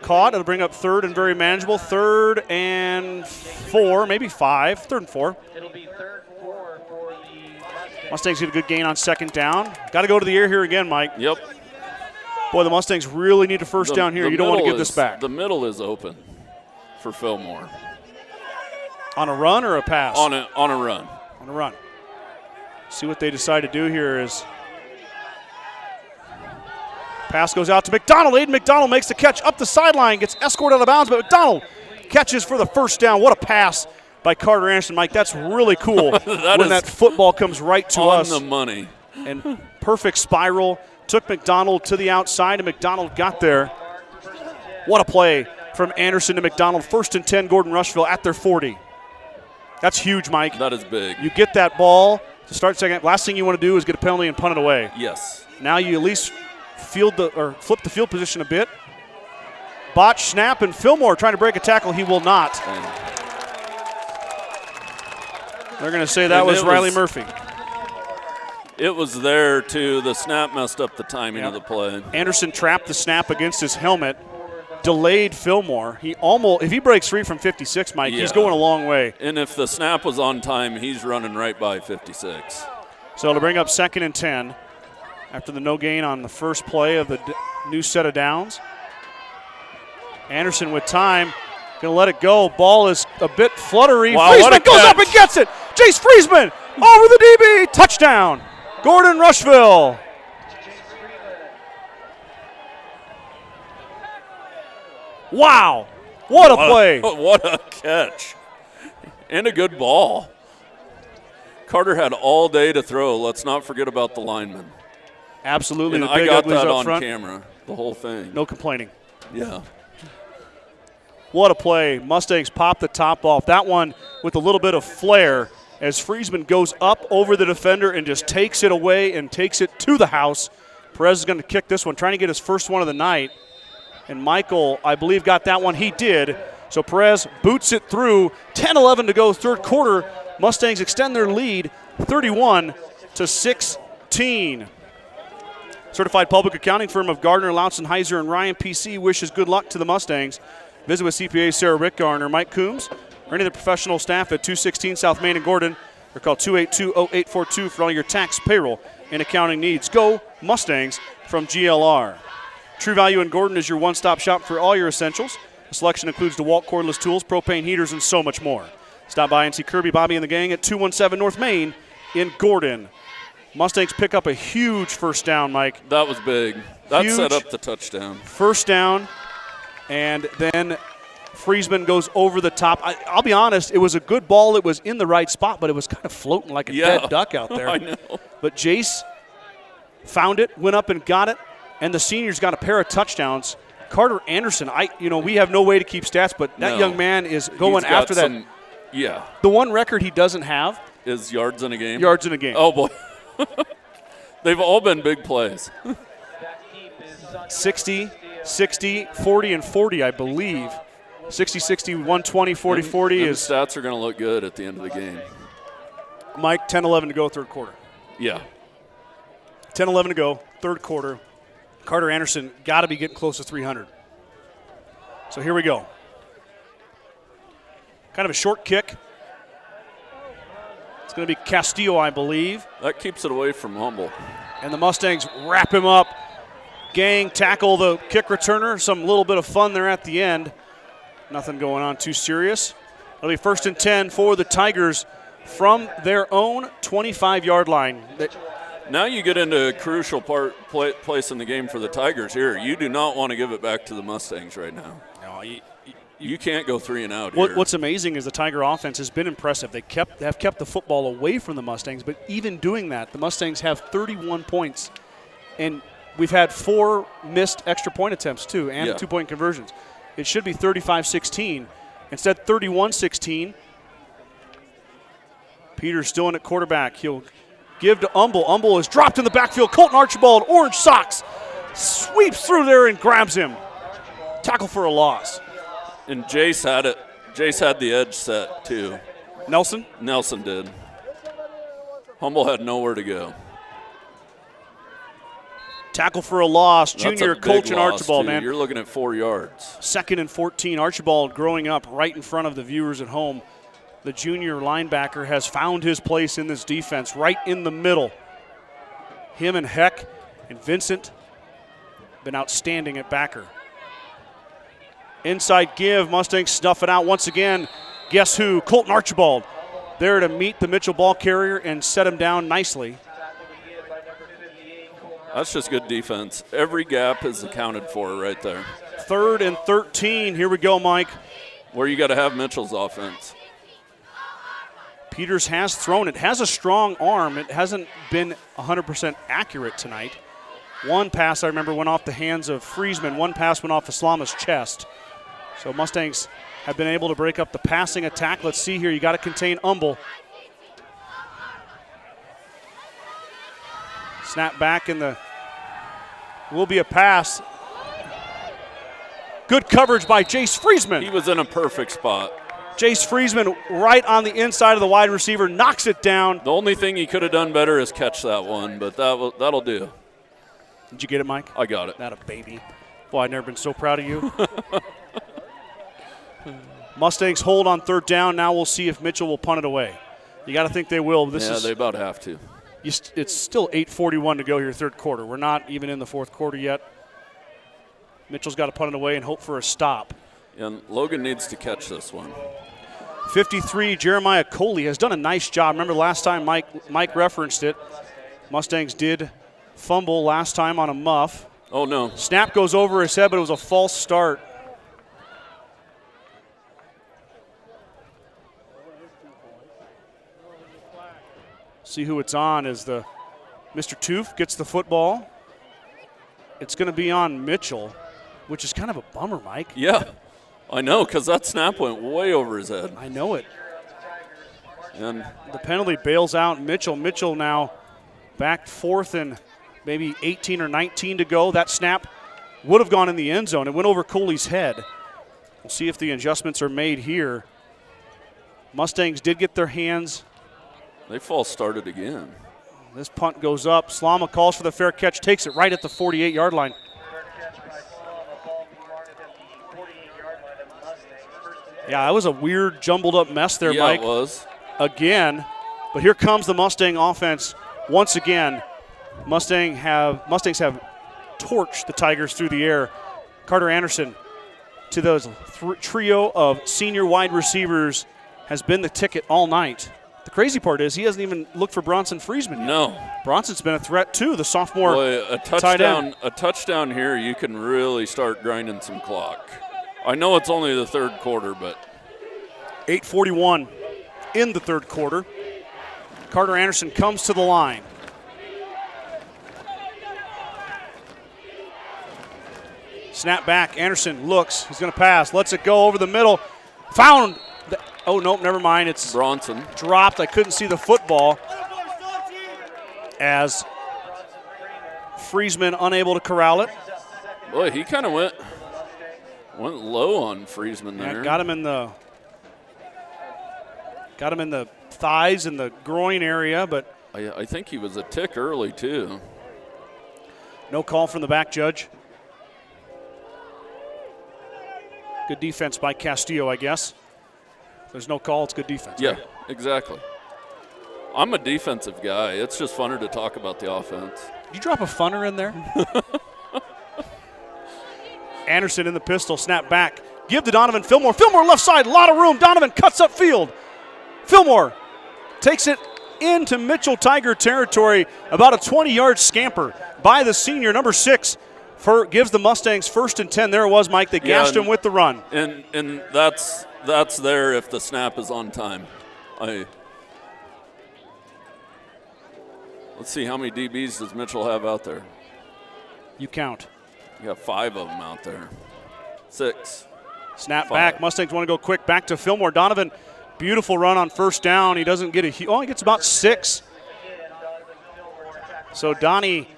[SPEAKER 1] Caught. It'll bring up 3rd and very manageable. 3rd and 4, maybe 5. 3rd and 4.
[SPEAKER 3] It'll be 3rd and 4 for the
[SPEAKER 1] Mustangs get a good gain on 2nd down. Got to go to the air here again, Mike.
[SPEAKER 2] Yep.
[SPEAKER 1] Boy, the Mustangs really need a first down here. You don't want to give this back.
[SPEAKER 2] The middle is open for Fillmore.
[SPEAKER 1] On a run or a pass?
[SPEAKER 2] On a run.
[SPEAKER 1] On a run. See what they decide to do here is pass goes out to McDonald. Aiden McDonald makes the catch up the sideline, gets escorted out of bounds, but McDonald catches for the first down. What a pass by Carter Anderson, Mike. That's really cool when that football comes right to us.
[SPEAKER 2] On the money.
[SPEAKER 1] And perfect spiral. Took McDonald to the outside, and McDonald got there. What a play from Anderson to McDonald. 1st and 10, Gordon-Rushville at their 40. That's huge, Mike.
[SPEAKER 2] That is big.
[SPEAKER 1] You get that ball to start second. Last thing you want to do is get a penalty and punt it away.
[SPEAKER 2] Yes.
[SPEAKER 1] Now you at least flip the field position a bit. Botch snap, and Fillmore trying to break a tackle. He will not. They're going to say that was Riley Murphy.
[SPEAKER 2] It was there, too. The snap messed up the timing of the play.
[SPEAKER 1] Anderson trapped the snap against his helmet, delayed Fillmore. He almost, if he breaks free from 56, Mike, he's going a long way.
[SPEAKER 2] And if the snap was on time, he's running right by 56.
[SPEAKER 1] So to bring up 2nd and 10 after the no gain on the first play of the new set of downs. Anderson with time, going to let it go. Ball is a bit fluttery.
[SPEAKER 2] Wow,
[SPEAKER 1] Friesman goes up and gets it. Jace Friesman Over the DB. Touchdown. Gordon-Rushville. Wow. What a play.
[SPEAKER 2] What a catch. And a good ball. Carter had all day to throw. Let's not forget about the lineman.
[SPEAKER 1] Absolutely.
[SPEAKER 2] And
[SPEAKER 1] the
[SPEAKER 2] I
[SPEAKER 1] big
[SPEAKER 2] got
[SPEAKER 1] uglies
[SPEAKER 2] that
[SPEAKER 1] up
[SPEAKER 2] on
[SPEAKER 1] front.
[SPEAKER 2] camera, the whole thing.
[SPEAKER 1] No complaining.
[SPEAKER 2] Yeah.
[SPEAKER 1] What a play. Mustangs pop the top off. That one with a little bit of flair as Friesman goes up over the defender and just takes it away and takes it to the house. Perez is going to kick this one, trying to get his first one of the night. And Michael, I believe, got that one. He did. So Perez boots it through. 10-11 to go, third quarter. Mustangs extend their lead 31-16. Certified public accounting firm of Gardner, Loudson, Heiser, and Ryan PC wishes good luck to the Mustangs. Visit with CPA Sarah Rickgarn or Mike Coombs or any of the professional staff at 216 South Main in Gordon, or call 282-0842 for all your tax, payroll, and accounting needs. Go Mustangs from GLR. True Value in Gordon is your one-stop shop for all your essentials. The selection includes DeWalt cordless tools, propane heaters, and so much more. Stop by and see Kirby, Bobby, and the gang at 217 North Main in Gordon. Mustangs pick up a huge first down, Mike.
[SPEAKER 2] That was big. That
[SPEAKER 1] Huge
[SPEAKER 2] set up the touchdown.
[SPEAKER 1] First down, and then Friesman goes over the top. I'll be honest, it was a good ball. It was in the right spot, but it was kind of floating like a dead duck out there.
[SPEAKER 2] I know.
[SPEAKER 1] But Jace found it, went up and got it, and the seniors got a pair of touchdowns. Carter Anderson, we have no way to keep stats, but that young man is going after that.
[SPEAKER 2] Yeah.
[SPEAKER 1] The one record he doesn't have
[SPEAKER 2] is yards in a game.
[SPEAKER 1] Yards in a game.
[SPEAKER 2] Oh, boy. They've all been big plays.
[SPEAKER 1] 60, 60, 40, and 40, I believe. 60, 60, 120, 40, 40
[SPEAKER 2] and
[SPEAKER 1] is.
[SPEAKER 2] Stats are going to look good at the end of the game.
[SPEAKER 1] Mike, 10-11 to go, third quarter.
[SPEAKER 2] Yeah.
[SPEAKER 1] 10-11 to go, third quarter. Carter Anderson got to be getting close to 300. So here we go. Kind of a short kick. It's going to be Castillo, I believe.
[SPEAKER 2] That keeps it away from Humble.
[SPEAKER 1] And the Mustangs wrap him up. Gang tackle the kick returner. Some little bit of fun there at the end. Nothing going on too serious. It'll be 1st and 10 for the Tigers from their own 25-yard line.
[SPEAKER 2] Now you get into a crucial place in the game for the Tigers here. You do not want to give it back to the Mustangs right now.
[SPEAKER 1] No,
[SPEAKER 2] you can't go 3 and out here.
[SPEAKER 1] What's amazing is the Tiger offense has been impressive. They have kept the football away from the Mustangs, but even doing that, the Mustangs have 31 points. And we've had 4 missed extra point attempts, too, and 2-point conversions. It should be 35-16. Instead, 31-16. Peters still in at quarterback. He'll give to Umble. Umble is dropped in the backfield. Colton Archibald, orange socks, sweeps through there and grabs him. Tackle for a loss.
[SPEAKER 2] And Jace had it. Jace had the edge set, too.
[SPEAKER 1] Nelson
[SPEAKER 2] did. Humble had nowhere to go.
[SPEAKER 1] Tackle for a loss.
[SPEAKER 2] That's
[SPEAKER 1] Junior
[SPEAKER 2] a big
[SPEAKER 1] Colton
[SPEAKER 2] loss,
[SPEAKER 1] Archibald,
[SPEAKER 2] too.
[SPEAKER 1] man.
[SPEAKER 2] You're looking at 4 yards.
[SPEAKER 1] 2nd and 14. Archibald growing up right in front of the viewers at home. The junior linebacker has found his place in this defense right in the middle. Him and Heck and Vincent been outstanding at backer. Inside give. Mustangs snuff it out once again. Guess who? Colton Archibald there to meet the Mitchell ball carrier and set him down nicely.
[SPEAKER 2] That's just good defense. Every gap is accounted for right there.
[SPEAKER 1] 3rd and 13. Here we go, Mike.
[SPEAKER 2] Where you got to have Mitchell's offense.
[SPEAKER 1] Peters has thrown it. Has a strong arm. It hasn't been 100% accurate tonight. One pass, I remember, went off the hands of Friesman. One pass went off Islama's chest. So Mustangs have been able to break up the passing attack. Let's see here. You got to contain Umble. Snap back in the will be a pass. Good coverage by Jace Friesman.
[SPEAKER 2] He was in a perfect spot.
[SPEAKER 1] Jace Friesman right on the inside of the wide receiver, knocks it down.
[SPEAKER 2] The only thing he could have done better is catch that one, but that'll do.
[SPEAKER 1] Did you get it, Mike?
[SPEAKER 2] I got it.
[SPEAKER 1] Not a baby. Boy, I've never been so proud of you. Mustangs hold on 3rd down. Now we'll see if Mitchell will punt it away. You got to think they will.
[SPEAKER 2] They about have to.
[SPEAKER 1] It's still 8:41 to go here, 3rd quarter. We're not even in the 4th quarter yet. Mitchell's got to punt it away and hope for a stop.
[SPEAKER 2] And Logan needs to catch this one.
[SPEAKER 1] 53, Jeremiah Coley has done a nice job. Remember last time Mike referenced it. Mustangs did fumble last time on a muff.
[SPEAKER 2] Oh, no.
[SPEAKER 1] Snap goes over his head, but it was a false start. See who it's on as the Mr. Toof gets the football. It's going to be on Mitchell, which is kind of a bummer, Mike.
[SPEAKER 2] Yeah, I know, because that snap went way over his head.
[SPEAKER 1] I know it.
[SPEAKER 2] And
[SPEAKER 1] the penalty bails out Mitchell. Mitchell now back 4th and maybe 18 or 19 to go. That snap would have gone in the end zone. It went over Coley's head. We'll see if the adjustments are made here. Mustangs did get their hands.
[SPEAKER 2] They false started again.
[SPEAKER 1] This punt goes up. Slama calls for the fair catch, takes it right at the 48-yard line. Yeah, that was a weird, jumbled up mess there, Mike.
[SPEAKER 2] Yeah, it was.
[SPEAKER 1] Again, but here comes the Mustang offense once again. Mustangs have torched the Tigers through the air. Carter Anderson to those trio of senior wide receivers has been the ticket all night. The crazy part is he hasn't even looked for Bronson Friesman yet.
[SPEAKER 2] No.
[SPEAKER 1] Bronson's been a threat too, the sophomore.
[SPEAKER 2] Boy,
[SPEAKER 1] tight end.
[SPEAKER 2] A touchdown here, you can really start grinding some clock. I know it's only the third quarter, but
[SPEAKER 1] 8:41 in the third quarter. Carter Anderson comes to the line. Snap back. Anderson looks. He's going to pass. Lets it go over the middle. Found. Oh, nope, never mind. It's
[SPEAKER 2] Bronson.
[SPEAKER 1] Dropped. I couldn't see the football as Friesman unable to corral it.
[SPEAKER 2] Boy, he kind of went low on Friesman there.
[SPEAKER 1] Yeah, got him in the thighs and the groin area, but
[SPEAKER 2] I think he was a tick early too.
[SPEAKER 1] No call from the back judge. Good defense by Castillo, I guess. If there's no call, it's good defense.
[SPEAKER 2] Yeah,
[SPEAKER 1] right?
[SPEAKER 2] exactly. I'm a defensive guy. It's just funner to talk about the offense.
[SPEAKER 1] Did you drop a funner in there? Anderson in the pistol, snap back. Give to Donovan Fillmore. Fillmore left side, a lot of room. Donovan cuts up field. Fillmore takes it into Mitchell Tiger territory. About a 20-yard scamper by the senior, number 6. Gives the Mustangs 1st and 10. There it was, Mike. They gashed him with the run.
[SPEAKER 2] And that's there if the snap is on time. Let's see, how many DBs does Mitchell have out there?
[SPEAKER 1] You count.
[SPEAKER 2] You got 5 of them out there. 6.
[SPEAKER 1] Snap
[SPEAKER 2] 5.
[SPEAKER 1] back. Mustangs want to go quick. Back to Fillmore. Donovan, beautiful run on 1st down. He doesn't get he gets about 6. So Donnie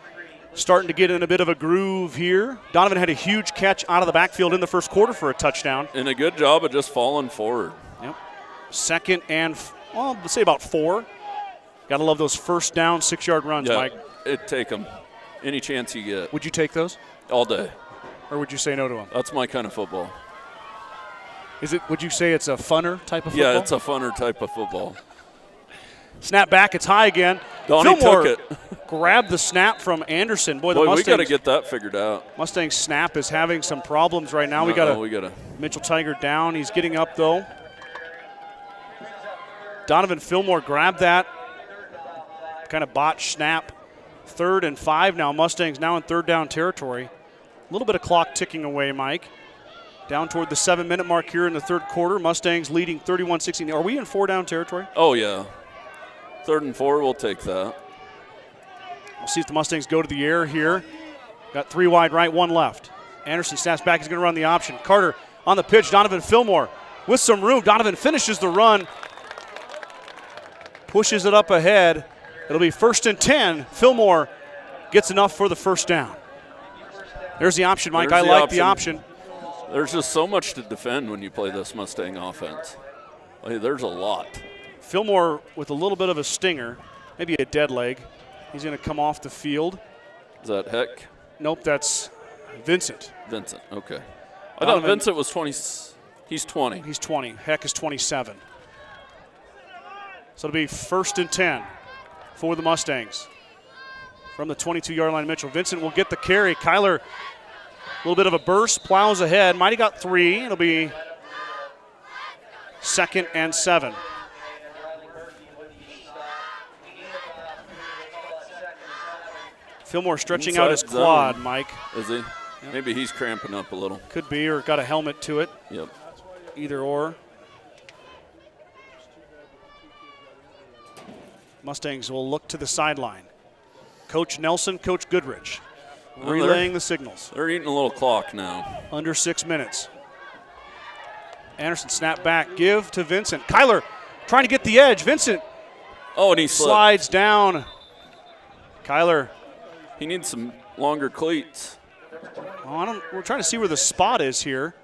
[SPEAKER 1] starting to get in a bit of a groove here. Donovan had a huge catch out of the backfield in the first quarter for a touchdown.
[SPEAKER 2] And a good job of just falling forward.
[SPEAKER 1] Yep. 2nd and, let's say about 4. Got to love those 1st down, 6-yard runs,
[SPEAKER 2] yeah,
[SPEAKER 1] Mike.
[SPEAKER 2] It'd take them any chance you get.
[SPEAKER 1] Would you take those?
[SPEAKER 2] All day.
[SPEAKER 1] Or would you say no to them?
[SPEAKER 2] That's my kind of football.
[SPEAKER 1] Would you say it's a funner type of football?
[SPEAKER 2] Yeah, it's a funner type of football.
[SPEAKER 1] Snap back, it's high again.
[SPEAKER 2] Donnie
[SPEAKER 1] Fillmore
[SPEAKER 2] took it.
[SPEAKER 1] Grabbed the snap from Anderson. Boy, the
[SPEAKER 2] we
[SPEAKER 1] Mustangs,
[SPEAKER 2] got to get that figured out.
[SPEAKER 1] Mustang snap is having some problems right now. We got Mitchell Tiger down. He's getting up, though. Donovan Fillmore grabbed that. Kind of botched snap. 3rd and 5 now. Mustangs now in 3rd down territory. A little bit of clock ticking away, Mike. Down toward the 7-minute mark here in the 3rd quarter. Mustangs leading 31-16. Are we in 4-down territory?
[SPEAKER 2] Oh, yeah. 3rd and 4, we'll take that.
[SPEAKER 1] We'll see if the Mustangs go to the air here. Got 3 wide right, 1 left. Anderson snaps back. He's going to run the option. Carter on the pitch. Donovan Fillmore with some room. Donovan finishes the run. Pushes it up ahead. It'll be 1st and 10. Fillmore gets enough for the 1st down. There's the option, Mike. I like the option.
[SPEAKER 2] There's just so much to defend when you play this Mustang offense. There's a lot.
[SPEAKER 1] Fillmore with a little bit of a stinger, maybe a dead leg. He's going to come off the field.
[SPEAKER 2] Is that Heck?
[SPEAKER 1] Nope, that's Vincent.
[SPEAKER 2] Vincent, okay. I thought Vincent was 20. He's 20.
[SPEAKER 1] He's 20. Heck is 27. So it'll be 1st and 10 for the Mustangs. From the 22-yard line, Mitchell. Vincent will get the carry. Kyler, a little bit of a burst, plows ahead. Might have got 3. It'll be 2nd and 7. Fillmore stretching out his
[SPEAKER 2] Inside
[SPEAKER 1] quad,
[SPEAKER 2] zone.
[SPEAKER 1] Mike.
[SPEAKER 2] Is he? Maybe he's cramping up a little.
[SPEAKER 1] Could be, or got a helmet to it.
[SPEAKER 2] Yep.
[SPEAKER 1] Either or. Mustangs will look to the sideline. Coach Nelson, Coach Goodrich relaying the signals.
[SPEAKER 2] They're eating a little clock now.
[SPEAKER 1] Under 6 minutes. Anderson snap back, give to Vincent. Kyler trying to get the edge. Vincent
[SPEAKER 2] And he slipped.
[SPEAKER 1] slides down. Kyler.
[SPEAKER 2] He needs some longer cleats.
[SPEAKER 1] We're trying to see where the spot is here.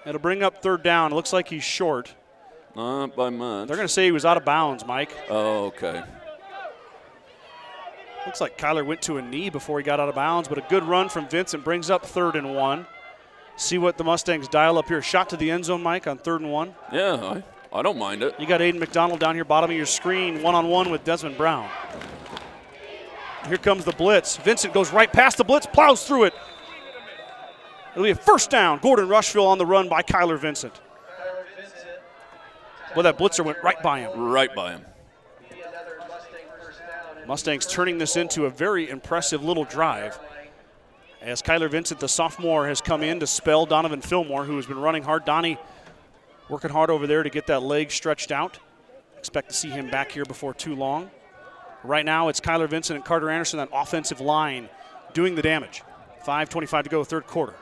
[SPEAKER 1] It'll bring up 3rd down. It looks like he's short.
[SPEAKER 2] Not by much.
[SPEAKER 1] They're going to say he was out of bounds, Mike.
[SPEAKER 2] Oh, okay.
[SPEAKER 1] Looks like Kyler went to a knee before he got out of bounds, but a good run from Vincent brings up 3rd and 1. See what the Mustangs dial up here. Shot to the end zone, Mike, on 3rd and 1.
[SPEAKER 2] Yeah, I don't mind it.
[SPEAKER 1] You got Aiden McDonald down here, bottom of your screen, one-on-one with Desmond Brown. Here comes the blitz. Vincent goes right past the blitz, plows through it. It'll be a 1st down. Gordon-Rushville on the run by Kyler Vincent. Well, that blitzer went right by him.
[SPEAKER 2] Right by him.
[SPEAKER 1] Mustangs turning this into a very impressive little drive. As Kyler Vincent, the sophomore, has come in to spell Donovan Fillmore, who has been running hard. Donnie working hard over there to get that leg stretched out. Expect to see him back here before too long. Right now, it's Kyler Vincent and Carter Anderson, that offensive line, doing the damage. 5:25 to go, 3rd quarter.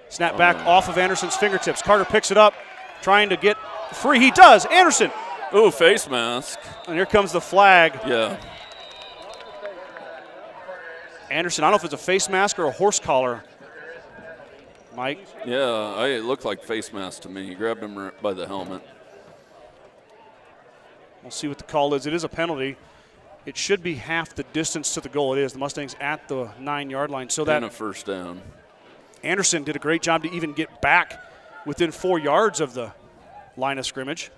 [SPEAKER 1] Snap back off of Anderson's fingertips. Carter picks it up, trying to get free. He does. Anderson.
[SPEAKER 2] Ooh, face mask.
[SPEAKER 1] And here comes the flag.
[SPEAKER 2] Yeah.
[SPEAKER 1] Anderson, I don't know if it's a face mask or a horse collar. Mike?
[SPEAKER 2] Yeah, it looked like face mask to me. He grabbed him by the helmet.
[SPEAKER 1] We'll see what the call is. It is a penalty. It should be half the distance to the goal. It is. The Mustangs at the 9-yard line. So that
[SPEAKER 2] And a 1st down.
[SPEAKER 1] Anderson did a great job to even get back within 4 yards of the line of scrimmage.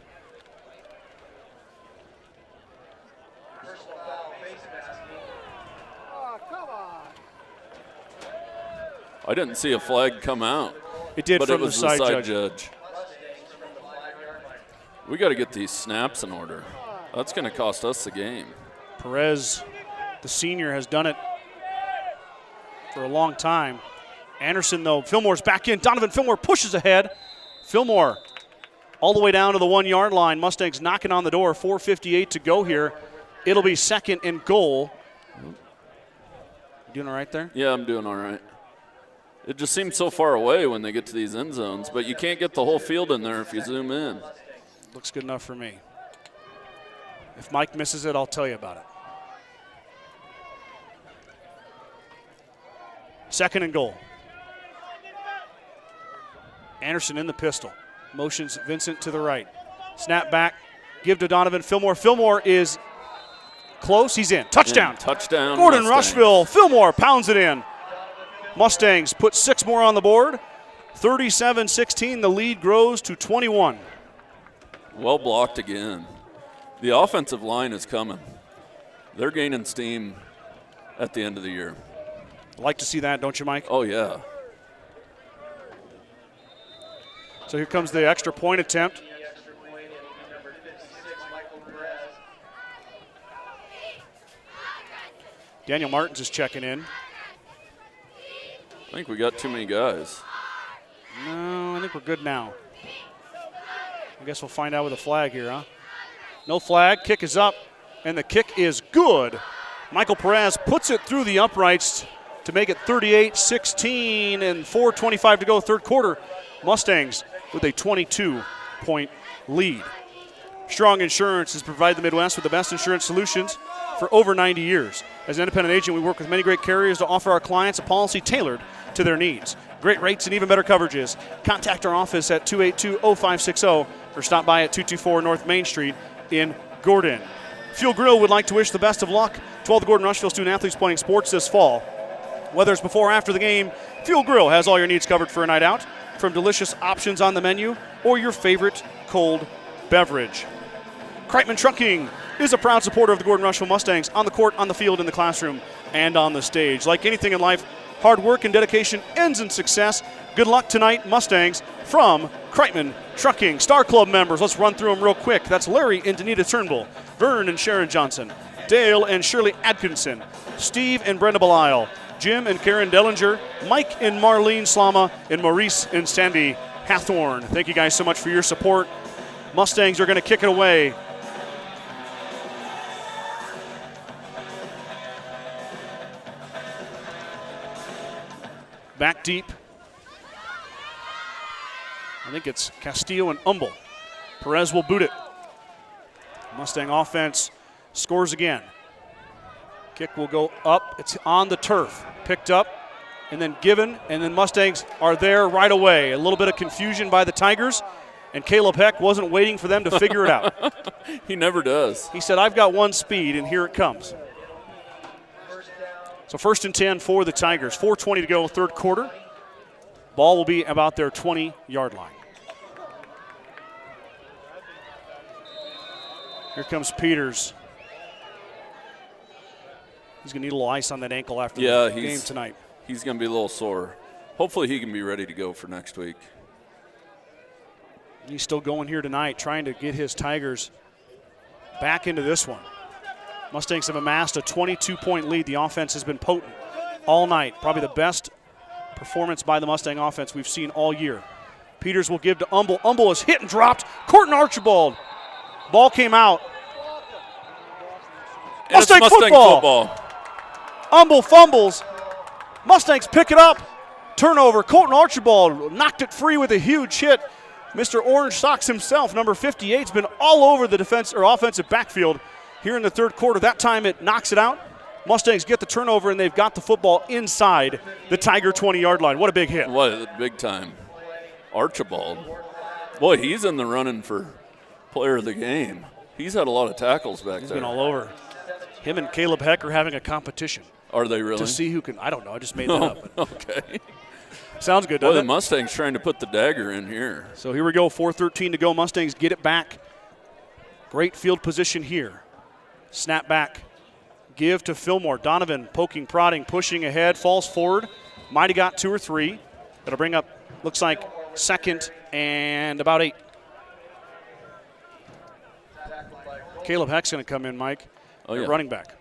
[SPEAKER 2] I didn't see a flag come out.
[SPEAKER 1] It did
[SPEAKER 2] but
[SPEAKER 1] from
[SPEAKER 2] it was
[SPEAKER 1] the side
[SPEAKER 2] judge. We got to get these snaps in order. That's going to cost us the game.
[SPEAKER 1] Perez, the senior, has done it for a long time. Anderson, though, Fillmore's back in. Donovan Fillmore pushes ahead. Fillmore all the way down to the 1-yard line. Mustangs knocking on the door. 4:58 to go here. It'll be 2nd and goal. You doing all right there?
[SPEAKER 2] Yeah, I'm doing all right. It just seems so far away when they get to these end zones, but you can't get the whole field in there if you zoom in.
[SPEAKER 1] Looks good enough for me. If Mike misses it, I'll tell you about it. 2nd and goal. Anderson in the pistol. Motions Vincent to the right. Snap back. Give to Donovan Fillmore. Fillmore is close. He's in. Touchdown.
[SPEAKER 2] Touchdown.
[SPEAKER 1] Gordon-Rushville. Fillmore pounds it in. Mustangs put 6 more on the board. 37-16. The lead grows to 21.
[SPEAKER 2] Well blocked again. The offensive line is coming. They're gaining steam at the end of the year.
[SPEAKER 1] Like to see that, don't you, Mike?
[SPEAKER 2] Oh, yeah.
[SPEAKER 1] So here comes the extra point attempt. Daniel Martins is checking in.
[SPEAKER 2] I think we got too many guys.
[SPEAKER 1] No, I think we're good now. I guess we'll find out with a flag here, huh? No flag. Kick is up, and the kick is good. Michael Perez puts it through the uprights to make it 38-16 and 4:25 to go, 3rd quarter. Mustangs with a 22-point lead. Strong Insurance has provided the Midwest with the best insurance solutions for over 90 years. As an independent agent, we work with many great carriers to offer our clients a policy tailored to their needs. Great rates and even better coverages. Contact our office at 282-0560 or stop by at 224 North Main Street in Gordon. Fuel Grill would like to wish the best of luck to all the Gordon-Rushville student athletes playing sports this fall. Whether it's before or after the game, Fuel Grill has all your needs covered for a night out, from delicious options on the menu or your favorite cold beverage. Kreitman Trucking is a proud supporter of the Gordon-Rushville Mustangs on the court, on the field, in the classroom, and on the stage. Like anything in life, hard work and dedication ends in success. Good luck tonight, Mustangs, from Kreitman Trucking. Star Club members, let's run through them real quick. That's Larry and Danita Turnbull, Vern and Sharon Johnson, Dale and Shirley Atkinson, Steve and Brenda Belisle, Jim and Karen Dellinger, Mike and Marlene Slama, and Maurice and Sandy Hathorn. Thank you guys so much for your support. Mustangs are going to kick it away. Back deep. I think it's Castillo and Humble. Perez will boot it. Mustang offense scores again. Kick will go up. It's on the turf. Picked up and then given, and then Mustangs are there right away. A little bit of confusion by the Tigers, and Caleb Heck wasn't waiting for them to figure it out.
[SPEAKER 2] He never does.
[SPEAKER 1] He said, I've got one speed, and here it comes. So 1st and 10 for the Tigers. 4:20 to go, third quarter. Ball will be about their 20-yard line. Here comes Peters. He's going to need a little ice on that ankle after the game tonight.
[SPEAKER 2] He's going to be a little sore. Hopefully he can be ready to go for next week.
[SPEAKER 1] He's still going here tonight, trying to get his Tigers back into this one. Mustangs have amassed a 22-point lead. The offense has been potent all night. Probably the best performance by the Mustang offense we've seen all year. Peters will give to Humble. Humble is hit and dropped. Corton Archibald. Ball came out.
[SPEAKER 2] Mustang football.
[SPEAKER 1] Humble fumbles. Mustangs pick it up. Turnover. Colton Archibald knocked it free with a huge hit. Mr. Orange Socks himself, number 58, has been all over the defense or offensive backfield here in the third quarter. That time it knocks it out. Mustangs get the turnover, and they've got the football inside the Tiger 20-yard line. What a big hit.
[SPEAKER 2] What a big time. Archibald. Boy, he's in the running for player of the game. He's had a lot of tackles back there.
[SPEAKER 1] He's been all over. Him and Caleb Heck are having a competition.
[SPEAKER 2] Are they really?
[SPEAKER 1] To see who can, I don't know, I just made that up. But
[SPEAKER 2] okay.
[SPEAKER 1] Sounds good,
[SPEAKER 2] Boy,
[SPEAKER 1] doesn't
[SPEAKER 2] the
[SPEAKER 1] it?
[SPEAKER 2] Mustangs trying to put the dagger in here.
[SPEAKER 1] So here we go, 4:13 to go. Mustangs get it back. Great field position here. Snap back. Give to Fillmore. Donovan poking, prodding, pushing ahead, falls forward. Might have got 2 or 3. That'll bring up, looks like, 2nd and about 8. Caleb Heck's going to come in, Mike. Running back.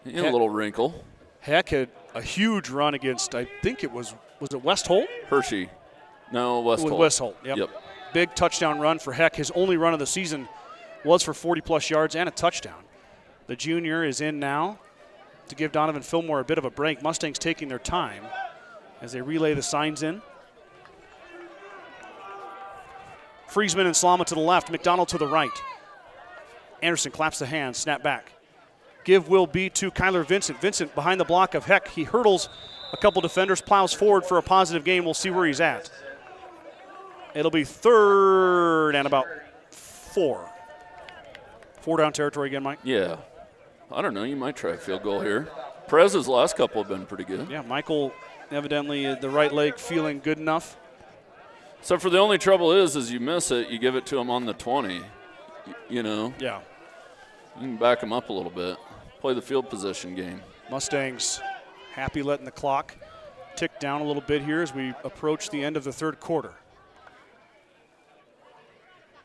[SPEAKER 2] He had a little wrinkle.
[SPEAKER 1] Heck had a huge run against, I think it was it West Holt?
[SPEAKER 2] Hershey. No, West Holt.
[SPEAKER 1] West Holt, yep. Big touchdown run for Heck. His only run of the season was for 40-plus yards and a touchdown. The junior is in now to give Donovan Fillmore a bit of a break. Mustangs taking their time as they relay the signs in. Friesman and Slama to the left, McDonald to the right. Anderson claps the hands, snap back. Give will be to Kyler Vincent. Vincent behind the block of Heck. He hurdles a couple defenders, plows forward for a positive gain. We'll see where he's at. It'll be 3rd and about 4. 4 down territory again, Mike?
[SPEAKER 2] Yeah. I don't know. You might try a field goal here. Perez's last couple have been pretty good.
[SPEAKER 1] Yeah, Michael evidently the right leg feeling good enough.
[SPEAKER 2] So for the only trouble is you miss it, you give it to him on the 20. You know?
[SPEAKER 1] Yeah.
[SPEAKER 2] You can back him up a little bit. Play the field position game.
[SPEAKER 1] Mustangs happy letting the clock tick down a little bit here as we approach the end of the third quarter.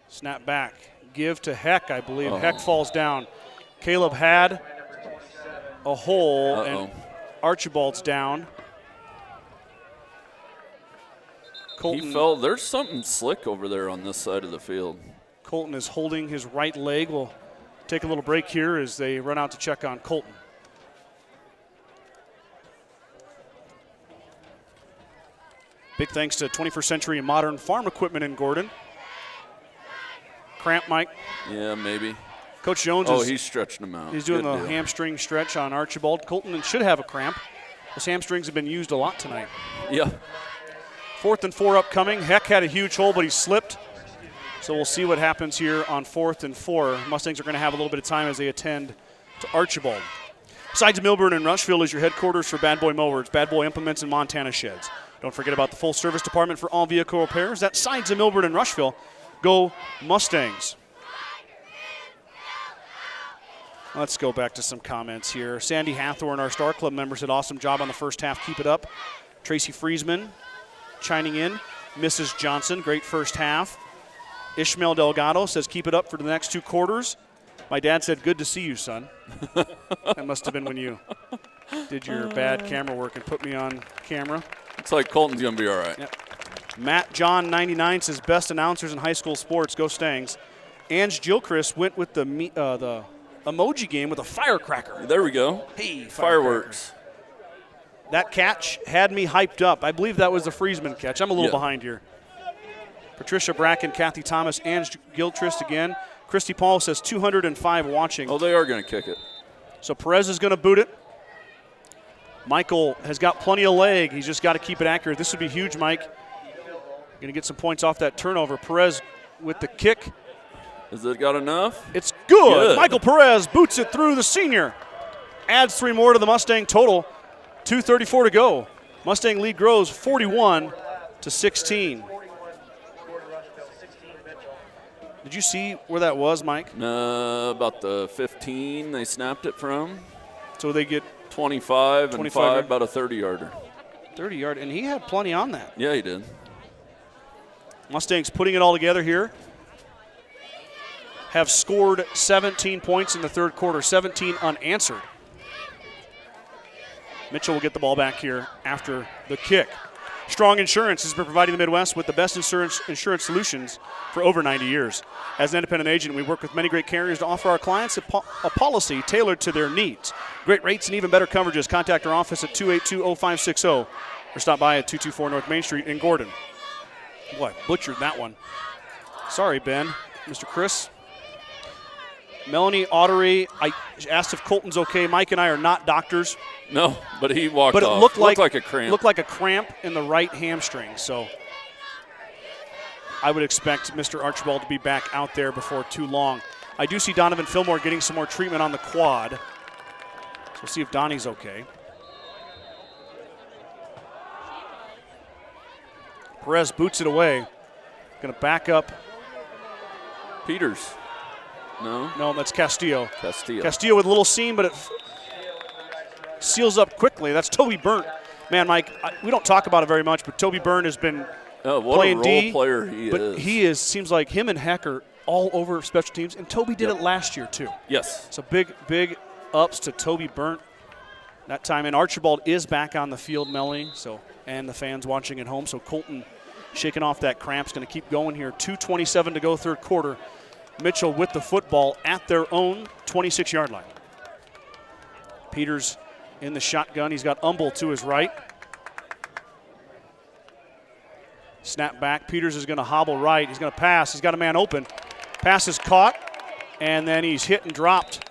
[SPEAKER 1] Snap back. Give to Heck, I believe. Heck falls down. Caleb had a hole, and Archibald's down. Colton,
[SPEAKER 2] He fell. There's something slick over there on this side of the field.
[SPEAKER 1] Colton is holding his right leg. We'll take a little break here as they run out to check on Colton. Big thanks to 21st Century and Modern Farm Equipment in Gordon. Cramp, Mike?
[SPEAKER 2] Yeah, maybe.
[SPEAKER 1] Coach Jones
[SPEAKER 2] he's stretching him out.
[SPEAKER 1] He's doing
[SPEAKER 2] Good
[SPEAKER 1] the
[SPEAKER 2] deal.
[SPEAKER 1] hamstring stretch on Archibald. Colton should have a cramp. Those hamstrings have been used a lot tonight.
[SPEAKER 2] Yeah.
[SPEAKER 1] 4th and 4 upcoming. Heck had a huge hole, but he slipped. So we'll see what happens here on 4th and 4. Mustangs are going to have a little bit of time as they attend to Archibald. Sides of Millburn and Rushville is your headquarters for Bad Boy Mowers, Bad Boy Implements, and Montana Sheds. Don't forget about the full service department for all vehicle repairs. That's Sides of Millburn and Rushville. Go Mustangs. Let's go back to some comments here. Sandy Hathorn, our Star Club member, said awesome job on the first half. Keep it up. Tracy Friesman chiming in. Mrs. Johnson, great first half. Ishmael Delgado says keep it up for the next 2 quarters. My dad said, good to see you, son. That must have been when you did your bad camera work and put me on camera.
[SPEAKER 2] It's like Colton's going to be all right.
[SPEAKER 1] Yep. Matt John 99 says best announcers in high school sports. Go Stangs. Ange Gilchrist went with the emoji game with a firecracker.
[SPEAKER 2] There we go.
[SPEAKER 1] Hey,
[SPEAKER 2] fireworks.
[SPEAKER 1] That catch had me hyped up. I believe that was the Friesman catch. I'm a little behind here. Patricia Bracken, Kathy Thomas, Ange Gilchrist again. Christy Paul says 205 watching.
[SPEAKER 2] Oh, they are going to kick it.
[SPEAKER 1] So Perez is going to boot it. Michael has got plenty of leg. He's just got to keep it accurate. This would be huge, Mike. Going to get some points off that turnover. Perez with the kick.
[SPEAKER 2] Has it got enough?
[SPEAKER 1] It's good. Michael Perez boots it through the senior. Adds 3 more to the Mustang total. 2:34 to go. Mustang lead grows 41-16. Did you see where that was, Mike?
[SPEAKER 2] About the 15 they snapped it from.
[SPEAKER 1] So they get
[SPEAKER 2] 25 and 5, about a 30-yarder.
[SPEAKER 1] 30-yard, and he had plenty on that.
[SPEAKER 2] Yeah, he did.
[SPEAKER 1] Mustangs putting it all together here. Have scored 17 points in the third quarter, 17 unanswered. Mitchell will get the ball back here after the kick. Strong Insurance has been providing the Midwest with the best insurance solutions for over 90 years. As an independent agent, we work with many great carriers to offer our clients a policy tailored to their needs. Great rates and even better coverages. Contact our office at 282-0560 or stop by at 224 North Main Street in Gordon. Boy, butchered that one. Sorry, Ben. Mr. Chris. Melanie Autry, I asked if Colton's okay. Mike and I are not doctors.
[SPEAKER 2] No, but he walked
[SPEAKER 1] off. But it
[SPEAKER 2] off.
[SPEAKER 1] looked like
[SPEAKER 2] a cramp.
[SPEAKER 1] Looked like a cramp in the right hamstring. So I would expect Mr. Archibald to be back out there before too long. I do see Donovan Fillmore getting some more treatment on the quad. So we'll see if Donnie's okay. Perez boots it away. Going to back up.
[SPEAKER 2] Peters.
[SPEAKER 1] No, that's Castillo.
[SPEAKER 2] Castillo
[SPEAKER 1] with a little seam, but it seals up quickly. That's Toby Burnt. Man, Mike, we don't talk about it very much, but Toby Burnt has been playing D.
[SPEAKER 2] Player he
[SPEAKER 1] but
[SPEAKER 2] is.
[SPEAKER 1] He is. Seems like him and Heck are all over special teams, and Toby did it last year too.
[SPEAKER 2] Yes.
[SPEAKER 1] So big ups to Toby Burnt that time. And Archibald is back on the field, Melanie. So and the fans watching at home. So Colton shaking off that cramp's going to keep going here. 2:27 to go, third quarter. Mitchell with the football at their own 26-yard line. Peters in the shotgun. He's got Umble to his right. Snap back. Peters is going to hobble right. He's going to pass. He's got a man open. Pass is caught, and then he's hit and dropped.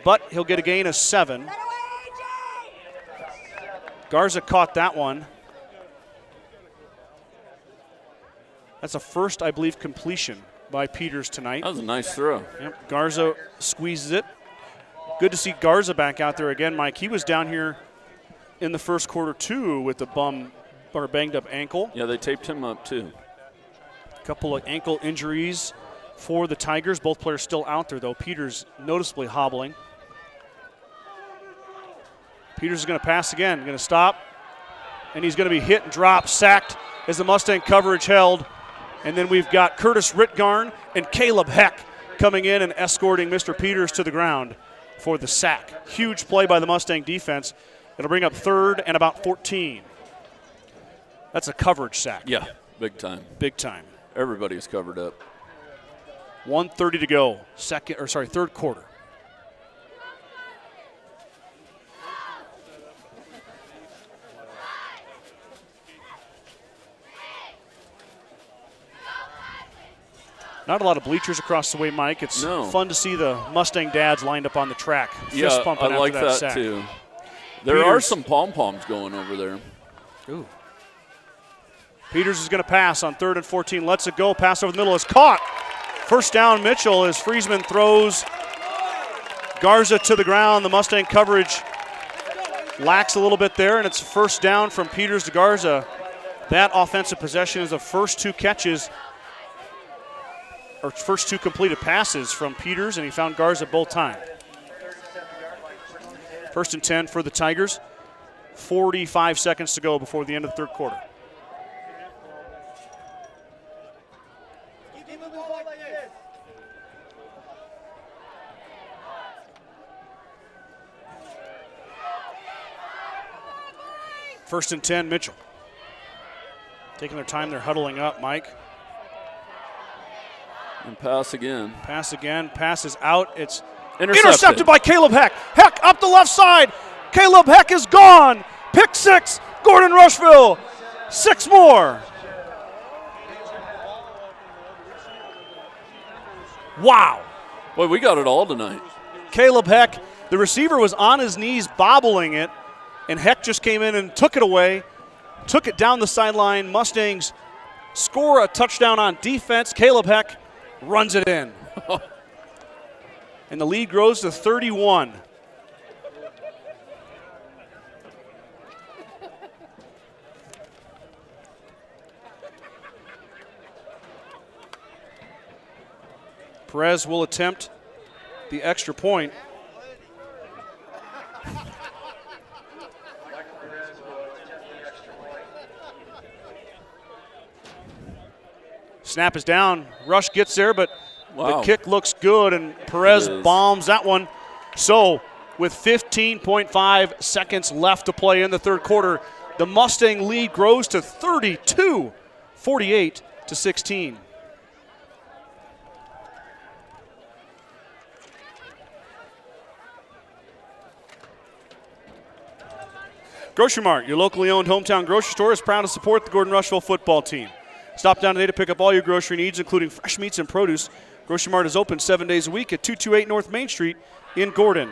[SPEAKER 1] But he'll get a gain of 7. Garza caught that one. That's a first, I believe, completion by Peters tonight.
[SPEAKER 2] That was a nice throw.
[SPEAKER 1] Yep, Garza squeezes it. Good to see Garza back out there again, Mike. He was down here in the first quarter, too, with a banged up ankle.
[SPEAKER 2] Yeah, they taped him up, too.
[SPEAKER 1] A couple of ankle injuries for the Tigers. Both players still out there, though. Peters noticeably hobbling. Peters is going to pass again, going to stop, and he's going to be hit and dropped, sacked as the Mustang coverage held. And then we've got Curtis Ritgarn and Caleb Heck coming in and escorting Mr. Peters to the ground for the sack. Huge play by the Mustang defense. It'll bring up third and about 14. That's a coverage sack.
[SPEAKER 2] Yeah, big time.
[SPEAKER 1] Big time.
[SPEAKER 2] Everybody's covered up.
[SPEAKER 1] 1:30 to go. Third quarter. Not a lot of bleachers across the way, Mike. It's fun to see the Mustang dads lined up on the track. Fist pumping
[SPEAKER 2] I like
[SPEAKER 1] after
[SPEAKER 2] that
[SPEAKER 1] sack.
[SPEAKER 2] too. There are some pom-poms going over there.
[SPEAKER 1] Ooh. Peters is going to pass on 3rd and 14. Lets it go. Pass over the middle is caught. First down, Mitchell, as Friesman throws Garza to the ground. The Mustang coverage lacks a little bit there, and it's first down from Peters to Garza. That offensive possession is the first 2 catches, or first 2 completed passes from Peters, and he found Garza both times. First and 10 for the Tigers. 45 seconds to go before the end of the third quarter. First and 10, Mitchell. Taking their time, they're huddling up, Mike.
[SPEAKER 2] And pass again.
[SPEAKER 1] Pass again, pass is out. It's
[SPEAKER 2] Intercepted
[SPEAKER 1] by Caleb Heck. Heck up the left side. Caleb Heck is gone. Pick six, Gordon-Rushville. 6 more. Wow.
[SPEAKER 2] Boy, we got it all tonight.
[SPEAKER 1] Caleb Heck, the receiver was on his knees bobbling it, and Heck just came in and took it away, took it down the sideline. Mustangs score a touchdown on defense. Caleb Heck runs it in. And the lead grows to 31. Perez will attempt the extra point. Snap is down. Rush gets there, but the kick looks good, and Perez bombs that one. So, with 15.5 seconds left to play in the third quarter, the Mustang lead grows to 32, 48-16. Grocery Mart, your locally owned hometown grocery store, is proud to support the Gordon-Rushville football team. Stop down today to pick up all your grocery needs, including fresh meats and produce. Grocery Mart is open 7 days a week at 228 North Main Street in Gordon.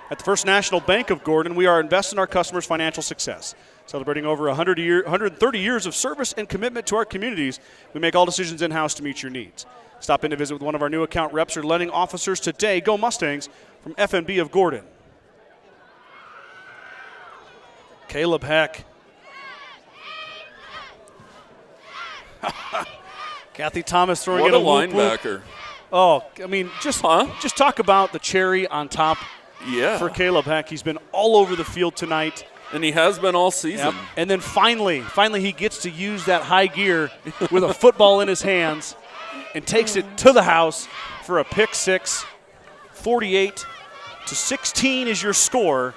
[SPEAKER 1] At the First National Bank of Gordon, we are investing in our customers' financial success. Celebrating over 130 years of service and commitment to our communities, we make all decisions in-house to meet your needs. Stop in to visit with one of our new account reps or lending officers today. Go Mustangs from FNB of Gordon. Caleb Heck. Kathy Thomas throwing
[SPEAKER 2] what
[SPEAKER 1] in a
[SPEAKER 2] linebacker.
[SPEAKER 1] Oh, I mean, just talk about the cherry on top for Caleb Heck. He's been all over the field tonight.
[SPEAKER 2] And he has been all season.
[SPEAKER 1] Yep. And then finally he gets to use that high gear with a football in his hands and takes it to the house for a pick six. 48-16 is your score.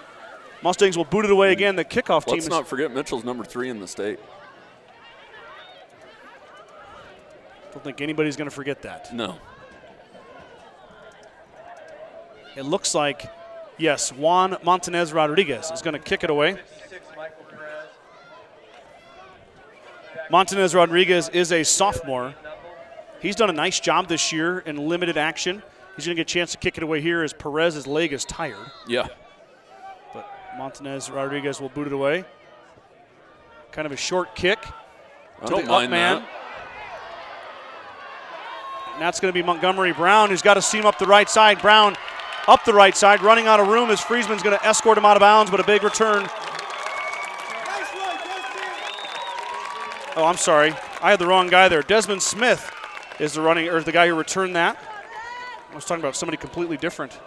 [SPEAKER 1] Mustangs will boot it away again. The kickoff team.
[SPEAKER 2] Let's not forget Mitchell's number 3 in the state.
[SPEAKER 1] I don't think anybody's going to forget that.
[SPEAKER 2] No.
[SPEAKER 1] It looks like, yes, Juan Montanez Rodriguez is going to kick it away. Montanez Rodriguez is a sophomore. He's done a nice job this year in limited action. He's going to get a chance to kick it away here as Perez's leg is tired.
[SPEAKER 2] Yeah.
[SPEAKER 1] But Montanez Rodriguez will boot it away. Kind of a short kick
[SPEAKER 2] I
[SPEAKER 1] to
[SPEAKER 2] don't
[SPEAKER 1] the
[SPEAKER 2] mind
[SPEAKER 1] up man.
[SPEAKER 2] that.
[SPEAKER 1] And that's going to be Montgomery Brown, who's got to seam up the right side. Brown up the right side, running out of room as Friesman's going to escort him out of bounds, but a big return. Oh, I'm sorry. I had the wrong guy there. Desmond Smith is the guy who returned that. I was talking about somebody completely different.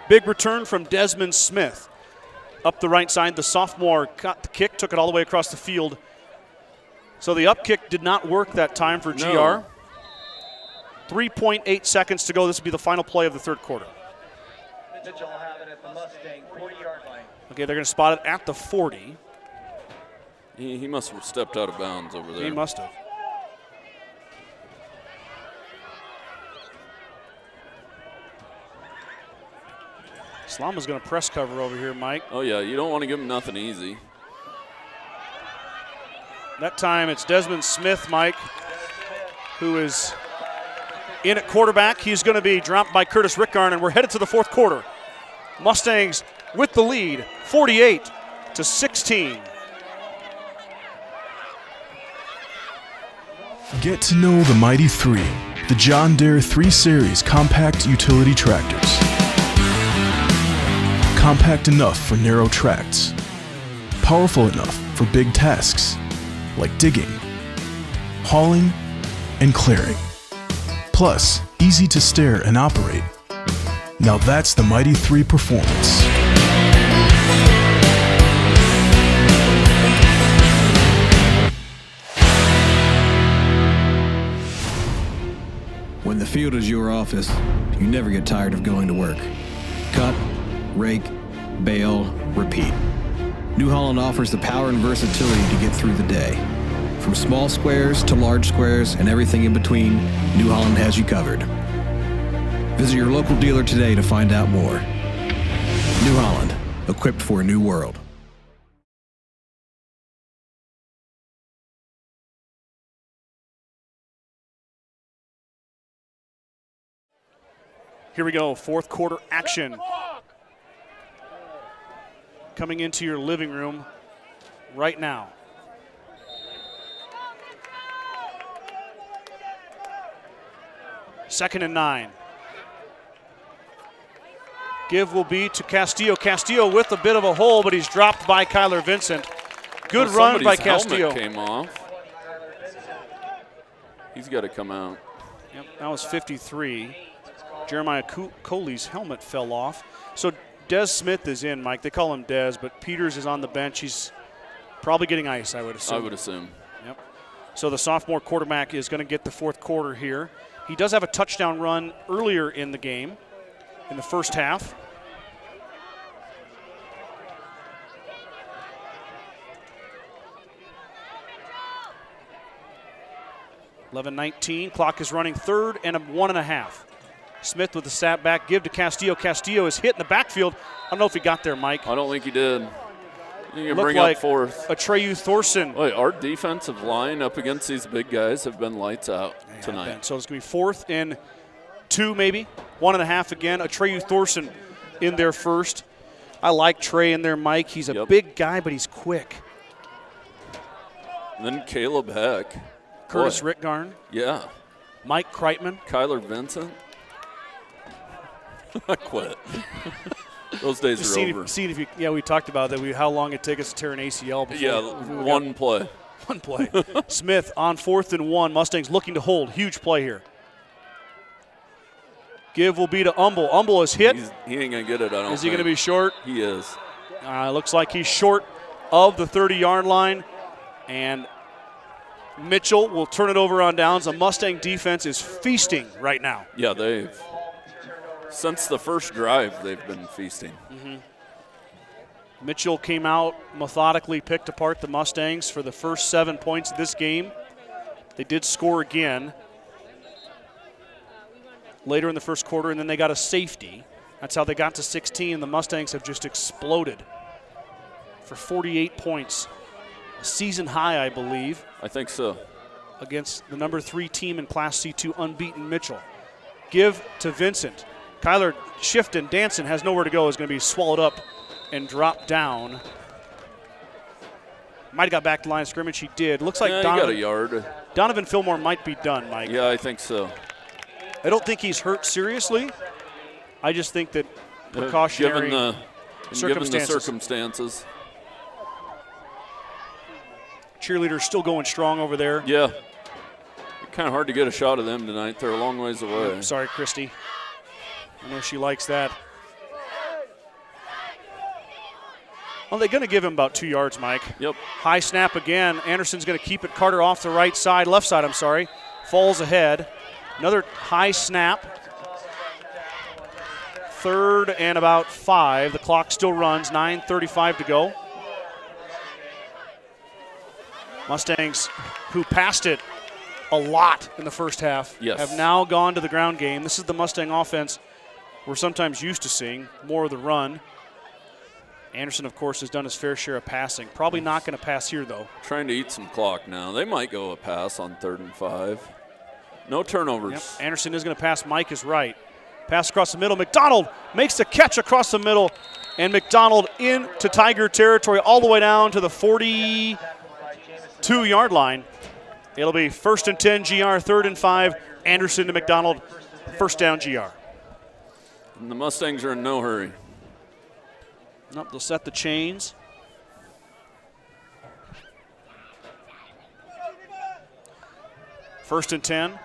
[SPEAKER 1] Big return from Desmond Smith. Up the right side, the sophomore got the kick, took it all the way across the field. So the up kick did not work that time for GR. 3.8 seconds to go. This will be the final play of the third quarter.
[SPEAKER 3] Mitchell will have it at the Mustang 40-yard line.
[SPEAKER 1] Okay, they're going to spot it at the 40.
[SPEAKER 2] He must have stepped out of bounds over there.
[SPEAKER 1] He must have. Slama's going to press cover over here, Mike.
[SPEAKER 2] Oh, yeah, you don't want to give him nothing easy.
[SPEAKER 1] That time it's Desmond Smith, Mike, who is in at quarterback. He's going to be dropped by Curtis Rickgarn, and we're headed to the fourth quarter. Mustangs with the lead, 48-16.
[SPEAKER 4] Get to know the Mighty 3, the John Deere 3 Series compact utility tractors. Compact enough for narrow tracts, powerful enough for big tasks like digging, hauling, and clearing. Plus, easy to steer and operate. Now that's the Mighty 3 performance.
[SPEAKER 5] When the field is your office, you never get tired of going to work. Cut, rake, bale, repeat. New Holland offers the power and versatility to get through the day. From small squares to large squares and everything in between, New Holland has you covered. Visit your local dealer today to find out more. New Holland, equipped for a new world.
[SPEAKER 1] Here we go, fourth quarter action. Coming into your living room right now. Second and 9. Give will be to Castillo. Castillo with a bit of a hole, but he's dropped by Kyler Vincent. Good run by Castillo.
[SPEAKER 2] Helmet came off. He's got to come out.
[SPEAKER 1] Yep, that was 53. Jeremiah Coley's helmet fell off. So Des Smith is in, Mike. They call him Des, but Peters is on the bench. He's probably getting ice, I would assume.
[SPEAKER 2] I would assume.
[SPEAKER 1] Yep. So the sophomore quarterback is going to get the fourth quarter here. He does have a touchdown run earlier in the game, in the first half. (11:19). Clock is running, third and 1.5. Smith with the snap back, give to Castillo. Castillo is hit in the backfield. I don't know if he got there, Mike.
[SPEAKER 2] I don't think he did. You can
[SPEAKER 1] Looked
[SPEAKER 2] bring
[SPEAKER 1] like
[SPEAKER 2] up fourth.
[SPEAKER 1] Atreyu Thorson.
[SPEAKER 2] Wait, our defensive line up against these big guys have been lights out tonight.
[SPEAKER 1] So it's going to be fourth and 2 maybe. 1.5 again. Atreyu Thorson in there first. I like Trey in there, Mike. He's a big guy, but he's quick.
[SPEAKER 2] And then Caleb Heck.
[SPEAKER 1] Curtis Rittgarn.
[SPEAKER 2] Yeah.
[SPEAKER 1] Mike Kreitman.
[SPEAKER 2] Kyler Vincent. I quit. Those days are over.
[SPEAKER 1] If you, we talked about that. How long it take us to tear an ACL before.
[SPEAKER 2] One play.
[SPEAKER 1] One play. Smith on 4th and 1. Mustangs looking to hold. Huge play here. Give will be to Umble. Umble is hit.
[SPEAKER 2] He ain't going to get it, I don't think.
[SPEAKER 1] Is he going to be short?
[SPEAKER 2] He is.
[SPEAKER 1] Looks like he's short of the 30-yard line. And Mitchell will turn it over on downs. The Mustang defense is feasting right now.
[SPEAKER 2] Yeah, since the first drive, they've been feasting.
[SPEAKER 1] Mm-hmm. Mitchell came out, methodically picked apart the Mustangs for the first 7 points of this game. They did score again later in the first quarter, and then they got a safety. That's how they got to 16. The Mustangs have just exploded for 48 points. A season high, I believe.
[SPEAKER 2] I think so.
[SPEAKER 1] Against the number 3 team in Class C2, unbeaten Mitchell. Give to Vincent. Kyler shifting, dancing, has nowhere to go, is going to be swallowed up and dropped down. Might have got back to line of scrimmage. He did. Looks like
[SPEAKER 2] he got a yard.
[SPEAKER 1] Donovan Fillmore might be done, Mike.
[SPEAKER 2] Yeah, I think so.
[SPEAKER 1] I don't think he's hurt seriously. I just think that precautionary
[SPEAKER 2] given the circumstances.
[SPEAKER 1] Cheerleaders still going strong over there.
[SPEAKER 2] Yeah. Kind of hard to get a shot of them tonight. They're a long ways away.
[SPEAKER 1] Sorry, Christy. I know she likes that. Well, they're going to give him about 2 yards, Mike.
[SPEAKER 2] Yep.
[SPEAKER 1] High snap again. Anderson's going to keep it. Carter off the left side, I'm sorry. Falls ahead. Another high snap. 3rd and about 5. The clock still runs. 9:35 to go. Mustangs, who passed it a lot in the first half, have now gone to the ground game. This is the Mustang offense we're sometimes used to seeing, more of the run. Anderson, of course, has done his fair share of passing. Probably not going to pass here, though.
[SPEAKER 2] Trying to eat some clock now. They might go a pass on 3rd and 5. No turnovers.
[SPEAKER 1] Yep. Anderson is going to pass. Mike is right. Pass across the middle. McDonald makes the catch across the middle, and McDonald into Tiger territory all the way down to the 42-yard line. It'll be 1st and 10 GR, 3rd and 5. Anderson to McDonald, first down GR.
[SPEAKER 2] And the Mustangs are in no hurry.
[SPEAKER 1] Nope, they'll set the chains. First and 10.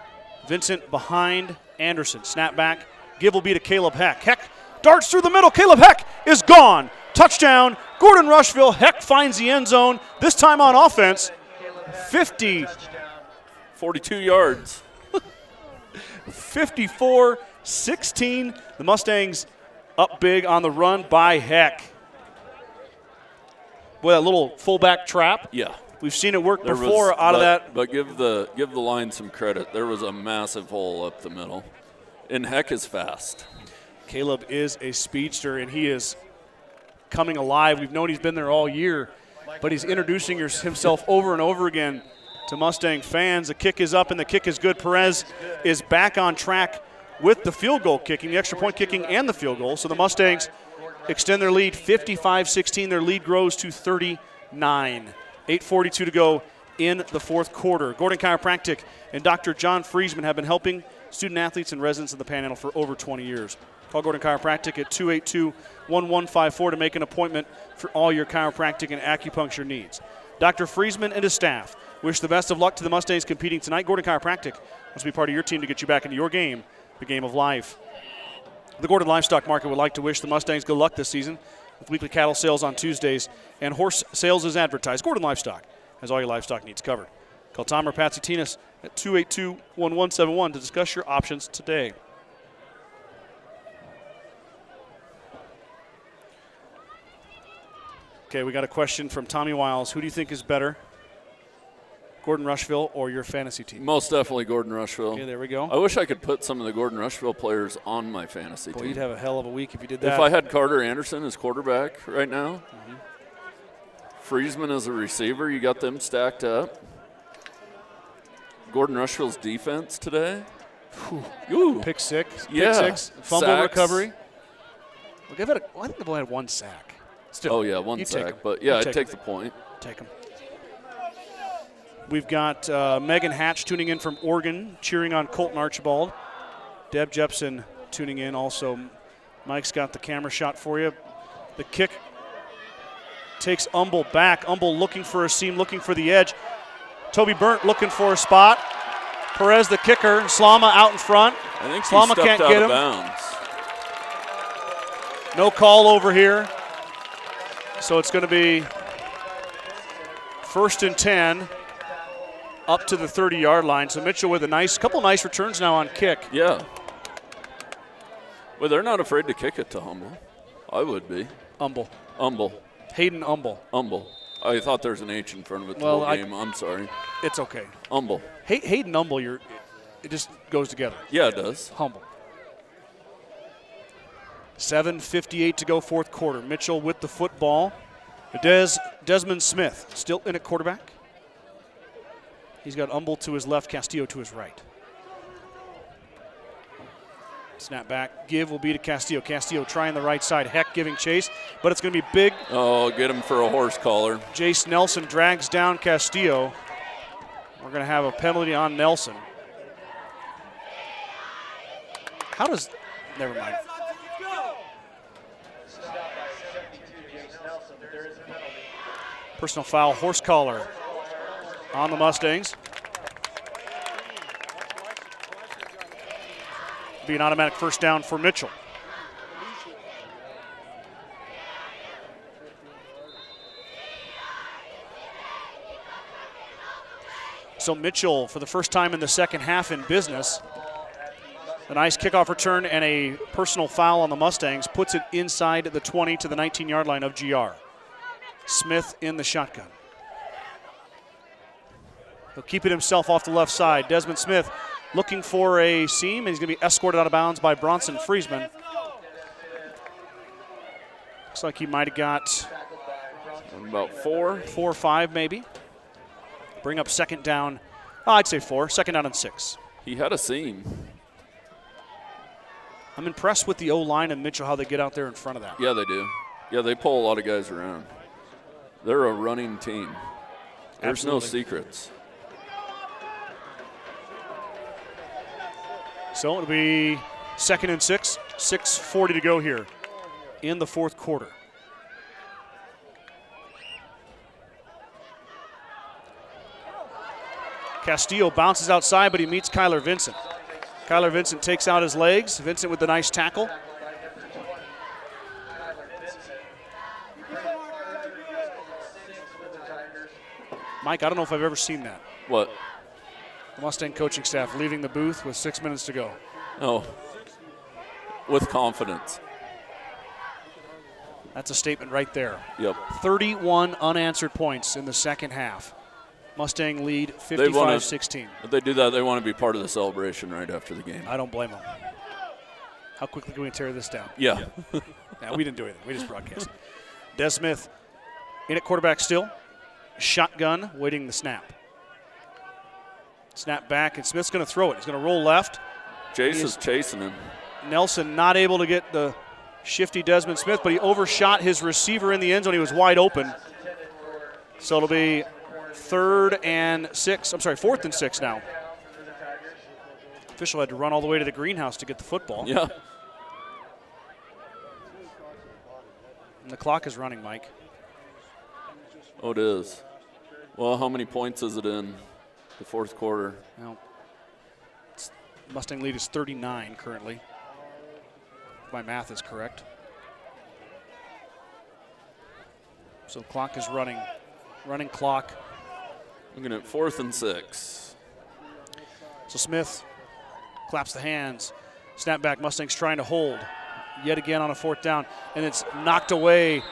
[SPEAKER 1] Vincent behind Anderson. Snap back. Give will be to Caleb Heck. Heck darts through the middle. Caleb Heck is gone. Touchdown, Gordon-Rushville. Heck finds the end zone, this time on offense.
[SPEAKER 2] 42 yards.
[SPEAKER 1] 54-16. The Mustangs up big on the run by Heck. Boy, that little fullback trap.
[SPEAKER 2] Yeah.
[SPEAKER 1] We've seen it work before of that.
[SPEAKER 2] But give the line some credit. There was a massive hole up the middle. And Heck is fast.
[SPEAKER 1] Caleb is a speedster, and he is coming alive. We've known he's been there all year, but he's introducing himself over and over again to Mustang fans. The kick is up, and the kick is good. Perez is back on track with the field goal kicking, the extra point kicking, and the field goal. So the Mustangs extend their lead 55-16. Their lead grows to 39. 8:42 to go in the fourth quarter. Gordon Chiropractic and Dr. John Friesman have been helping student athletes and residents of the Panhandle for over 20 years. Call Gordon Chiropractic at 282-1154 to make an appointment for all your chiropractic and acupuncture needs. Dr. Friesman and his staff wish the best of luck to the Mustangs competing tonight. Gordon Chiropractic wants to be part of your team to get you back into your game, the game of life. The Gordon Livestock Market would like to wish the Mustangs good luck this season with weekly cattle sales on Tuesdays and horse sales as advertised. Gordon Livestock has all your livestock needs covered. Call Tom or Patsy Tinas at 282-1171 to discuss your options today. Okay, we got a question from Tommy Wiles. Who do you think is better, Gordon-Rushville or your fantasy team?
[SPEAKER 2] Most definitely Gordon-Rushville.
[SPEAKER 1] Okay, there we go.
[SPEAKER 2] I wish I could put some of the Gordon-Rushville players on my fantasy
[SPEAKER 1] Boy,
[SPEAKER 2] team.
[SPEAKER 1] you'd have a hell of a week if you did that.
[SPEAKER 2] If I had Carter Anderson as quarterback right now, Friesman as a receiver, you got them stacked up. Gordon-Rushville's defense today. Ooh.
[SPEAKER 1] Pick six.
[SPEAKER 2] Yeah.
[SPEAKER 1] Pick six. Fumble
[SPEAKER 2] Sacks.
[SPEAKER 1] recovery. Look, I think they've only had one sack. Still,
[SPEAKER 2] Oh, yeah, one
[SPEAKER 1] you take 'em.
[SPEAKER 2] sack. But, yeah,
[SPEAKER 1] You
[SPEAKER 2] I'd
[SPEAKER 1] take
[SPEAKER 2] take
[SPEAKER 1] 'em.
[SPEAKER 2] the point.
[SPEAKER 1] Take them. We've got Megan Hatch tuning in from Oregon, cheering on Colton Archibald. Deb Jepson tuning in also. Mike's got the camera shot for you. The kick takes Umble back. Umble looking for a seam, looking for the edge. Toby Burnt looking for a spot. Perez, the kicker. Slama out in front.
[SPEAKER 2] I think he
[SPEAKER 1] Slama
[SPEAKER 2] stepped
[SPEAKER 1] can't
[SPEAKER 2] out
[SPEAKER 1] get
[SPEAKER 2] of
[SPEAKER 1] him.
[SPEAKER 2] bounds.
[SPEAKER 1] No call over here. So it's going to be 1st and 10 up to the 30-yard line. So Mitchell with a couple nice returns now on kick.
[SPEAKER 2] Yeah. Well, they're not afraid to kick it to Humble. I would be.
[SPEAKER 1] Umble.
[SPEAKER 2] Hayden
[SPEAKER 1] Umble.
[SPEAKER 2] I thought there's an H in front of it the
[SPEAKER 1] Well,
[SPEAKER 2] whole game. I'm sorry.
[SPEAKER 1] It's okay.
[SPEAKER 2] Humble.
[SPEAKER 1] Hayden Umble, it just goes together.
[SPEAKER 2] Yeah, it does.
[SPEAKER 1] Humble. 7:58 to go, fourth quarter. Mitchell with the football. Desmond Smith still in at quarterback. He's got Umble to his left, Castillo to his right. Snap back. Give will be to Castillo. Castillo trying the right side. Heck giving chase, but it's going to be big.
[SPEAKER 2] Oh, get him for a horse collar.
[SPEAKER 1] Jace Nelson drags down Castillo. We're going to have a penalty on Nelson. Never mind. Personal foul, horse collar on the Mustangs. Be an automatic first down for Mitchell. So Mitchell, for the first time in the second half in business, a nice kickoff return and a personal foul on the Mustangs puts it inside the 20 to the 19-yard line of GR. Smith in the shotgun. He'll keep it himself off the left side. Desmond Smith looking for a seam, and he's going to be escorted out of bounds by Bronson Friesman. Looks like he might have got
[SPEAKER 2] about 4
[SPEAKER 1] or 5 maybe. Bring up second down. I'd say 4. Second down and 6.
[SPEAKER 2] He had a seam.
[SPEAKER 1] I'm impressed with the O-line and Mitchell, how they get out there in front of that.
[SPEAKER 2] Yeah, they do. Yeah, they pull a lot of guys around. They're a running team. There's
[SPEAKER 1] Absolutely.
[SPEAKER 2] no secrets.
[SPEAKER 1] So it'll be 2nd and 6. 6:40 to go here in the fourth quarter. Castillo bounces outside, but he meets Kyler Vincent. Kyler Vincent takes out his legs. Vincent with the nice tackle. Mike, I don't know if I've ever seen that.
[SPEAKER 2] What?
[SPEAKER 1] The Mustang coaching staff leaving the booth with 6 minutes to go.
[SPEAKER 2] Oh, with confidence.
[SPEAKER 1] That's a statement right there.
[SPEAKER 2] Yep.
[SPEAKER 1] 31 unanswered points in the second half. Mustang lead 55-16.
[SPEAKER 2] If they do that, they want to be part of the celebration right after the game.
[SPEAKER 1] I don't blame them. How quickly can we tear this down?
[SPEAKER 2] Yeah.
[SPEAKER 1] No, we didn't do anything. We just broadcast. Des Smith in at quarterback still. Shotgun, waiting the snap. Snap back, and Smith's going to throw it. He's going to roll left.
[SPEAKER 2] Jace is chasing him.
[SPEAKER 1] Nelson not able to get the shifty Desmond Smith, but he overshot his receiver in the end zone. He was wide open. So it'll be 4th and 6 now. Official had to run all the way to the greenhouse to get the football.
[SPEAKER 2] Yeah.
[SPEAKER 1] And the clock is running, Mike.
[SPEAKER 2] Oh, it is. Well, how many points is it in the fourth quarter?
[SPEAKER 1] Well, Mustang lead is 39 currently. If my math is correct. So the clock is running. Running clock.
[SPEAKER 2] Looking at 4th and 6.
[SPEAKER 1] So Smith claps the hands. Snap back. Mustangs trying to hold. Yet again on a 4th down. And it's knocked away.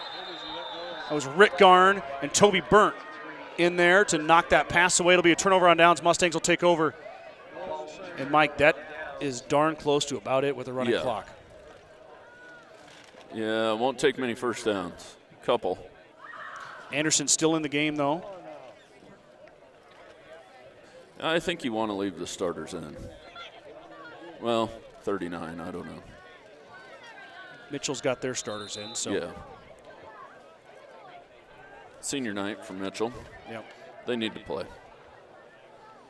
[SPEAKER 1] That was Rick Garn and Toby Burnt in there to knock that pass away. It'll be a turnover on downs. Mustangs will take over. And, Mike, that is darn close to about it with a running clock.
[SPEAKER 2] Yeah, it won't take many first downs. Couple.
[SPEAKER 1] Anderson still in the game, though.
[SPEAKER 2] I think you want to leave the starters in. Well, 39, I don't know.
[SPEAKER 1] Mitchell's got their starters in, so.
[SPEAKER 2] Yeah. Senior night for Mitchell.
[SPEAKER 1] Yep.
[SPEAKER 2] They need to play.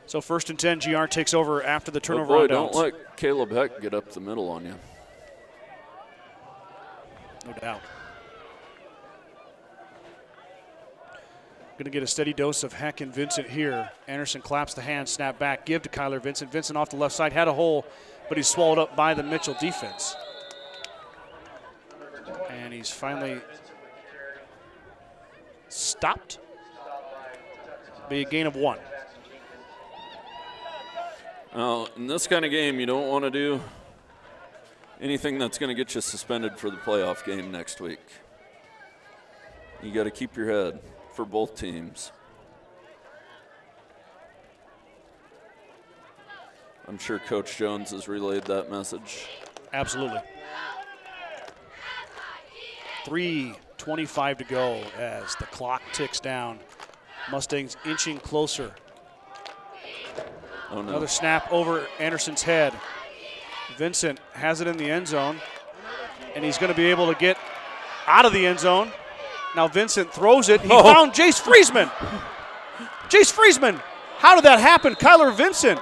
[SPEAKER 1] So 1st and 10, GR takes over after the turnover
[SPEAKER 2] boy,
[SPEAKER 1] on downs.
[SPEAKER 2] don't let Caleb Heck get up the middle on you.
[SPEAKER 1] No doubt. Going to get a steady dose of Heck and Vincent here. Anderson claps the hand, snap back, give to Kyler Vincent. Vincent off the left side, had a hole, but he's swallowed up by the Mitchell defense. And he's finally stopped. Be a gain of 1.
[SPEAKER 2] In this kind of game, you don't want to do anything that's going to get you suspended for the playoff game next week. You got to keep your head for both teams. I'm sure Coach Jones has relayed that message.
[SPEAKER 1] Absolutely. 3:25 to go as the clock ticks down. Mustangs inching closer.
[SPEAKER 2] Oh, no.
[SPEAKER 1] Another snap over Anderson's head. Vincent has it in the end zone, and he's going to be able to get out of the end zone. Now Vincent throws it. He found Jace Friesman. Jace Friesman. How did that happen? Kyler Vincent.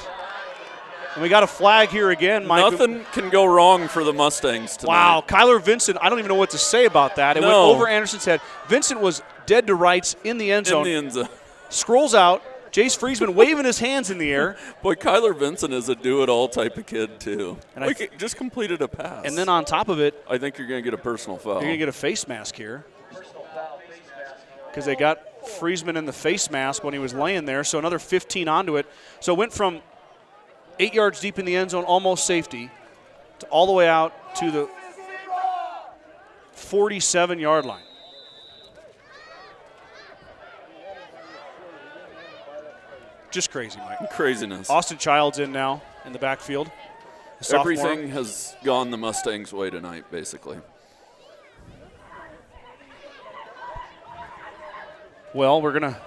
[SPEAKER 1] And we got a flag here again, Mike.
[SPEAKER 2] Nothing can go wrong for the Mustangs tonight.
[SPEAKER 1] Wow, Kyler Vincent, I don't even know what to say about that. It went over Anderson's head. Vincent was dead to rights in the end zone.
[SPEAKER 2] In the end zone.
[SPEAKER 1] Scrolls out. Jace Friesman waving his hands in the air.
[SPEAKER 2] Boy, Kyler Vincent is a do-it-all type of kid, too.
[SPEAKER 1] And
[SPEAKER 2] just completed a pass.
[SPEAKER 1] And then on top of it,
[SPEAKER 2] I think you're going to get a personal foul.
[SPEAKER 1] you're going to get a face mask here. Because they got Friesman in the face mask when he was laying there, so another 15 onto it. So it went from 8 yards deep in the end zone, almost safety, to all the way out to the 47-yard line. Just crazy, Mike.
[SPEAKER 2] Craziness.
[SPEAKER 1] Austin Childs in now in the backfield.
[SPEAKER 2] Everything has gone the Mustangs' way tonight, basically.
[SPEAKER 1] Well, we're gonna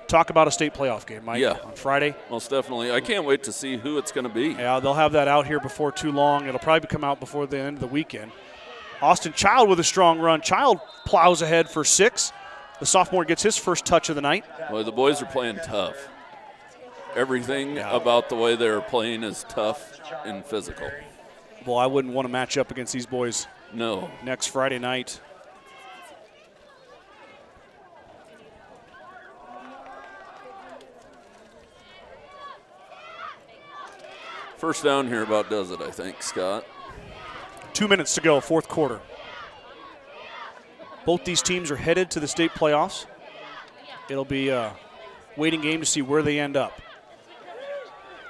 [SPEAKER 1] talk about a state playoff game, Mike, on Friday.
[SPEAKER 2] Most definitely. I can't wait to see who it's going to be.
[SPEAKER 1] Yeah, they'll have that out here before too long. It'll probably come out before the end of the weekend. Austin Child with a strong run. Child plows ahead for 6. The sophomore gets his first touch of the night.
[SPEAKER 2] Well, the boys are playing tough. Everything about the way they're playing is tough and physical.
[SPEAKER 1] Well, I wouldn't want to match up against these boys.
[SPEAKER 2] No.
[SPEAKER 1] Next Friday night.
[SPEAKER 2] First down here about does it, I think, Scott.
[SPEAKER 1] 2 minutes to go, fourth quarter. Both these teams are headed to the state playoffs. It'll be a waiting game to see where they end up.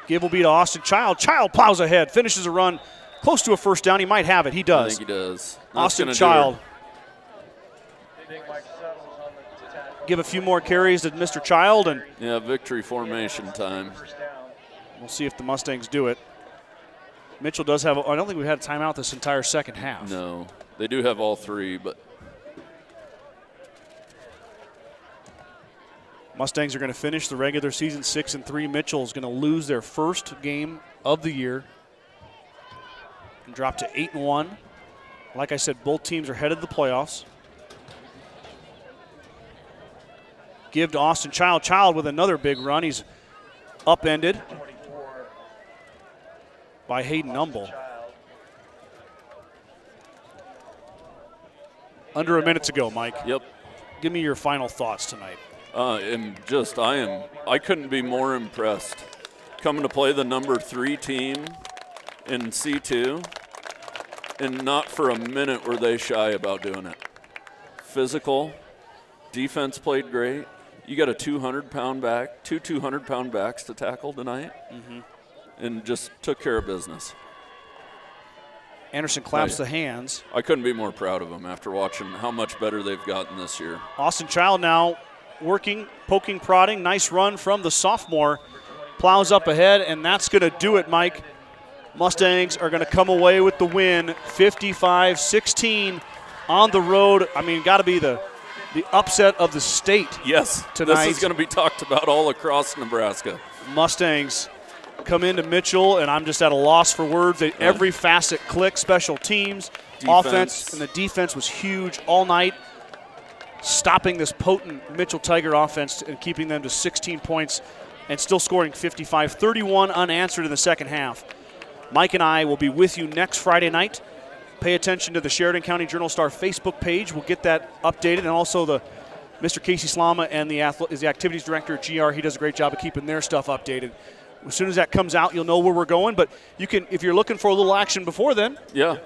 [SPEAKER 1] Give will be to Austin Child. Child plows ahead, finishes a run close to a first down. He might have it. He does.
[SPEAKER 2] I think he does.
[SPEAKER 1] Austin Child. Give a few more carries to Mr. Child, and
[SPEAKER 2] yeah, victory formation time.
[SPEAKER 1] We'll see if the Mustangs do it. Mitchell does have, I don't think we've had a timeout this entire second half.
[SPEAKER 2] No, they do have all three, but.
[SPEAKER 1] Mustangs are going to finish the regular season 6-3. Mitchell is going to lose their first game of the year and drop to 8-1. Like I said, both teams are headed to the playoffs. Give to Austin Child. Child with another big run. He's upended by Hayden Humble. Under a minute to go, Mike.
[SPEAKER 2] Yep.
[SPEAKER 1] Give me your final thoughts tonight.
[SPEAKER 2] I couldn't be more impressed. Coming to play the number 3 team in C2, and not for a minute were they shy about doing it. Physical, defense played great. You got a 200-pound back, two 200-pound backs to tackle tonight, and just took care of business.
[SPEAKER 1] Anderson claps the hands.
[SPEAKER 2] I couldn't be more proud of them after watching how much better they've gotten this year.
[SPEAKER 1] Austin Child now working, poking, prodding. Nice run from the sophomore. Plows up ahead, and that's going to do it, Mike. Mustangs are going to come away with the win, 55-16 on the road. I mean, got to be the upset of the state.
[SPEAKER 2] Yes,
[SPEAKER 1] tonight.
[SPEAKER 2] This is going to be talked about all across Nebraska.
[SPEAKER 1] Mustangs come into Mitchell, and I'm just at a loss for words. Every facet clicked. Special teams, offense, and the defense was huge all night, stopping this potent Mitchell Tiger offense and keeping them to 16 points and still scoring 55. 31 unanswered in the second half. Mike and I will be with you next Friday night. Pay attention to the Sheridan County Journal-Star Facebook page. We'll get that updated, and also the Mr. Casey Slama and is the activities director at GR. He does a great job of keeping their stuff updated. As soon as that comes out, you'll know where we're going. But you can, if you're looking for a little action before then,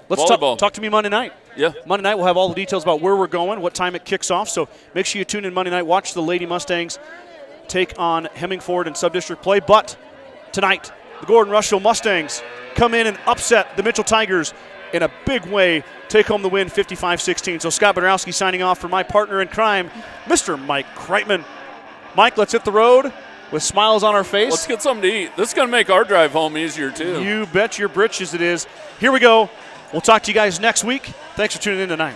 [SPEAKER 1] let's talk to me Monday night.
[SPEAKER 2] Yeah.
[SPEAKER 1] Monday night we'll have all the details about where we're going, what time it kicks off. So make sure you tune in Monday night. Watch the Lady Mustangs take on Hemmingford in sub-district play. But tonight, the Gordon-Rushville Mustangs come in and upset the Mitchell Tigers in a big way, take home the win 55-16. So Scott Bedrowski signing off for my partner in crime, Mr. Mike Kreitman. Mike, let's hit the road with smiles on our face.
[SPEAKER 2] Let's get something to eat. This is going to make our drive home easier, too.
[SPEAKER 1] You bet your britches it is. Here we go. We'll talk to you guys next week. Thanks for tuning in tonight.